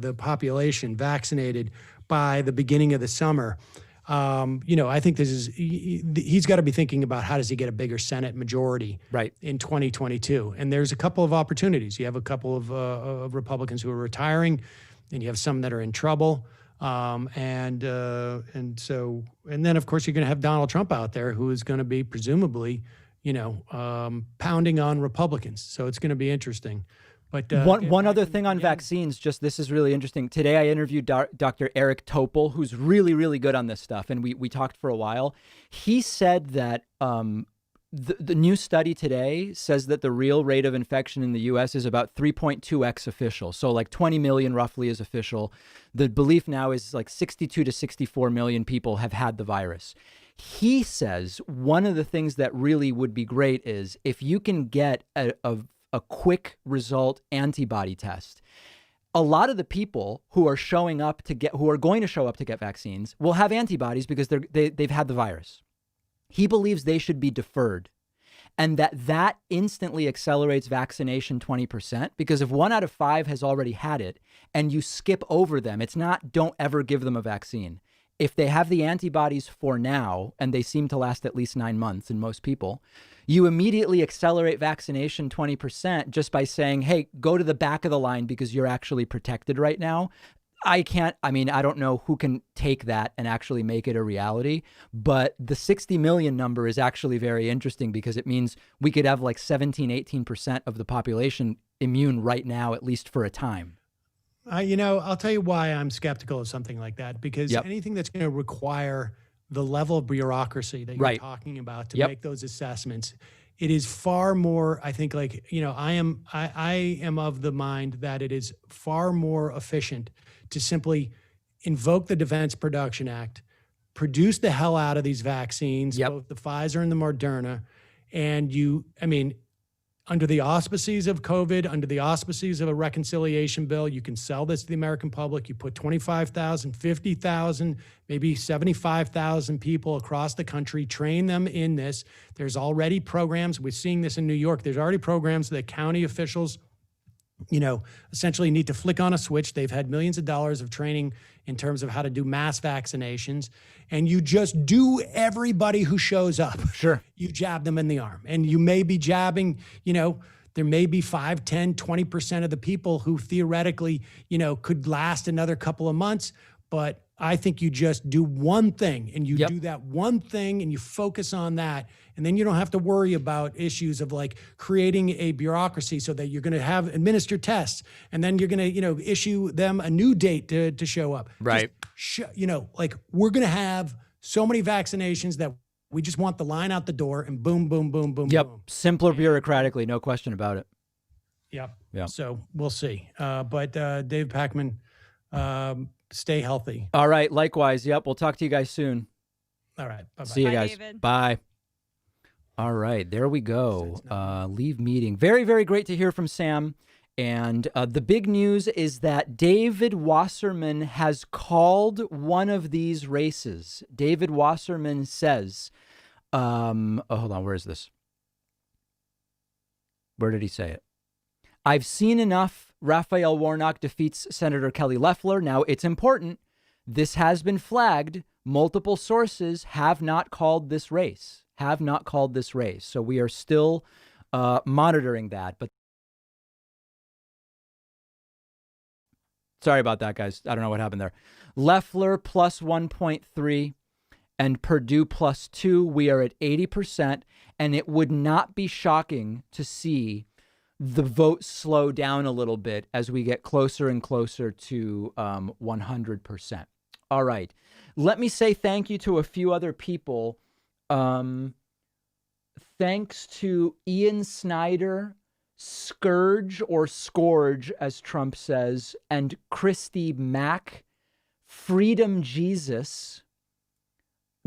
the population vaccinated by the beginning of the summer, I think he's got to be thinking about how does he get a bigger Senate majority in 2022. And there's a couple of opportunities. You have a couple of Republicans who are retiring, and you have some that are in trouble. And then of course you're going to have Donald Trump out there who is going to be presumably, pounding on Republicans. So it's going to be interesting. But one other thing on vaccines, this is really interesting. Today I interviewed Dr. Eric Topol, who's really, really good on this stuff. And we talked for a while. He said that the new study today says that the real rate of infection in the U.S. is about 3.2x official. So like 20 million roughly is official. The belief now is like 62 to 64 million people have had the virus. He says one of the things that really would be great is if you can get a quick result antibody test. A lot of the people who are going to show up to get vaccines will have antibodies because they've had the virus. He believes they should be deferred, and that instantly accelerates vaccination 20%, because if 1 out of 5 has already had it and you skip over them, it's not don't ever give them a vaccine. if they have the antibodies for now, and they seem to last at least 9 months in most people, you immediately accelerate vaccination 20% just by saying, hey, go to the back of the line because you're actually protected right now. I don't know who can take that and actually make it a reality, but the 60 million number is actually very interesting because it means we could have like 17-18% of the population immune right now, at least for a time. I'll tell you why I'm skeptical of something like that, because anything that's going to require the level of bureaucracy that you're talking about to make those assessments, it is far more, I think, like, I am of the mind that it is far more efficient to simply invoke the Defense Production Act, produce the hell out of these vaccines, both the Pfizer and the Moderna, and under the auspices of COVID, under the auspices of a reconciliation bill, you can sell this to the American public. You put 25,000, 50,000, maybe 75,000 people across the country, train them in this. There's already programs. We're seeing this in New York. There's already programs that county officials, essentially need to flick on a switch. They've had millions of dollars of training in terms of how to do mass vaccinations. And you just do everybody who shows up. Sure. You jab them in the arm. And you may be jabbing, there may be 5, 10, 20% of the people who theoretically, could last another couple of months. But I think you just do one thing and you do that one thing and you focus on that. And then you don't have to worry about issues of like creating a bureaucracy so that you're going to have administer tests and then you're going to, issue them a new date to show up. Right. We're going to have so many vaccinations that we just want the line out the door and boom, boom, boom, boom, boom. Simpler bureaucratically, no question about it. Yep. So we'll see. But Dave Pacman, stay healthy. All right. Likewise. Yep. We'll talk to you guys soon. All right. Bye-bye. See you guys. David. Bye. All right. There we go. Leave meeting. Very, very great to hear from Sam. And the big news is that David Wasserman has called one of these races. David Wasserman says, hold on. Where is this? Where did he say it? I've seen enough. Raphael Warnock defeats Senator Kelly Loeffler. Now, it's important. This has been flagged. Multiple sources have not called this race. So we are still monitoring that. But sorry about that, guys. I don't know what happened there. Loeffler plus 1.3 and Perdue plus 2. We are at 80%. And it would not be shocking to see the vote slow down a little bit as we get closer and closer to 100%. All right. Let me say thank you to a few other people. Thanks to Ian Snyder, Scourge or Scourge, as Trump says, and Christy Mack, Freedom Jesus,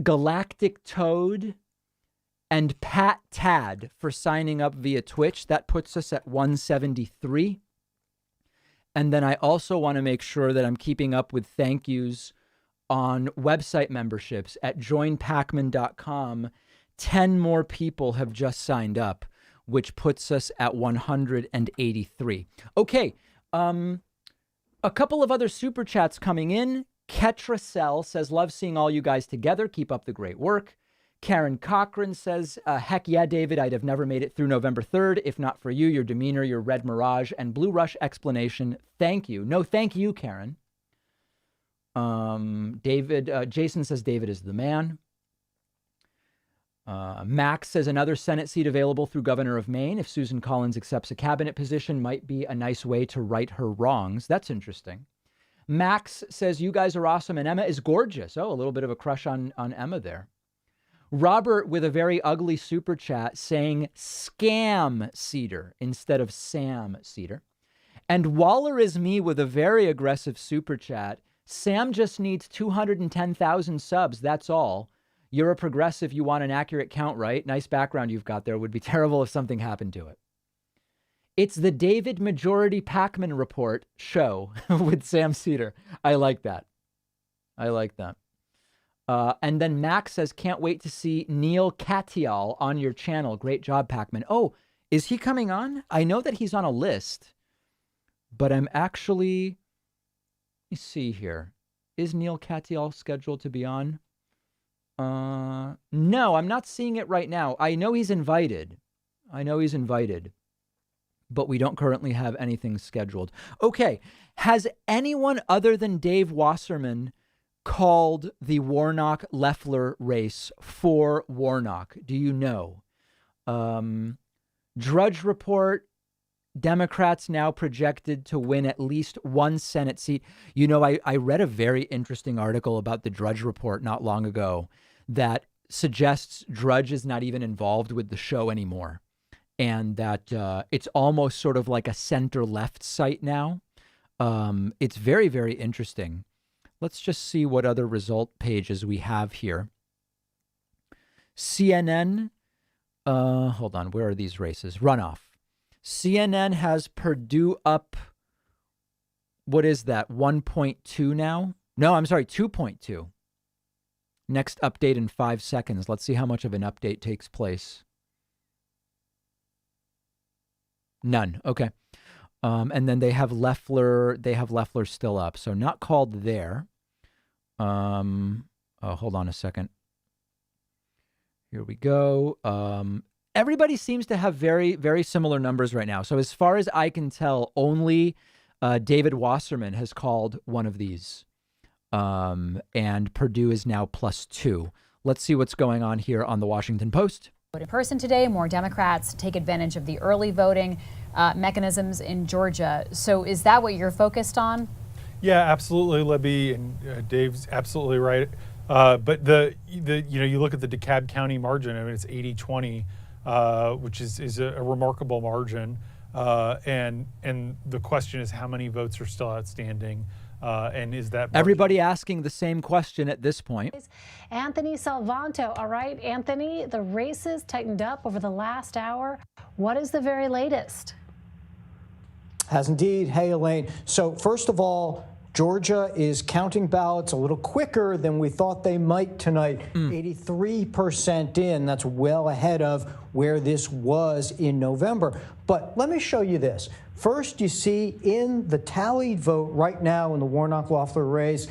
Galactic Toad, and Pat Tad for signing up via Twitch. That puts us at 173. And then I also want to make sure that I'm keeping up with thank yous on website memberships at joinpacman.com. 10 more people have just signed up, which puts us at 183. Okay. A couple of other super chats coming in. Ketracell says, love seeing all you guys together. Keep up the great work. Karen Cochran says, heck yeah, David, I'd have never made it through November 3rd if not for you, your demeanor, your red mirage, and Blue Rush explanation. Thank you. No, thank you, Karen. Jason says David is the man. Max says another Senate seat available through governor of Maine. If Susan Collins accepts a cabinet position, might be a nice way to right her wrongs. That's interesting. Max says you guys are awesome and Emma is gorgeous. Oh, a little bit of a crush on Emma there. Robert with a very ugly super chat saying scam Seder instead of Sam Seder. And Waller is me with a very aggressive super chat. Sam just needs 210,000 subs. That's all. You're a progressive. You want an accurate count, right? Nice background you've got there. Would be terrible if something happened to it. It's the David Majority Pacman Report show with Sam Seder. I like that. And then Max says, can't wait to see Neil Katyal on your channel. Great job, Pacman. Oh, is he coming on? I know that he's on a list, but I'm actually, let me see here. Is Neil Katyal scheduled to be on? No, I'm not seeing it right now. I know he's invited. But we don't currently have anything scheduled. Okay. Has anyone other than Dave Wasserman called the Warnock-Loeffler race for Warnock? Do you know? Drudge Report, Democrats now projected to win at least one Senate seat. You know, I read a very interesting article about the Drudge Report not long ago that suggests Drudge is not even involved with the show anymore. And that it's almost sort of like a center-left site now. It's very, very interesting. Let's just see what other result pages we have here. CNN. Hold on. Where are these races? Runoff. CNN has Perdue up. What is that? 1.2 now? No, I'm sorry. 2.2. Next update in 5 seconds. Let's see how much of an update takes place. None. Okay. And then they have Loeffler. They have Loeffler still up. So not called there. Hold on a second. Here we go. Everybody seems to have very, very similar numbers right now. So as far as I can tell, only David Wasserman has called one of these. And Perdue is now +2. Let's see what's going on here on the Washington Post. In person today, more Democrats take advantage of the early voting mechanisms in Georgia. So is that what you're focused on? Yeah, absolutely, Libby, and Dave's absolutely right. But you look at the DeKalb County margin. I mean, it's 80-20, which is a remarkable margin. And the question is, how many votes are still outstanding? And is that everybody asking the same question at this point? Anthony Salvanto. All right, Anthony, the races tightened up over the last hour. What is the very latest? Has indeed. Hey, Elaine. So first of all, Georgia is counting ballots a little quicker than we thought they might tonight. 83% in. That's well ahead of where this was in November. But let me show you this. First, you see in the tallied vote right now in the Warnock-Loeffler race,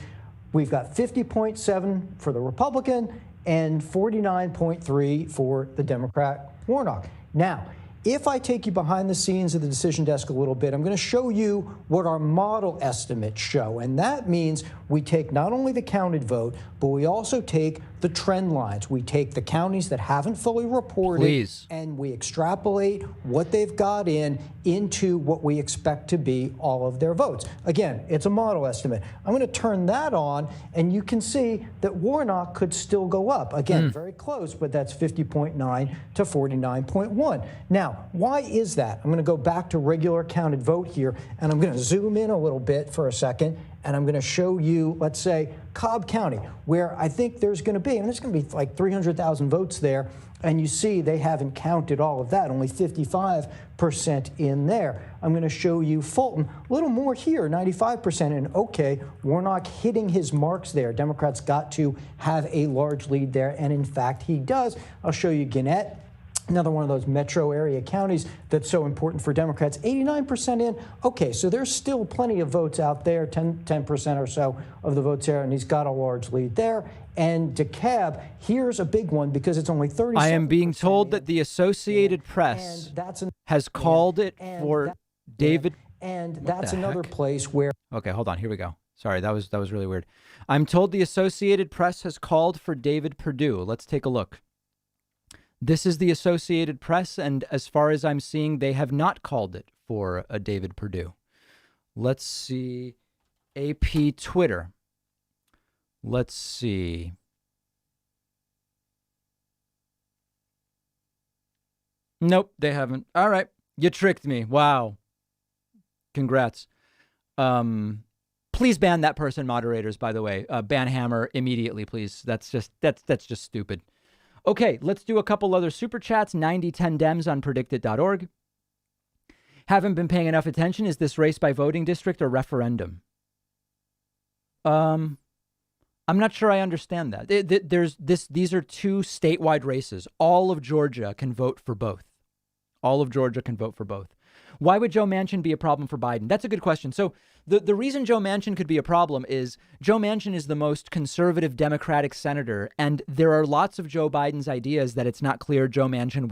we've got 50.7 for the Republican and 49.3 for the Democrat Warnock. Now, if I take you behind the scenes of the decision desk a little bit, I'm going to show you what our model estimates show. And that means we take not only the counted vote, but we also take the trend lines. We take the counties that haven't fully reported and we extrapolate what they've got into what we expect to be all of their votes. Again, it's a model estimate. I'm going to turn that on and you can see that Warnock could still go up. Again, very close, but that's 50.9 to 49.1. Now, why is that? I'm going to go back to regular counted vote here and I'm going to zoom in a little bit for a second. And I'm going to show you, let's say, Cobb County, where I think there's going to be, and there's going to be like 300,000 votes there. And you see they haven't counted all of that, only 55% in there. I'm going to show you Fulton, a little more here, 95%. And okay, Warnock hitting his marks there. Democrats got to have a large lead there. And in fact, he does. I'll show you Gwinnett. Another one of those metro area counties that's so important for Democrats, 89% in. Okay, so there's still plenty of votes out there, 10% or so of the votes there, and he's got a large lead there. And DeKalb, here's a big one because it's only 30%. I am being told that the Associated Press has called it for David. And that's another place where. Okay, hold on. Here we go. Sorry, that was really weird. I'm told the Associated Press has called for David Perdue. Let's take a look. This is the Associated Press, and as far as I'm seeing, they have not called it for a David Perdue. Let's see. AP Twitter. Let's see. Nope, they haven't. All right. You tricked me. Wow. Congrats. Please ban that person, moderators, by the way. Ban Hammer immediately, please. That's just stupid. Okay, let's do a couple other super chats. 9010 Dems on predictit.org. Haven't been paying enough attention. Is this race by voting district or referendum? I'm not sure I understand that. These are two statewide races. All of Georgia can vote for both. All of Georgia can vote for both. Why would Joe Manchin be a problem for Biden? That's a good question. So The reason Joe Manchin could be a problem is Joe Manchin is the most conservative Democratic senator, and there are lots of Joe Biden's ideas that it's not clear Joe Manchin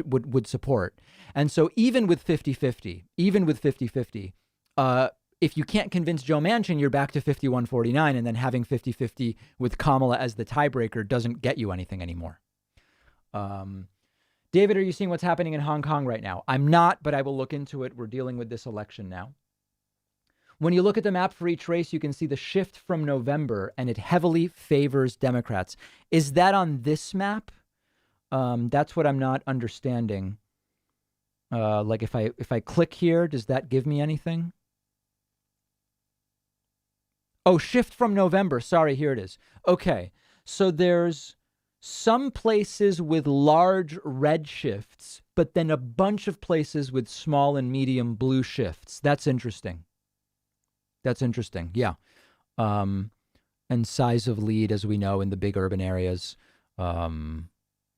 would support. And so even with 50-50, if you can't convince Joe Manchin, you're back to 51-49, and then having 50-50 with Kamala as the tiebreaker doesn't get you anything anymore. David, are you seeing what's happening in Hong Kong right now? I'm not, but I will look into it. We're dealing with this election now. When you look at the map for each race, you can see the shift from November, and it heavily favors Democrats. Is that on this map? That's what I'm not understanding. Like if I click here, does that give me anything? Oh, shift from November. Sorry, here it is. Okay, so there's some places with large red shifts, but then a bunch of places with small and medium blue shifts. That's interesting. Yeah. And size of lead, as we know, in the big urban areas, the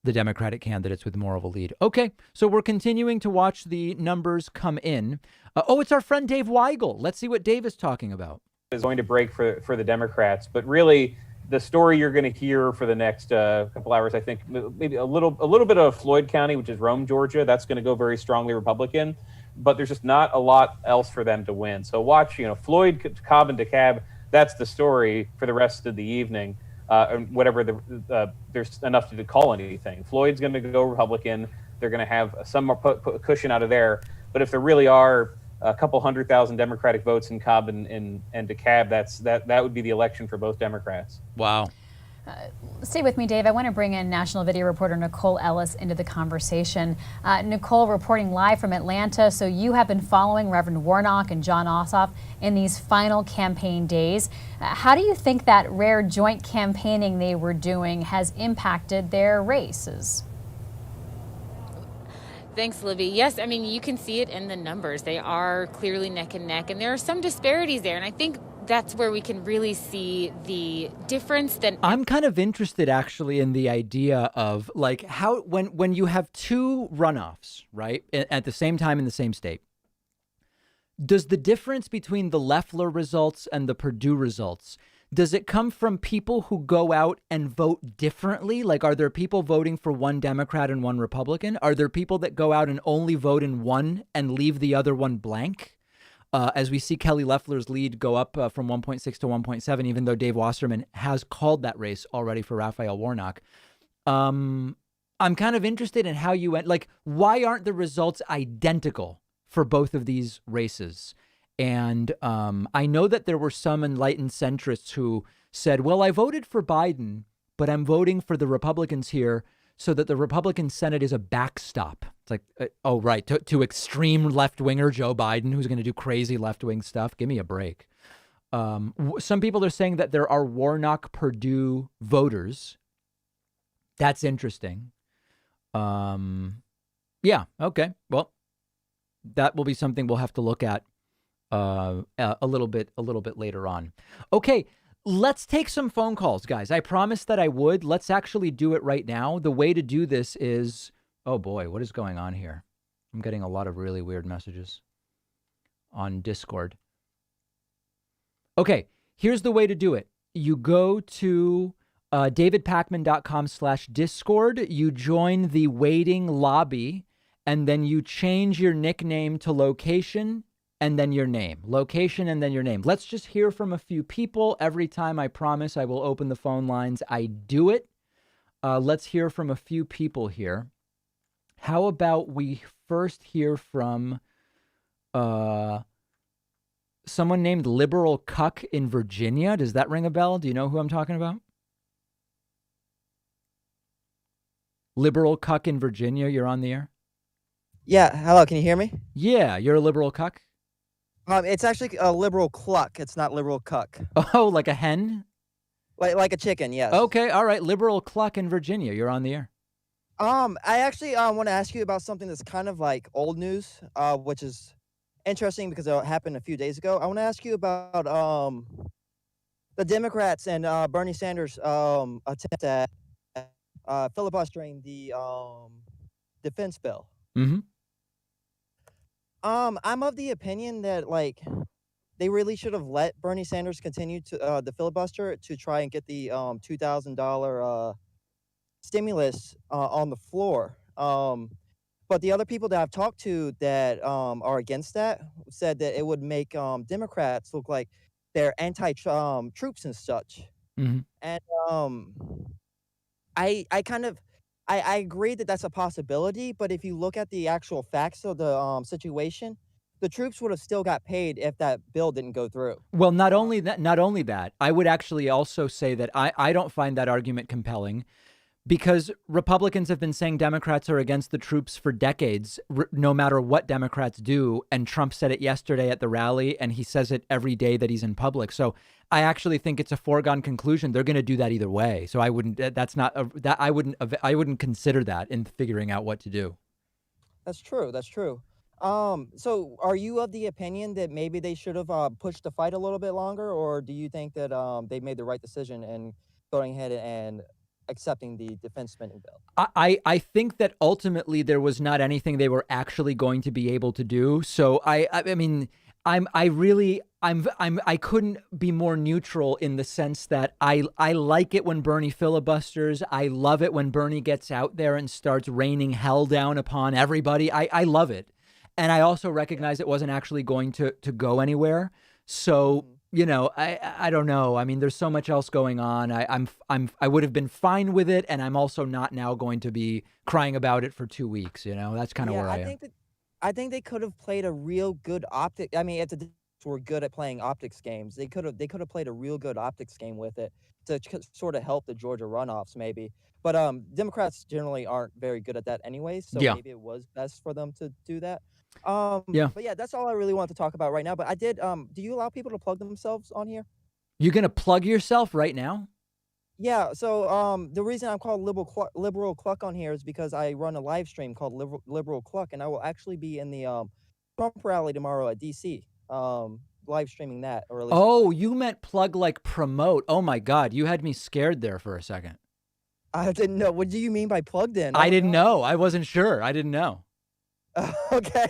Democratic candidates with more of a lead. Okay, so we're continuing to watch the numbers come in. It's our friend Dave Weigel. Let's see what Dave is talking about. Is going to break for the Democrats, but really the story you're going to hear for the next couple hours, I think maybe a little bit of Floyd County, which is Rome, Georgia. That's going to go very strongly Republican, but there's just not a lot else for them to win. So watch, Floyd, Cobb, and DeKalb. That's the story for the rest of the evening. And whatever there's enough to call anything. Floyd's going to go Republican. They're going to have some more put cushion out of there. But if there really are a couple 100,000 Democratic votes in Cobb and DeKalb, that would be the election for both Democrats. Wow. Stay with me, Dave. I want to bring in national video reporter Nicole Ellis into the conversation. Nicole, reporting live from Atlanta. So you have been following Reverend Warnock and Jon Ossoff in these final campaign days. How do you think that rare joint campaigning they were doing has impacted their races? Thanks, Libby. Yes, I mean, you can see it in the numbers. They are clearly neck and neck, and there are some disparities there. And I think that's where we can really see the difference. I'm kind of interested, actually, in the idea of like how when you have two runoffs, right, at the same time in the same state, does the difference between the Loeffler results and the Perdue results, does it come from people who go out and vote differently? Like, are there people voting for one Democrat and one Republican? Are there people that go out and only vote in one and leave the other one blank? As we see Kelly Loeffler's lead go up from 1.6 to 1.7, even though Dave Wasserman has called that race already for Raphael Warnock. I'm kind of interested in how you went. Like, why aren't the results identical for both of these races? And I know that there were some enlightened centrists who said, well, I voted for Biden, but I'm voting for the Republicans here so that the Republican Senate is a backstop. It's like, oh, right, to extreme left-winger Joe Biden, who's going to do crazy left-wing stuff. Give me a break. Some people are saying that there are Warnock-Perdue voters. That's interesting. Yeah, okay. Well, that will be something we'll have to look at a little bit later on. Okay, let's take some phone calls, guys. I promised that I would. Let's actually do it right now. The way to do this is, oh boy, what is going on here? I'm getting a lot of really weird messages on Discord. Okay, here's the way to do it. You go to davidpakman.com/Discord. You join the waiting lobby, and then you change your nickname to Location and then your name. Location and then your name. Let's just hear from a few people. Every time I promise I will open the phone lines, I do it. Let's hear from a few people here. How about we first hear from someone named Liberal Cuck in Virginia? Does that ring a bell? Do you know who I'm talking about? Liberal Cuck in Virginia, you're on the air? Yeah, hello, can you hear me? Yeah, you're a liberal cuck? It's actually a liberal cluck. It's not liberal cuck. Oh, like a hen? Like a chicken, yes. Okay, all right. Liberal cluck in Virginia. You're on the air. I actually want to ask you about something that's kind of like old news, which is interesting because it happened a few days ago. I want to ask you about the Democrats and Bernie Sanders' attempt at filibustering the defense bill. Mm-hmm. I'm of the opinion that, like, they really should have let Bernie Sanders continue to the filibuster to try and get the $2,000 stimulus on the floor. But the other people that I've talked to that are against that said that it would make Democrats look like they're anti-troops and such. Mm-hmm. And I agree that that's a possibility. But if you look at the actual facts of the situation, the troops would have still got paid if that bill didn't go through. Well, not only that, I would actually also say that I don't find that argument compelling, because Republicans have been saying Democrats are against the troops for decades, no matter what Democrats do. And Trump said it yesterday at the rally, and he says it every day that he's in public. So I actually think it's a foregone conclusion. They're going to do that either way. So I wouldn't, I wouldn't consider that in figuring out what to do. That's true. That's true. So are you of the opinion that maybe they should have pushed the fight a little bit longer, or do you think that they made the right decision in going ahead and accepting the defense spending bill? I think that ultimately there was not anything they were actually going to be able to do. So I mean, I couldn't be more neutral in the sense that I like it when Bernie filibusters. I love it when Bernie gets out there and starts raining hell down upon everybody. I love it. And I also recognize it wasn't actually going to go anywhere. So, you know, I don't know. I mean, there's so much else going on. I would have been fine with it, and I'm also not now going to be crying about it for 2 weeks. You know, that's kind of where I am. I think they could have played a real good optic. I mean, if the Democrats were good at playing optics games, they could have played a real good optics game with it to sort of help the Georgia runoffs, maybe. But Democrats generally aren't very good at that anyway, so maybe it was best for them to do that. But yeah, that's all I really want to talk about right now. But I did. Do you allow people to plug themselves on here? You're gonna plug yourself right now? Yeah. So the reason I'm called Liberal Cluck on here is because I run a live stream called Liberal Cluck, and I will actually be in the Trump rally tomorrow at DC. Live streaming that. Or at least you meant plug like promote. Oh my God, you had me scared there for a second. I didn't know. What do you mean by plugged in? I didn't know. I wasn't sure. I didn't know. Okay.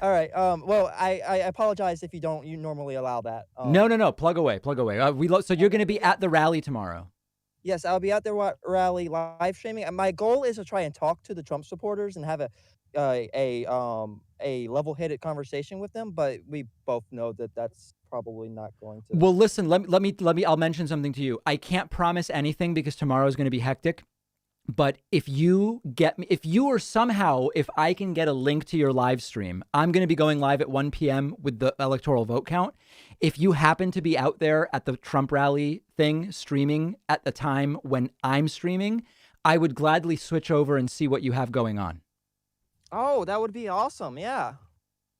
All right. Well, I apologize if you normally allow that. No. Plug away. So you're going to be at the rally tomorrow. Yes, I'll be at the rally live streaming. And my goal is to try and talk to the Trump supporters and have a level-headed conversation with them. But we both know that that's probably not going to. Well, listen. Let me. I'll mention something to you. I can't promise anything because tomorrow is going to be hectic. But if I can get a link to your live stream, I'm going to be going live at 1 p.m. with the electoral vote count. If you happen to be out there at the Trump rally thing streaming at the time when I'm streaming, I would gladly switch over and see what you have going on. Oh, that would be awesome. Yeah.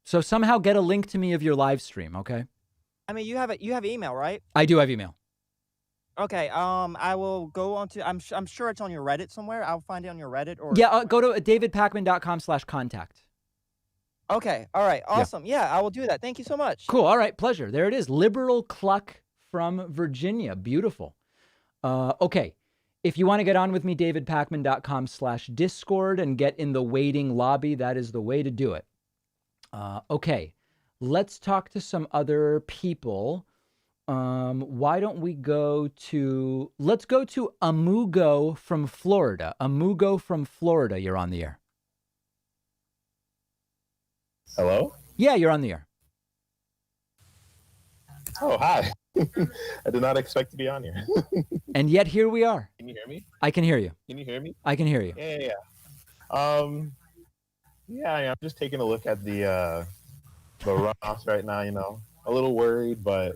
So somehow get a link to me of your live stream. Okay. I mean, you have email, right? I do have email. Okay, I will go on to, I'm sure it's on your Reddit somewhere. I'll find it on your Reddit or. Yeah, go to davidpakman.com/contact. Okay, all right, awesome. Yeah, I will do that. Thank you so much. Cool, all right, pleasure. There it is, Liberal Cluck from Virginia. Beautiful. Okay, if you want to get on with me, davidpakman.com/discord and get in the waiting lobby, that is the way to do it. Okay, let's talk to some other people. Why don't we let's go to Amugo from Florida. Amugo from Florida, you're on the air. Hello? Yeah, you're on the air. Oh, hi. I did not expect to be on here. And yet here we are. Can you hear me? I can hear you. Can you hear me? I can hear you. Yeah. I'm just taking a look at the runoffs right now, a little worried, but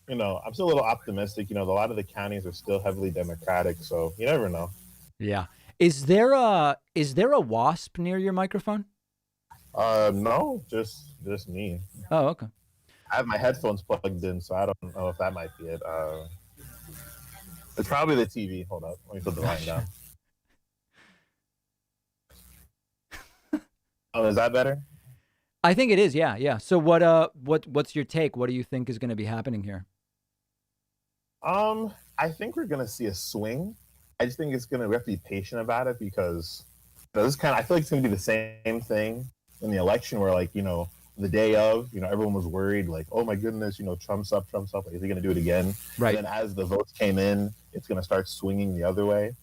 I'm still a little optimistic. A lot of the counties are still heavily Democratic, so you never know. Yeah. Is there a wasp near your microphone? No, just me. Oh, okay. I have my headphones plugged in, so I don't know if that might be it. It's probably the TV. Hold up, let me put the line down. Oh, is that better? I think it is. Yeah. So what's your take? What do you think is going to be happening here? I think we're gonna see a swing. I just think we have to be patient about it because this I feel like it's gonna be the same thing in the election where the day of, everyone was worried, like, oh my goodness, Trump's up. Like, is he going to do it again? Right. And then as the votes came in, it's going to start swinging the other way.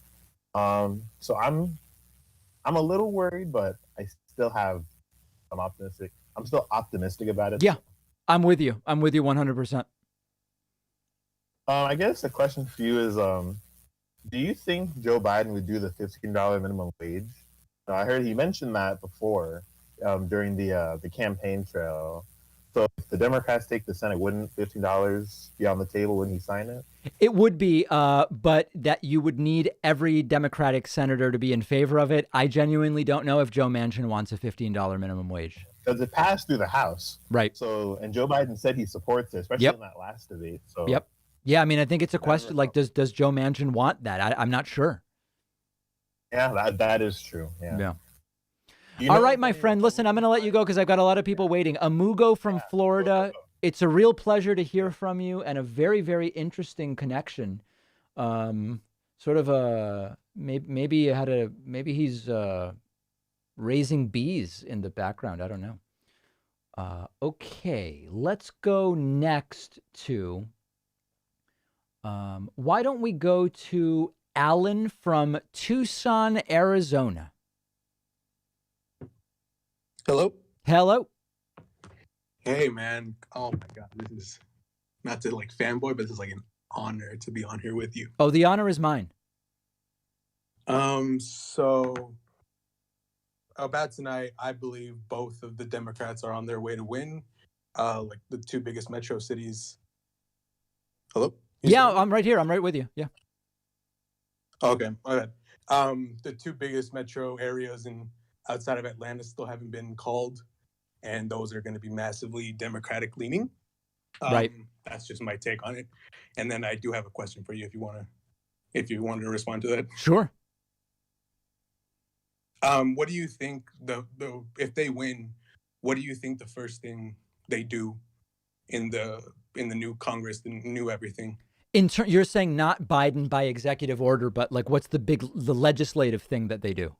So I'm a little worried, but I'm still optimistic about it. Yeah, I'm with you. I'm with you 100%. I guess the question for you is, do you think Joe Biden would do the $15 minimum wage? I heard he mentioned that before during the campaign trail. So if the Democrats take the Senate, wouldn't $15 be on the table? Wouldn't he sign it? It would be, but that you would need every Democratic senator to be in favor of it. I genuinely don't know if Joe Manchin wants a $15 minimum wage. Because it passed through the House. Right. So, and Joe Biden said he supports it, especially in that last debate. So. Yep. Yeah, I mean, I think it's a question, like, does Joe Manchin want that? I'm not sure. Yeah, that is true. Yeah. All right, my friend, listen, I'm going to let you go because I've got a lot of people waiting. Amugo from Florida, it's a real pleasure to hear from you and a very, very interesting connection. Sort of a, maybe he's raising bees in the background. I don't know. Okay, let's go next to, why don't we go to Alan from Tucson, Arizona? Hello. Hello. Hey, man. Oh, my God. This is not to like fanboy, but this is like an honor to be on here with you. Oh, the honor is mine. So about tonight, I believe both of the Democrats are on their way to win. Like the two biggest metro cities. Hello? Yeah, I'm right here. I'm right with you. Yeah. Okay. Okay. The two biggest metro areas outside of Atlanta still haven't been called, and those are going to be massively Democratic leaning. Right. That's just my take on it. And then I do have a question for you if you wanted to respond to that. Sure. What do you think if they win, what do you think the first thing they do in the new Congress, the new everything? You're saying not Biden by executive order, but like what's the legislative thing that they do?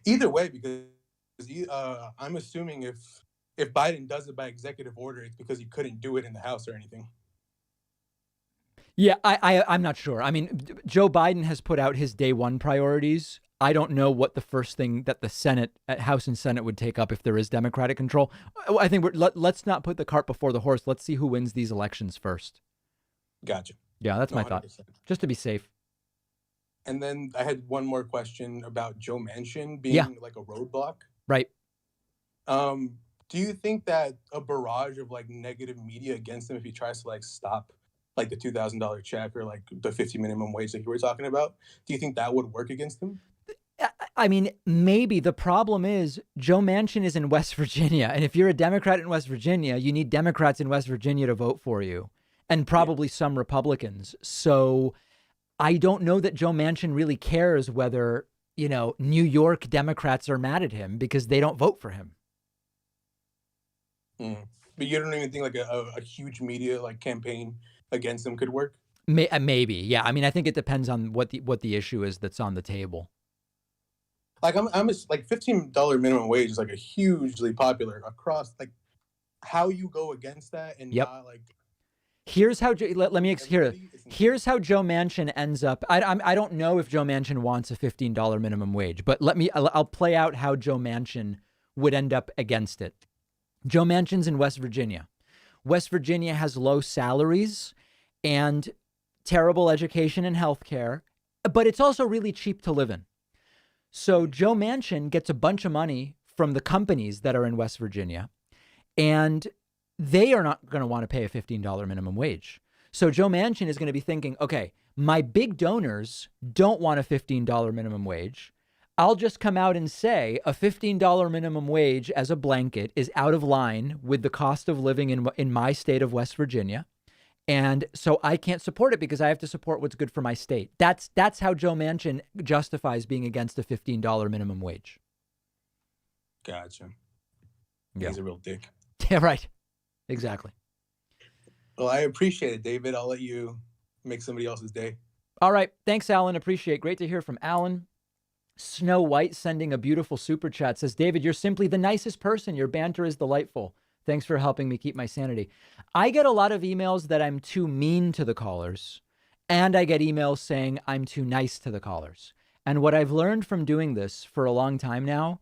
Either way, because I'm assuming if Biden does it by executive order, it's because he couldn't do it in the House or anything. Yeah, I'm not sure. I mean, Joe Biden has put out his day one priorities. I don't know what the first thing that the House and Senate would take up if there is Democratic control. I think let's not put the cart before the horse. Let's see who wins these elections first. Gotcha. Yeah, that's my thought. Just to be safe. And then I had one more question about Joe Manchin being like a roadblock. Right. Do you think that a barrage of like negative media against him if he tries to like stop like the $2,000 check or like the 50 minimum wage that you were talking about, do you think that would work against him? I mean, maybe. The problem is Joe Manchin is in West Virginia. And if you're a Democrat in West Virginia, you need Democrats in West Virginia to vote for you and probably some Republicans. So I don't know that Joe Manchin really cares whether, New York Democrats are mad at him because they don't vote for him. But you don't even think like a huge media like campaign against him could work? Maybe. Yeah. I mean, I think it depends on what the issue is that's on the table. Like I'm like $15 minimum wage is like a hugely popular across like how you go against that and not like. Here's how let me here's how Joe Manchin ends up. I don't know if Joe Manchin wants a $15 minimum wage, but I'll play out how Joe Manchin would end up against it. Joe Manchin's in West Virginia. West Virginia has low salaries and terrible education and health care, but it's also really cheap to live in. So Joe Manchin gets a bunch of money from the companies that are in West Virginia, and they are not going to want to pay a $15 minimum wage. So Joe Manchin is going to be thinking, okay, my big donors don't want a $15 minimum wage. I'll just come out and say a $15 minimum wage as a blanket is out of line with the cost of living in my state of West Virginia. And so I can't support it because I have to support what's good for my state. That's how Joe Manchin justifies being against a $15 minimum wage. Gotcha. Yeah. He's a real dick. Yeah, right. Exactly. Well, I appreciate it, David. I'll let you make somebody else's day. All right. Thanks, Alan. Appreciate it. Great to hear from Alan. Snow White sending a beautiful super chat says, David, you're simply the nicest person. Your banter is delightful. Thanks for helping me keep my sanity. I get a lot of emails that I'm too mean to the callers, and I get emails saying I'm too nice to the callers. And what I've learned from doing this for a long time now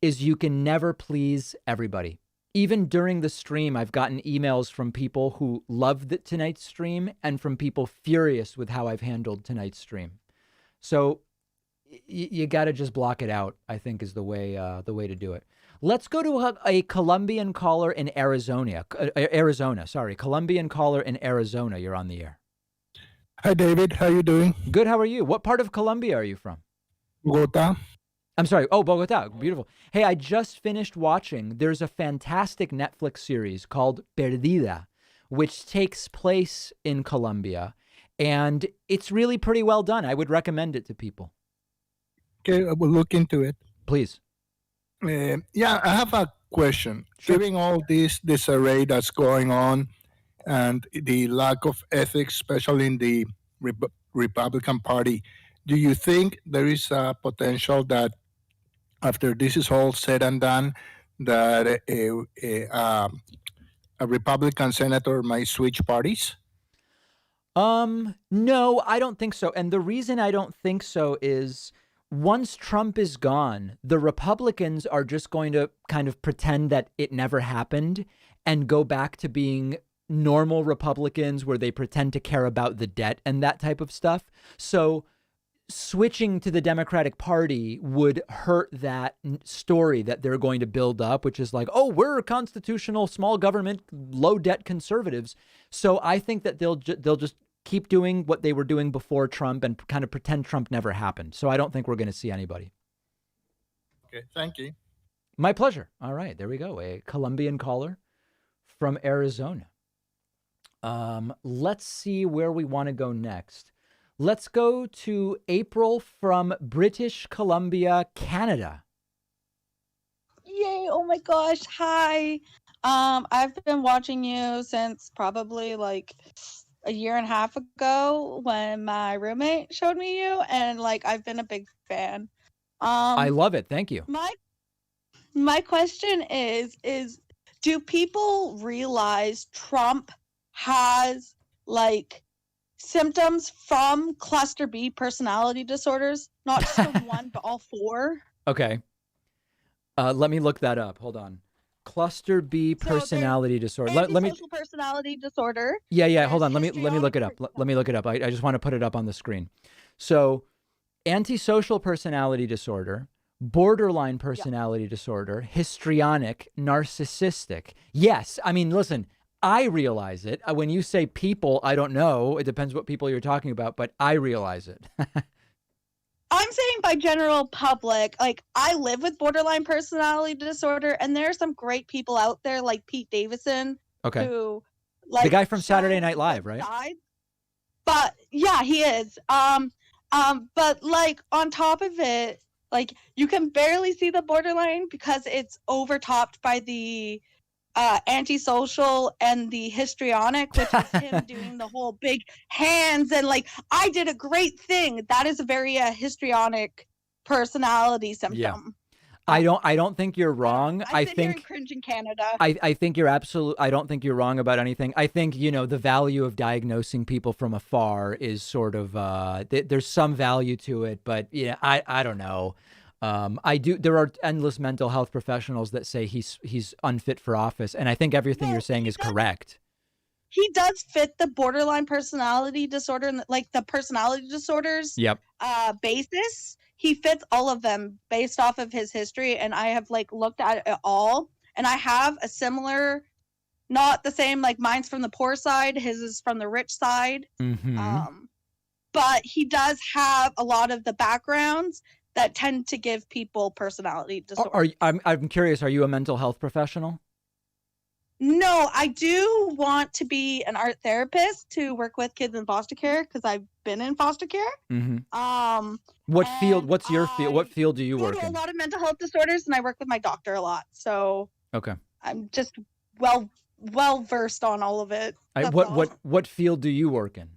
is you can never please everybody. Even during the stream, I've gotten emails from people who loved tonight's stream and from people furious with how I've handled tonight's stream. So you got to just block it out, I think, is the way to do it. Let's go to a Colombian caller in Arizona. Colombian caller in Arizona. You're on the air. Hi, David. How you doing? Good. How are you? What part of Colombia are you from? Bogota. I'm sorry. Oh, Bogota. Beautiful. Hey, I just finished watching. There's a fantastic Netflix series called Perdida, which takes place in Colombia. And it's really pretty well done. I would recommend it to people. Okay, I will look into it. Please. Yeah, I have a question. Sure. Given all this disarray that's going on and the lack of ethics, especially in the Republican Party, do you think there is a potential that after this is all said and done, that a Republican senator might switch parties? No, I don't think so. And the reason I don't think so is once Trump is gone, the Republicans are just going to kind of pretend that it never happened and go back to being normal Republicans where they pretend to care about the debt and that type of stuff. So switching to the Democratic Party would hurt that story that they're going to build up, which is like, oh, we're constitutional, small government, low debt conservatives. So I think that they'll just keep doing what they were doing before Trump and kind of pretend Trump never happened. So I don't think we're going to see anybody. Okay, thank you. My pleasure. All right, there we go. A Colombian caller from Arizona. Let's see where we want to go next. Let's go to April from British Columbia, Canada. Yay. Oh my gosh. Hi. I've been watching you since probably like a year and a half ago when my roommate showed me you, and like I've been a big fan. I love it. Thank you. My question is do people realize Trump has like symptoms from cluster B personality disorders, not just from one, but all four? Okay. Let me look that up. Hold on. Cluster B personality disorder. Let me personality disorder. Yeah. Hold on. Let me look it up. Let me look it up. I just want to put it up on the screen. So, antisocial personality disorder, borderline personality disorder, histrionic, narcissistic. Yes. I mean, listen, I realize it. When you say people, I don't know. It depends what people you're talking about, but I realize it. I'm saying by general public, like I live with borderline personality disorder, and there are some great people out there like Pete Davidson. Okay. Who, like, the guy from Saturday Night Live, right? Died. But yeah, he is. But like on top of it, like you can barely see the borderline because it's overtopped by the antisocial and the histrionic, which is him doing the whole big hands and like I did a great thing. That is a very histrionic personality symptom. Yeah. I don't think you're wrong. I think cringe in Canada. I think you're I don't think you're wrong about anything. I think, the value of diagnosing people from afar is sort of there's some value to it, but yeah, I don't know. There are endless mental health professionals that say he's unfit for office. And I think everything you're saying is correct. He does fit the borderline personality disorder and like the personality disorders basis. He fits all of them based off of his history. And I have like looked at it all, and I have a similar, not the same, like mine's from the poor side. His is from the rich side. Mm-hmm. But he does have a lot of the backgrounds that tend to give people personality disorders. I'm curious, are you a mental health professional? No, I do want to be an art therapist to work with kids in foster care because I've been in foster care. Mm-hmm. What's your field? What field do you work in? A lot of mental health disorders, and I work with my doctor a lot. So okay, I'm just well versed on all of it. What field do you work in?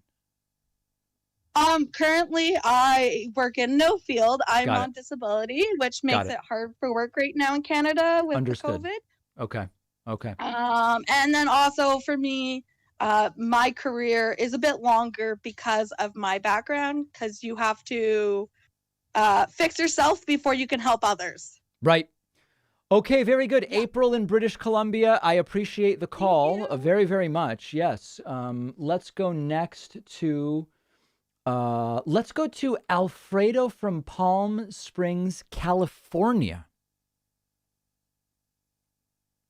Currently I work in no field. I'm Got on it. disability, which makes it. it hard for work right now in Canada with Understood. the COVID. Okay. Okay. And then also for me, my career is a bit longer because of my background, because you have to fix yourself before you can help others. Right. Okay, very good. April in British Columbia, I appreciate the call very, very much. Yes. Let's go next to Alfredo from Palm Springs, California.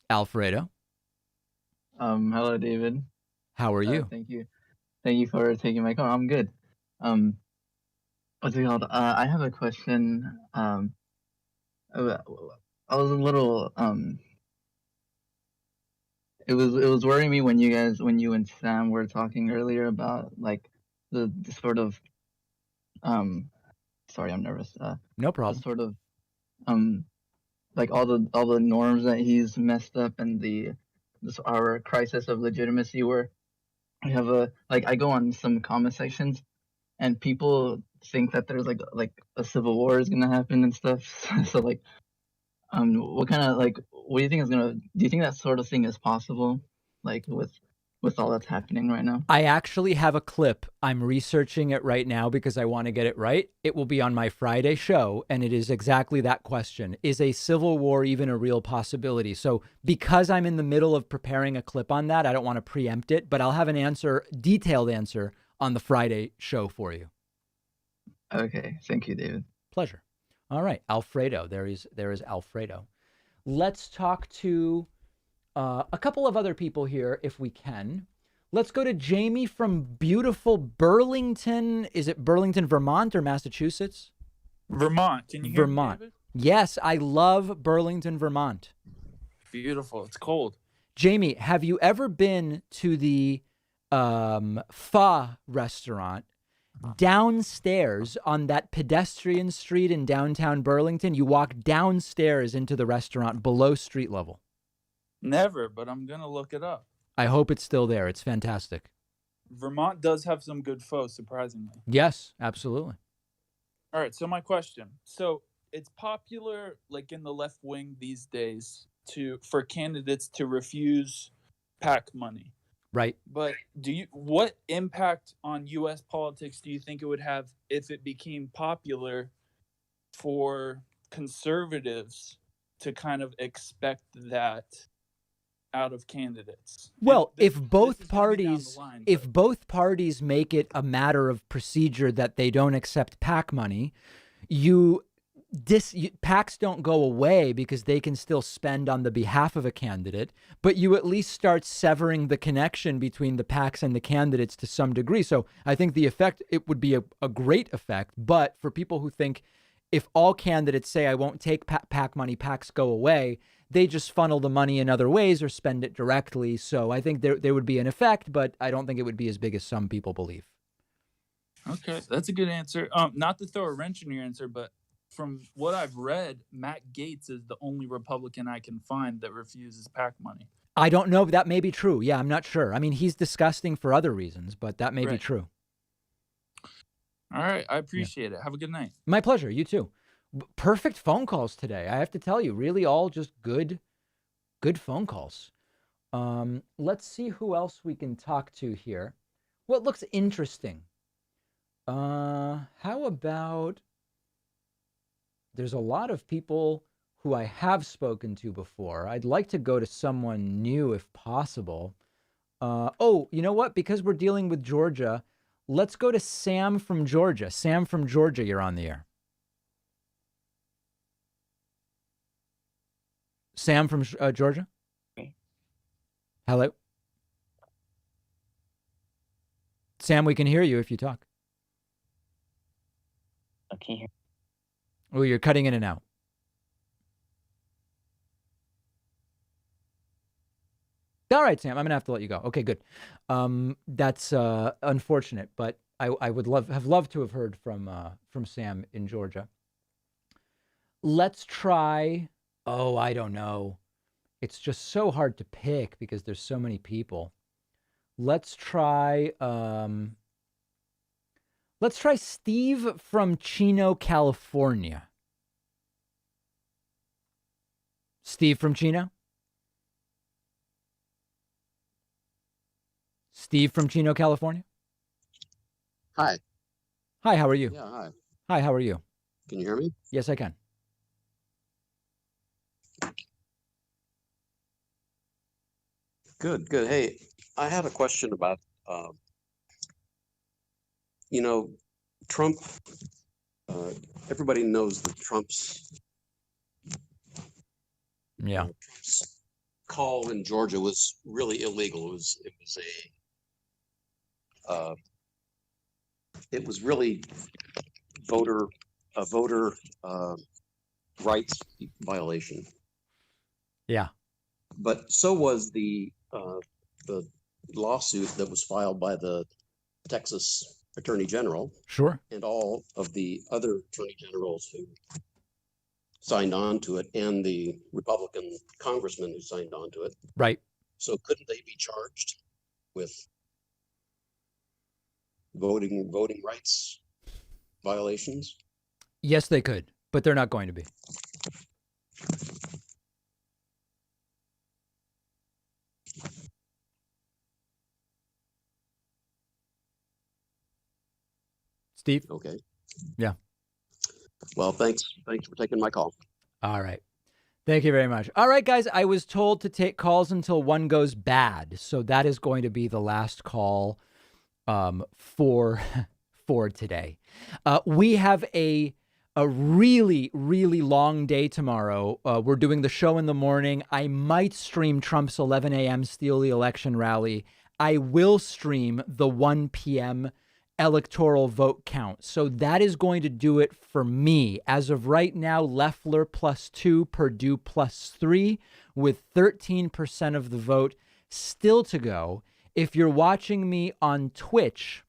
Alfredo. Hello, David. How are you? Thank you. Thank you for taking my call. I'm good. What's it called? I have a question. I was a little it was worrying me when you and Sam were talking earlier about like the sort of sorry, I'm nervous. No problem. The sort of like all the norms that he's messed up, and our crisis of legitimacy, where we have I go on some comment sections and people think that there's like a civil war is gonna happen and stuff. So like what do you think do you think that sort of thing is possible, like with all that's happening right now? I actually have a clip. I'm researching it right now because I want to get it right. It will be on my Friday show, and it is exactly that question. Is a civil war even a real possibility? So because I'm in the middle of preparing a clip on that, I don't want to preempt it, but I'll have an detailed answer on the Friday show for you. Okay. Thank you, David. Pleasure. All right. Alfredo. There is Alfredo. Let's talk to a couple of other people here, if we can. Let's go to Jamie from beautiful Burlington. Is it Burlington, Vermont, or Massachusetts? Vermont. Can you hear Vermont. me, David? Yes, I love Burlington, Vermont. Beautiful. It's cold. Jamie, have you ever been to the pho restaurant downstairs on that pedestrian street in downtown Burlington? You walk downstairs into the restaurant below street level. Never, but I'm going to look it up. I hope it's still there. It's fantastic. Vermont does have some good pho, surprisingly. Yes, absolutely. All right, so my question. So it's popular, like in the left wing these days, for candidates to refuse PAC money. Right. But what impact on U.S. politics do you think it would have if it became popular for conservatives to kind of expect that out of candidates? Well, if both parties make it a matter of procedure that they don't accept PAC money, PACs don't go away because they can still spend on the behalf of a candidate, but you at least start severing the connection between the PACs and the candidates to some degree. So I think the effect, it would be a great effect. But for people who think if all candidates say, I won't take PAC money, PACs go away, they just funnel the money in other ways or spend it directly. So I think there would be an effect, but I don't think it would be as big as some people believe. Okay, that's a good answer. Not to throw a wrench in your answer, but from what I've read, Matt Gaetz is the only Republican I can find that refuses PAC money. I don't know. That may be true. Yeah, I'm not sure. I mean, he's disgusting for other reasons, but that may be true. All right. I appreciate it. Have a good night. My pleasure. You too. Perfect phone calls today. I have to tell you, really all just good phone calls. Let's see who else we can talk to here. What looks interesting? How about... There's a lot of people who I have spoken to before. I'd like to go to someone new if possible. Oh, you know what? Because we're dealing with Georgia, let's go to Sam from Georgia. Sam from Georgia, you're on the air. Sam from Georgia? Hello? Sam, we can hear you if you talk. Okay. Oh, you're cutting in and out. All right, Sam, I'm going to have to let you go. Okay, good. That's unfortunate, but I would have loved to have heard from Sam in Georgia. Let's try, I don't know. It's just so hard to pick because there's so many people. Let's try Let's try Steve from Chino, California. Steve from Chino? Steve from Chino, California? Hi. Hi, how are you? Yeah, hi. Hi, how are you? Can you hear me? Yes, I can. Good, good. Hey, I had a question about, Trump. Everybody knows that Trump's call in Georgia was really illegal. It was really a voter rights violation. Yeah. But so was the lawsuit that was filed by the Texas Attorney General. Sure. And all of the other attorney generals who signed on to it, and the Republican congressman who signed on to it. Right. So couldn't they be charged with voting rights violations? Yes, they could, but they're not going to be. Steve? Okay. Yeah. Well, thanks for taking my call. All right. Thank you very much. All right, guys, I was told to take calls until one goes bad. So that is going to be the last call for today. We have a really, really long day tomorrow. We're doing the show in the morning. I might stream Trump's 11 a.m. Steal the Election rally. I will stream the 1 p.m. electoral vote count. So that is going to do it for me. As of right now, Loeffler +2, Perdue +3, with 13% of the vote still to go. If you're watching me on Twitch,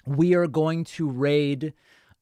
we are going to raid,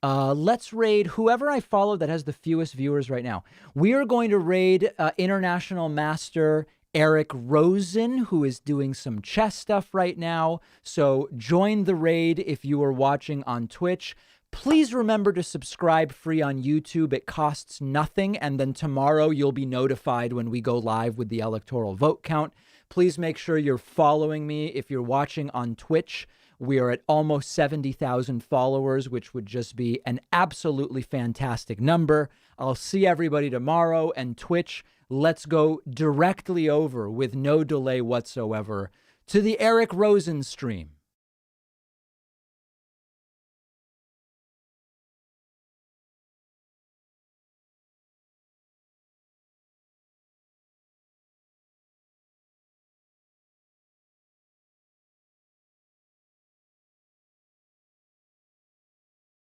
let's raid whoever I follow that has the fewest viewers right now. We are going to raid International Master Eric Rosen, who is doing some chess stuff right now. So join the raid if you are watching on Twitch. Please remember to subscribe free on YouTube. It costs nothing. And then tomorrow you'll be notified when we go live with the electoral vote count. Please make sure you're following me. If you're watching on Twitch, we are at almost 70,000 followers, which would just be an absolutely fantastic number. I'll see everybody tomorrow. And Twitch, let's go directly over with no delay whatsoever to the Eric Rosen stream.